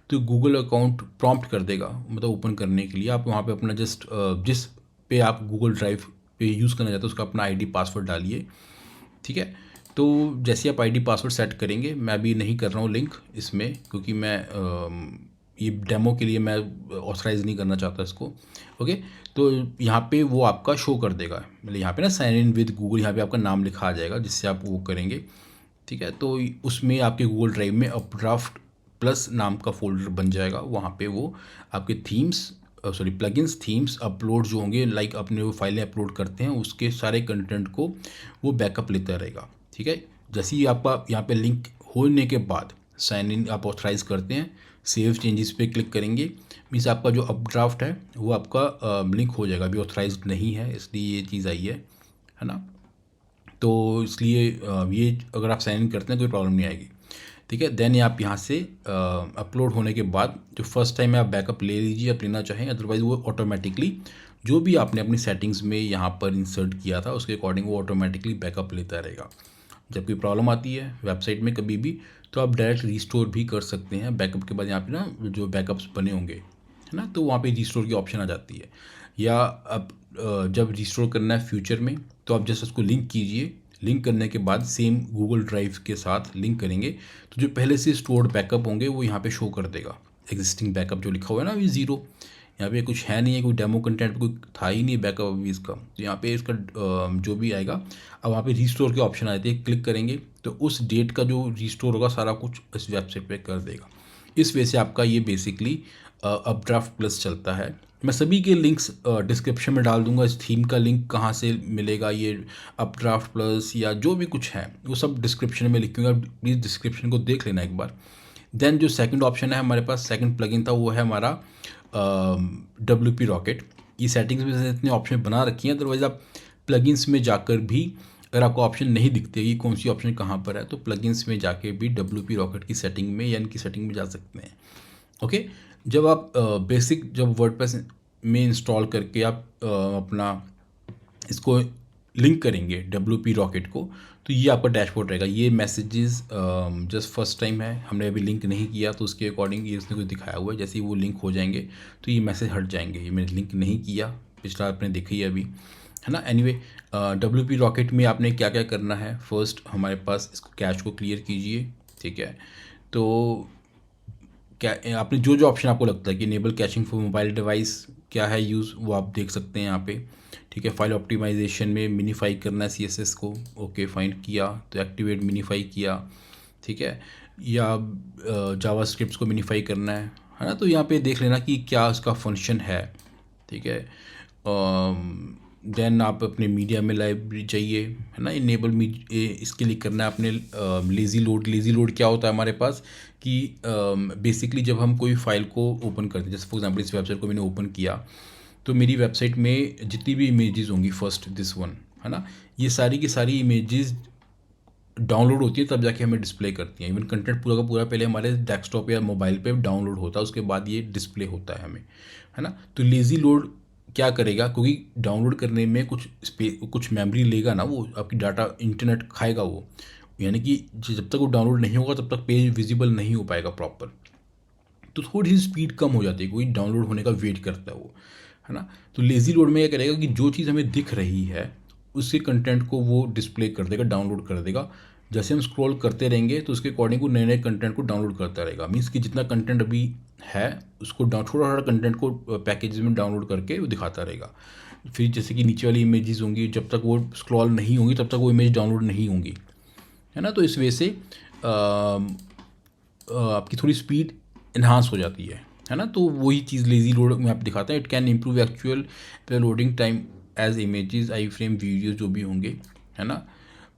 तो गूगल अकाउंट प्रॉम्प्ट कर देगा, मतलब ओपन करने के लिए आप वहाँ पे अपना जस्ट जिस पे आप गूगल ड्राइव पे यूज़ करना चाहते हो उसका अपना आईडी पासवर्ड डालिए। ठीक है, तो जैसे आप आईडी पासवर्ड सेट करेंगे, मैं अभी नहीं कर रहा हूँ लिंक इसमें क्योंकि मैं ये डेमो के लिए मैं ऑथराइज़ नहीं करना चाहता इसको। ओके, तो यहाँ पे वो आपका शो कर देगा, मतलब यहाँ पे ना साइन इन विद गूगल, यहाँ पे आपका नाम लिखा आ जाएगा जिससे आप वो करेंगे। ठीक है, तो उसमें आपके गूगल ड्राइव में अपड्राफ्ट प्लस नाम का फ़ोल्डर बन जाएगा, वहाँ पे वो आपके थीम्स प्लगइन्स थीम्स अपलोड जो होंगे, लाइक अपने वो फाइलें अपलोड करते हैं उसके सारे कंटेंट को वो बैकअप लेता रहेगा। ठीक है, जैसे ही आपका यहाँ पे लिंक होने के बाद साइन इन आप ऑथराइज़ करते हैं, सेव चेंजेस पे क्लिक करेंगे, मीन्स आपका जो अपड्राफ्ट है वो आपका लिंक हो जाएगा। अभी ऑथराइज्ड नहीं है इसलिए ये चीज़ आई है ना। तो इसलिए ये अगर आप साइन इन करते हैं कोई प्रॉब्लम नहीं आएगी। ठीक है, देन आप यहाँ से अपलोड होने के बाद जो फर्स्ट टाइम आप बैकअप ले लीजिए, आप लेना चाहें, अदरवाइज़ वो ऑटोमेटिकली जो भी आपने अपनी सेटिंग्स में यहाँ पर इंसर्ट किया था उसके अकॉर्डिंग वो ऑटोमेटिकली बैकअप लेता रहेगा। जब कोई प्रॉब्लम आती है वेबसाइट में कभी भी तो आप डायरेक्ट रिस्टोर भी कर सकते हैं बैकअप के बाद। यहाँ पे ना जो बैकअप्स बने होंगे है ना, तो वहाँ पे रिस्टोर की ऑप्शन आ जाती है। या अब जब रिस्टोर करना है फ्यूचर में तो आप जस्ट उसको लिंक कीजिए, लिंक करने के बाद सेम गूगल ड्राइव के साथ लिंक करेंगे तो जो पहले से स्टोर्ड बैकअप होंगे वो यहाँ पे शो कर देगा। एग्जिस्टिंग बैकअप जो लिखा हुआ है ना अभी ज़ीरो, यहाँ पे कुछ है नहीं है, कोई डेमो कंटेंट कोई था ही नहीं बैकअप अभी इसका, तो यहाँ पे इसका जो भी आएगा अब वहाँ पे रिस्टोर के ऑप्शन आते हैं, क्लिक करेंगे तो उस डेट का जो रिस्टोर होगा सारा कुछ इस वेबसाइट पे कर देगा। इस वजह से आपका ये बेसिकली अपड्राफ्ट प्लस चलता है। मैं सभी के लिंक्स डिस्क्रिप्शन में डाल दूंगा, इस थीम का लिंक कहाँ से मिलेगा, ये अपड्राफ्ट प्लस या जो भी कुछ है वो सब डिस्क्रिप्शन में लिखूंगा, प्लीज़ डिस्क्रिप्शन को देख लेना एक बार। देन जो सेकंड ऑप्शन है हमारे पास, सेकंड प्लगइन था वो है हमारा WP रॉकेट। ये सेटिंग्स में से इतने ऑप्शन बना रखी हैं, अदरवाइज़ आप प्लगइन्स में जाकर भी अगर आपको ऑप्शन नहीं दिखते कि कौन सी ऑप्शन कहाँ पर है तो प्लगइन्स में जाके भी WP रॉकेट की सेटिंग में या इनकी सेटिंग में जा सकते हैं। ओके, जब आप बेसिक जब वर्डप्रेस में इंस्टॉल करके आप अपना इसको लिंक करेंगे WP रॉकेट को तो ये आपका डैशबोर्ड रहेगा। ये मैसेजेस जस्ट फर्स्ट टाइम है, हमने अभी लिंक नहीं किया तो उसके अकॉर्डिंग ये इसने कुछ दिखाया हुआ है। जैसे ही वो लिंक हो जाएंगे तो ये मैसेज हट जाएंगे, ये मैंने लिंक नहीं किया, पिछला आपने देखा ही अभी है ना। एनीवे WP रॉकेट में आपने क्या क्या करना है, फर्स्ट हमारे पास इसको कैश को क्लियर कीजिए। ठीक है, तो क्या आपने जो जो ऑप्शन आपको लगता है कि enable caching for mobile device क्या है यूज़ वो आप देख सकते हैं यहाँ पे। ठीक है, फाइल ऑप्टिमाइजेशन में मिनीफाई करना है CSS को, ओके फाइन किया तो एक्टिवेट मिनीफाई किया। ठीक है, या जावा स्क्रिप्ट को मिनीफाई करना है ना, तो यहाँ पे देख लेना कि क्या उसका फंक्शन है। ठीक है, देन आप अपने मीडिया में लाइब्रेरी चाहिए है ना, इनेबल इसके लिए करना है आपने लेज़ी लोड। लेज़ी लोड क्या होता है हमारे पास कि बेसिकली जब हम कोई फाइल को ओपन करते हैं, जैसे फॉर एग्जांपल इस वेबसाइट को मैंने ओपन किया तो मेरी वेबसाइट में जितनी भी इमेजेस होंगी फर्स्ट दिस वन है ना, ये सारी की सारी इमेजेस डाउनलोड होती है तब जाके हमें डिस्प्ले करती हैं। इवन कंटेंट पूरा का पूरा पहले हमारे डेस्कटॉप या मोबाइल पे डाउनलोड होता है, उसके बाद ये डिस्प्ले होता है हमें है ना। तो लेज़ी लोड क्या करेगा, क्योंकि डाउनलोड करने में कुछ मेमोरी लेगा ना, वो आपकी डाटा इंटरनेट खाएगा वो, यानी कि जब तक वो डाउनलोड नहीं होगा तब तक पेज विजिबल नहीं हो पाएगा प्रॉपर, तो थोड़ी सी स्पीड कम हो जाती है, कोई डाउनलोड होने का वेट करता है वो है ना। तो लेज़ी लोड में क्या करेगा कि जो चीज़ हमें दिख रही है उसके कंटेंट को वो डिस्प्ले कर देगा, डाउनलोड कर देगा। जैसे हम स्क्रॉल करते रहेंगे तो उसके अकॉर्डिंग वो नए नए कंटेंट को डाउनलोड करता रहेगा। मीन्स कि जितना कंटेंट अभी है उसको थोड़ा थोड़ा कंटेंट को पैकेज में डाउनलोड करके वो दिखाता रहेगा। फिर जैसे कि नीचे वाली इमेजेस होंगी, जब तक वो स्क्रॉल नहीं होंगी तब तक वो इमेज डाउनलोड नहीं होंगी है ना। तो इस वजह से आपकी थोड़ी स्पीड इन्हांस हो जाती है ना। तो वही चीज़ लेज़ी लोड में आप दिखाते हैं, it can improve actual loading time as images iframe videos जो भी होंगे है ना,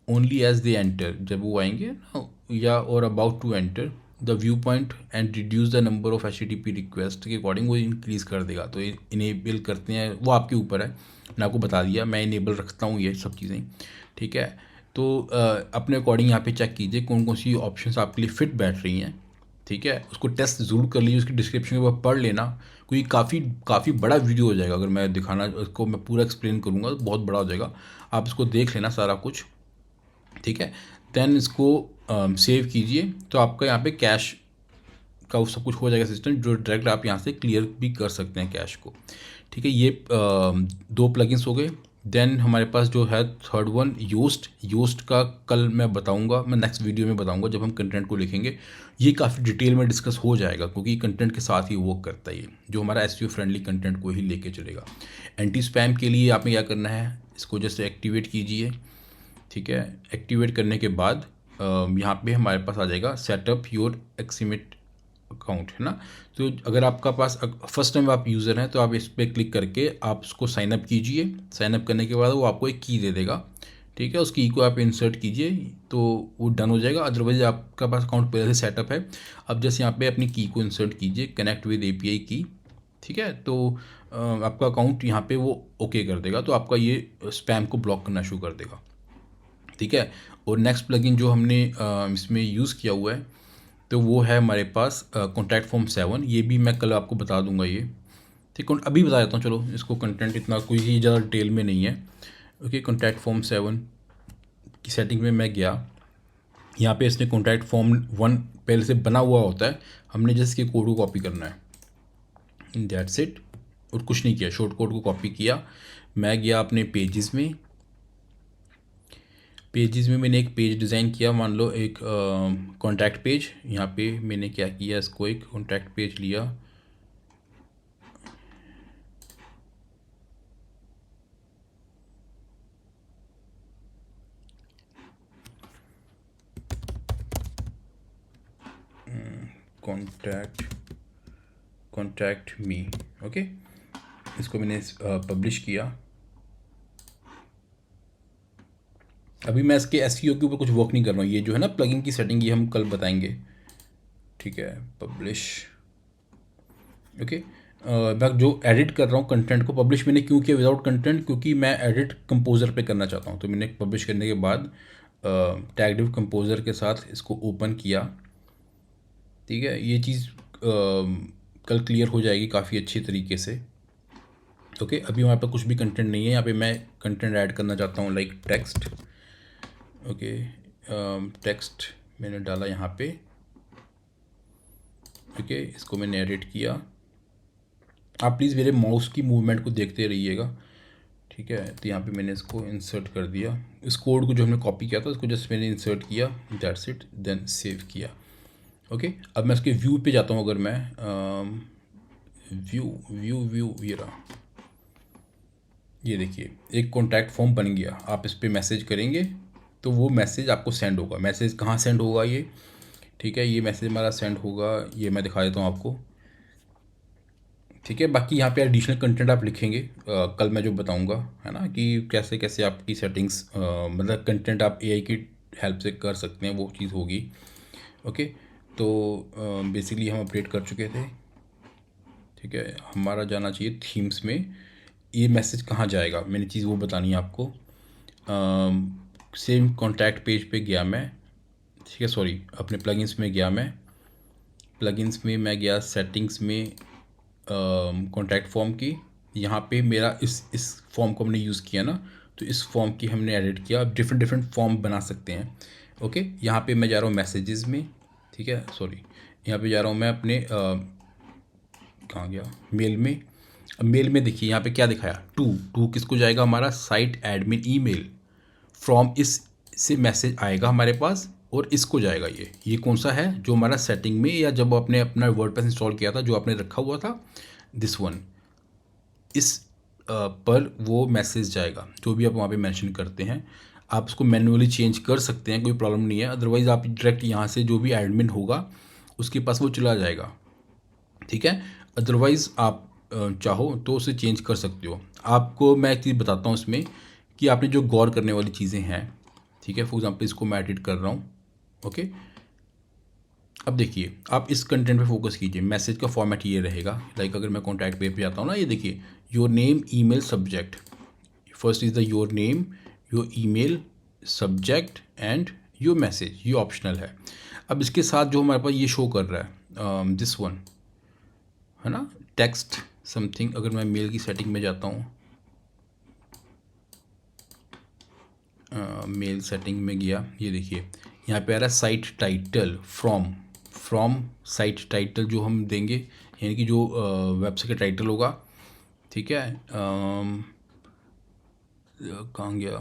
ओनली एज दे एंटर, जब वो आएंगे ना या और about to enter the viewpoint and reduce the number of HTTP request के अकॉर्डिंग वो इंक्रीज़ कर देगा। तो इनेबल करते हैं, वो आपके ऊपर है। मैंने आपको बता दिया, मैं इनेबल रखता हूँ ये सब चीज़ें, ठीक है। तो अपने अकॉर्डिंग यहाँ पे चेक कीजिए कौन कौन सी ऑप्शंस आपके लिए फिट बैठ रही हैं, ठीक है। उसको टेस्ट ज़रूर कर लीजिए, उसकी डिस्क्रिप्शन के ऊपर पढ़ लेना, क्योंकि काफ़ी बड़ा वीडियो हो जाएगा। अगर मैं दिखाना उसको मैं पूरा एक्सप्लेन करूँगा तो बहुत बड़ा हो जाएगा। आप इसको देख लेना सारा कुछ, ठीक है। देन इसको सेव कीजिए, तो आपका यहाँ पे कैश का वो सब कुछ हो जाएगा सिस्टम, जो डायरेक्ट आप यहाँ से क्लियर भी कर सकते हैं कैश को, ठीक है। ये 2 प्लगइन्स हो गए। देन हमारे पास जो है थर्ड वन योस्ट का कल मैं बताऊंगा, मैं नेक्स्ट वीडियो में बताऊंगा जब हम कंटेंट को लिखेंगे। ये काफ़ी डिटेल में डिस्कस हो जाएगा, क्योंकि कंटेंट के साथ ही वर्क करता है ये, जो हमारा SEO फ्रेंडली कंटेंट को ही लेके चलेगा। एंटी स्पैम के लिए आपने क्या करना है, इसको जस्ट एक्टिवेट कीजिए, ठीक है। एक्टिवेट करने के बाद यहाँ पे हमारे पास आ जाएगा सेटअप योर एक्सीमेट अकाउंट, है ना। तो अगर आपका पास फर्स्ट टाइम आप यूज़र हैं तो आप इस पर क्लिक करके आप उसको साइनअप कीजिए। साइनअप करने के बाद वो आपको एक की दे देगा, ठीक है। उस की को आप इंसर्ट कीजिए तो वो डन हो जाएगा। अदरवाइज आपका पास अकाउंट पहले से सेटअप है। अब जैसे यहाँ पे अपनी की को इंसर्ट कीजिए, कनेक्ट विद API की, ठीक है। तो आपका अकाउंट यहाँ पे वो ओके कर देगा, तो आपका ये स्पैम को ब्लॉक करना शुरू कर देगा, ठीक है। और नेक्स्ट प्लगइन जो हमने इसमें यूज़ किया हुआ है, तो वो है हमारे पास कॉन्टैक्ट फॉर्म 7। ये भी मैं कल आपको बता दूंगा ये, ठीक है। अभी बता देता हूँ, चलो इसको कंटेंट इतना कोई ही ज़्यादा डिटेल में नहीं है। ओके, कॉन्टैक्ट फॉर्म 7 की सेटिंग में मैं गया। यहाँ पे इसने कॉन्टैक्ट फॉर्म 1 पहले से बना हुआ होता है, हमने जस्ट के कोड को कॉपी करना है, दैट्स इट। और कुछ नहीं किया, शॉर्ट कोड को कॉपी किया। मैं गया अपने पेजेस में मैंने एक पेज डिज़ाइन किया, मान लो एक कॉन्टैक्ट पेज। यहाँ पे मैंने क्या किया, इसको एक कॉन्टैक्ट पेज लिया, कॉन्टैक्ट मी, ओके। इसको मैंने पब्लिश किया। अभी मैं इसके SEO के ऊपर कुछ वर्क नहीं कर रहा हूँ, ये जो है ना प्लगइन की सेटिंग, ये हम कल बताएंगे, ठीक है। Publish, okay. मैं जो एडिट कर रहा हूँ कंटेंट को, पब्लिश मैंने क्यों किया विदाउट कंटेंट, क्योंकि मैं एडिट कंपोजर पे करना चाहता हूँ। तो मैंने पब्लिश करने के बाद टैगडिव कंपोजर के साथ इसको ओपन किया, ठीक है। ये चीज़ कल क्लियर हो जाएगी काफ़ी अच्छी तरीके से, ओके। अभी हमारे पास कुछ भी कंटेंट नहीं है। यहाँ पे मैं कंटेंट ऐड करना चाहता हूँ, लाइक टेक्स्ट, ओके। टेक्स्ट मैंने डाला यहाँ पे, ओके। इसको मैंने एडिट किया। आप प्लीज़ मेरे माउस की मूवमेंट को देखते रहिएगा, ठीक है। तो यहाँ पे मैंने इसको इंसर्ट कर दिया, इस कोड को जो हमने कॉपी किया था उसको जस्ट मैंने इंसर्ट किया, दैट्स इट। देन सेव किया, ओके। अब मैं इसके व्यू पे जाता हूँ। अगर मैं व्यू ये रहा, ये देखिए एक कॉन्टैक्ट फॉर्म बन गया। आप इस पर मैसेज करेंगे तो वो मैसेज आपको सेंड होगा। मैसेज कहाँ सेंड होगा ये, ठीक है। ये मैसेज हमारा सेंड होगा, ये मैं दिखा देता हूँ आपको, ठीक है। बाकी यहाँ पे एडिशनल कंटेंट आप लिखेंगे कल मैं जो बताऊँगा, है ना, कि कैसे कैसे आपकी सेटिंग्स मतलब कंटेंट आप AI की हेल्प से कर सकते हैं, वो चीज़ होगी, ओके। तो बेसिकली हम अपडेट कर चुके थे, ठीक है। हमारा जाना चाहिए थीम्स में। ये मैसेज कहाँ जाएगा, मैंने चीज़ वो बतानी है आपको। सेम कॉन्टैक्ट पेज पे गया मैं, ठीक है। सॉरी, अपने प्लगइन्स में गया मैं, प्लगइन्स में मैं गया, सेटिंग्स में कॉन्टैक्ट फॉर्म की। यहाँ पे मेरा इस फॉर्म को हमने यूज़ किया ना, तो इस फॉर्म की हमने एडिट किया। आप डिफरेंट फॉर्म बना सकते हैं, ओके। यहाँ पे मैं जा रहा हूँ मैसेजेस में, ठीक है। सॉरी, यहाँ पे जा रहा हूँ मैं अपने कहाँ गया, मेल में। अब मेल में देखिए यहाँ पे क्या दिखाया, टू किसको जाएगा, हमारा साइट एडमिन ईमेल फ्रॉम, इस से मैसेज आएगा हमारे पास, और इसको जाएगा ये कौन सा है, जो हमारा सेटिंग में या जब आपने अपना वर्डप्रेस इंस्टॉल किया था, जो आपने रखा हुआ था, दिस वन, इस पर वो मैसेज जाएगा, जो भी आप वहाँ पे मेंशन करते हैं। आप उसको मैन्युअली चेंज कर सकते हैं, कोई प्रॉब्लम नहीं है। अदरवाइज़ आप डायरेक्ट यहाँ से जो भी एडमिन होगा उसके पास वो चला जाएगा, ठीक है। अदरवाइज़ आप चाहो तो उसे चेंज कर सकते हो। आपको मैं एक चीज़ बताता हूँ इसमें, कि आपने जो गौर करने वाली चीज़ें हैं, ठीक है। फॉर एग्जाम्पल इसको मैं एडिट कर रहा हूँ, ओके। अब देखिए आप इस कंटेंट पे फोकस कीजिए। मैसेज का फॉर्मेट ये रहेगा, लाइक अगर मैं कॉन्टैक्ट पेज पे जाता हूँ ना, ये देखिए your name email subject, first is the your name, your email subject and your message, ये ऑप्शनल है। अब इसके साथ जो हमारे पास ये शो कर रहा है दिस वन है ना, टेक्स्ट समथिंग। अगर मैं मेल की सेटिंग में जाता हूँ, मेल सेटिंग में गया, ये देखिए यहाँ पे आ रहा है site title from site title जो हम देंगे, यानी कि जो वेबसाइट का टाइटल होगा, ठीक है। कहाँ गया,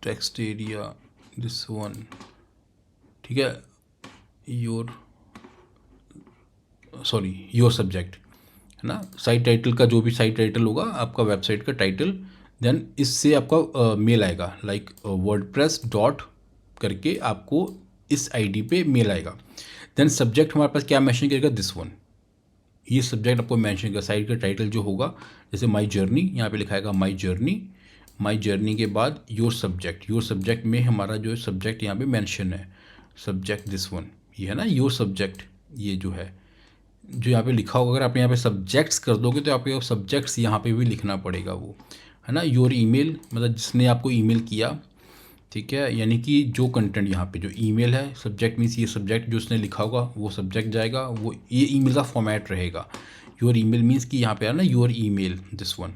टेक्स्ट एरिया दिस वन, ठीक है, योर योर सब्जेक्ट है ना, साइट टाइटल का जो भी साइट टाइटल होगा आपका वेबसाइट का टाइटल, देन इससे आपका मेल आएगा, लाइक वर्डप्रेस डॉट करके आपको इस आईडी पे मेल आएगा। देन सब्जेक्ट हमारे पास क्या मेंशन करेगा, दिस वन, ये सब्जेक्ट आपको मेंशन करेगा। साइट का टाइटल जो होगा, जैसे माई जर्नी, यहाँ पे लिखाएगा माई जर्नी के बाद योर सब्जेक्ट में हमारा जो सब्जेक्ट यहाँ पे मेंशन है, सब्जेक्ट दिस वन, ये है ना योर सब्जेक्ट, ये जो है जो यहाँ पे लिखा होगा। अगर आप यहाँ पे सब्जेक्ट्स कर दोगे तो आपको सब्जेक्ट्स यहाँ पे भी लिखना पड़ेगा, वो है ना। योर ईमेल मतलब जिसने आपको ईमेल किया, ठीक है, यानी कि जो कंटेंट यहाँ पे जो ईमेल है, सब्जेक्ट मीन्स ये सब्जेक्ट जो उसने लिखा होगा वो सब्जेक्ट जाएगा, वो ये ईमेल का फॉर्मेट रहेगा। योर ईमेल मीन्स कि यहाँ पे आ ना योर ईमेल दिस वन,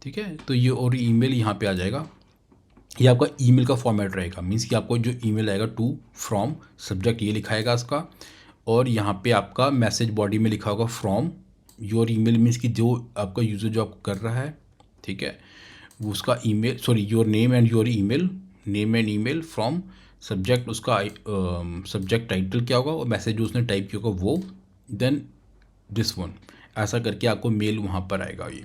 ठीक है, तो ये और ईमेल यहाँ पे आ जाएगा, ये आपका ईमेल का फॉर्मेट रहेगा। मीन्स कि आपको जो ईमेल आएगा टू फ्रॉम सब्जेक्ट ये लिखाएगा इसका, और यहाँ पे आपका मैसेज बॉडी में लिखा होगा फ्रॉम योर ईमेल, मीन्स कि जो आपका यूज़र जो आपको कर रहा है, ठीक है, वो उसका email, your name and your email, name and email from subject, उसका सब्जेक्ट टाइटल क्या होगा और मैसेज जो उसने टाइप किया होगा वो, देन दिस वन, ऐसा करके आपको मेल वहाँ पर आएगा ये,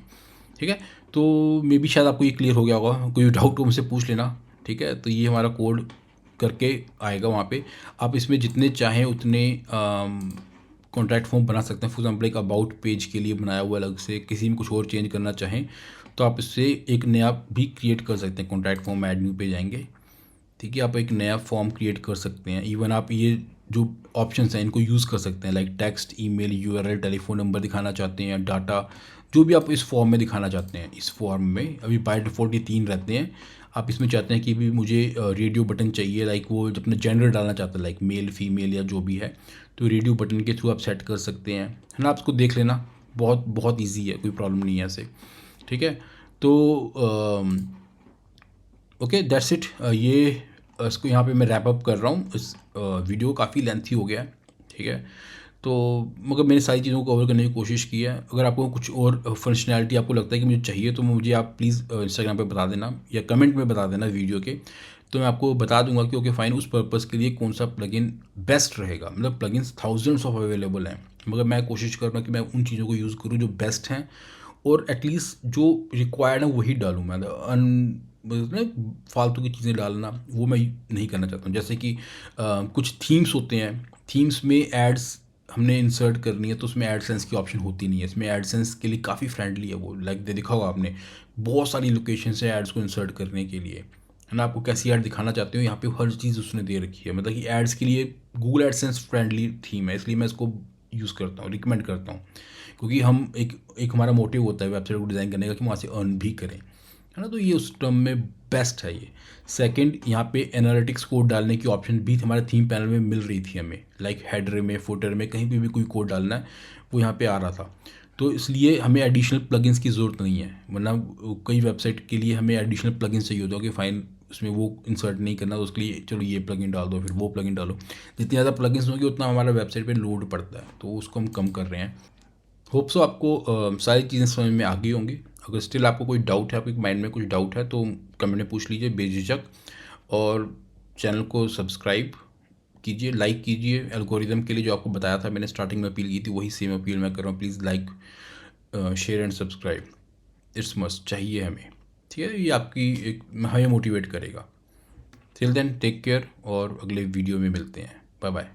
ठीक है। तो मे बी शायद आपको ये क्लियर हो गया होगा, कोई डाउट हो मुझसे पूछ लेना, ठीक है। तो ये हमारा कोड करके आएगा वहाँ पे, आप इसमें जितने चाहें उतने कॉन्टैक्ट फॉर्म बना सकते हैं। फॉर एग्जाम्पल एक अबाउट पेज के लिए बनाया हुआ अलग से, किसी में कुछ और चेंज करना चाहें तो आप इससे एक नया भी क्रिएट कर सकते हैं। कॉन्टैक्ट फॉर्म ऐड न्यू पे जाएंगे, ठीक है, आप एक नया फॉर्म क्रिएट कर सकते हैं। इवन आप ये जो ऑप्शंस हैं इनको यूज़ कर सकते हैं, like text, email, URL, telephone number दिखाना चाहते हैं, डाटा, जो भी आप इस फॉर्म में दिखाना चाहते हैं। इस फॉर्म में अभी बाय डिफ़ॉल्ट ये 3 रहते हैं। आप इसमें चाहते हैं कि भी मुझे रेडियो बटन चाहिए, लाइक वो अपना जेंडर डालना चाहते हैं, लाइक मेल फीमेल या जो भी है, तो रेडियो बटन के थ्रू आप सेट कर सकते हैं, है ना। आप इसको देख लेना, बहुत बहुत ईजी है, कोई प्रॉब्लम नहीं है ऐसे, ठीक है। तो ओके दैट्स इट। ये इसको यहाँ पे मैं रैप अप कर रहा हूँ। इस वीडियो काफ़ी लेंथी हो गया है, ठीक है, तो मगर मैंने सारी चीज़ों को कवर करने की कोशिश की है। अगर आपको कुछ और फंक्शनैलिटी आपको लगता है कि मुझे चाहिए तो मुझे आप प्लीज़ इंस्टाग्राम पे बता देना या कमेंट में बता देना वीडियो के, तो मैं आपको बता दूंगा कि ओके फाइन उस पर्पज़ के लिए कौन सा प्लगइन बेस्ट रहेगा। मतलब प्लगइन्स थाउजेंड्स ऑफ अवेलेबल हैं, मगर मैं कोशिश कर रहा हूँ कि मैं उन चीज़ों को यूज़ करूँ जो बेस्ट हैं, और एटलीस्ट जो रिक्वायर्ड है वही डालूँ। मैं मतलब फालतू की चीज़ें डालना वो मैं नहीं करना चाहता हूँ। जैसे कि कुछ थीम्स होते हैं, थीम्स में एड्स हमने इंसर्ट करनी है तो उसमें एडसेंस की ऑप्शन होती नहीं है। इसमें एडसेंस के लिए काफ़ी फ्रेंडली है वो, लाइक देखा होगा आपने, बहुत सारी लोकेशन से एड्स को इंसर्ट करने के लिए, है ना। आपको कैसी ऐड दिखाना चाहते हो यहाँ पे हर चीज़ उसने दे रखी है। मतलब कि एड्स के लिए गूगल एडसेंस फ्रेंडली थीम है, इसलिए मैं इसको यूज़ करता हूँ, रिकमेंड करता हूँ। क्योंकि हम एक हमारा मोटिव होता है वेबसाइट को डिज़ाइन करने का कि वहाँ से अर्न भी करें, है ना। तो ये उस टर्म में बेस्ट है ये। सेकंड, यहाँ पे एनालिटिक्स कोड डालने की ऑप्शन भी हमारे थीम पैनल में मिल रही थी हमें, लाइक हेडर में, फुटर में, कहीं पे भी कोई कोड डालना है वो यहाँ पे आ रहा था। तो इसलिए हमें एडिशनल प्लगइन्स की ज़रूरत नहीं है, वरना कई वेबसाइट के लिए हमें एडिशनल प्लगइन्स चाहिए होता है कि फ़ाइन उसमें वो इंसर्ट नहीं करना, तो उसके लिए चलो ये प्लगइन डाल दो, फिर वो प्लगइन डालो। जितनी ज़्यादा प्लगइन्स होंगे उतना हमारा वेबसाइट पे लोड पड़ता है, तो उसको हम कम कर रहे हैं। होप सो आपको सारी चीज़ें समझ में आ गई होंगी। अगर स्टिल आपको कोई डाउट है, आपके माइंड में कुछ डाउट है तो कमेंट में पूछ लीजिए बेझिझक, और चैनल को सब्सक्राइब कीजिए, लाइक कीजिए। एल्गोरिदम के लिए जो आपको बताया था मैंने स्टार्टिंग में अपील की थी, वही सेम अपील मैं कर रहा हूँ। Please like, share and subscribe, it's must चाहिए हमें, ठीक है। ये आपकी एक हमें मोटिवेट करेगा। टिल देन टेक केयर, और अगले वीडियो में मिलते हैं। Bye bye.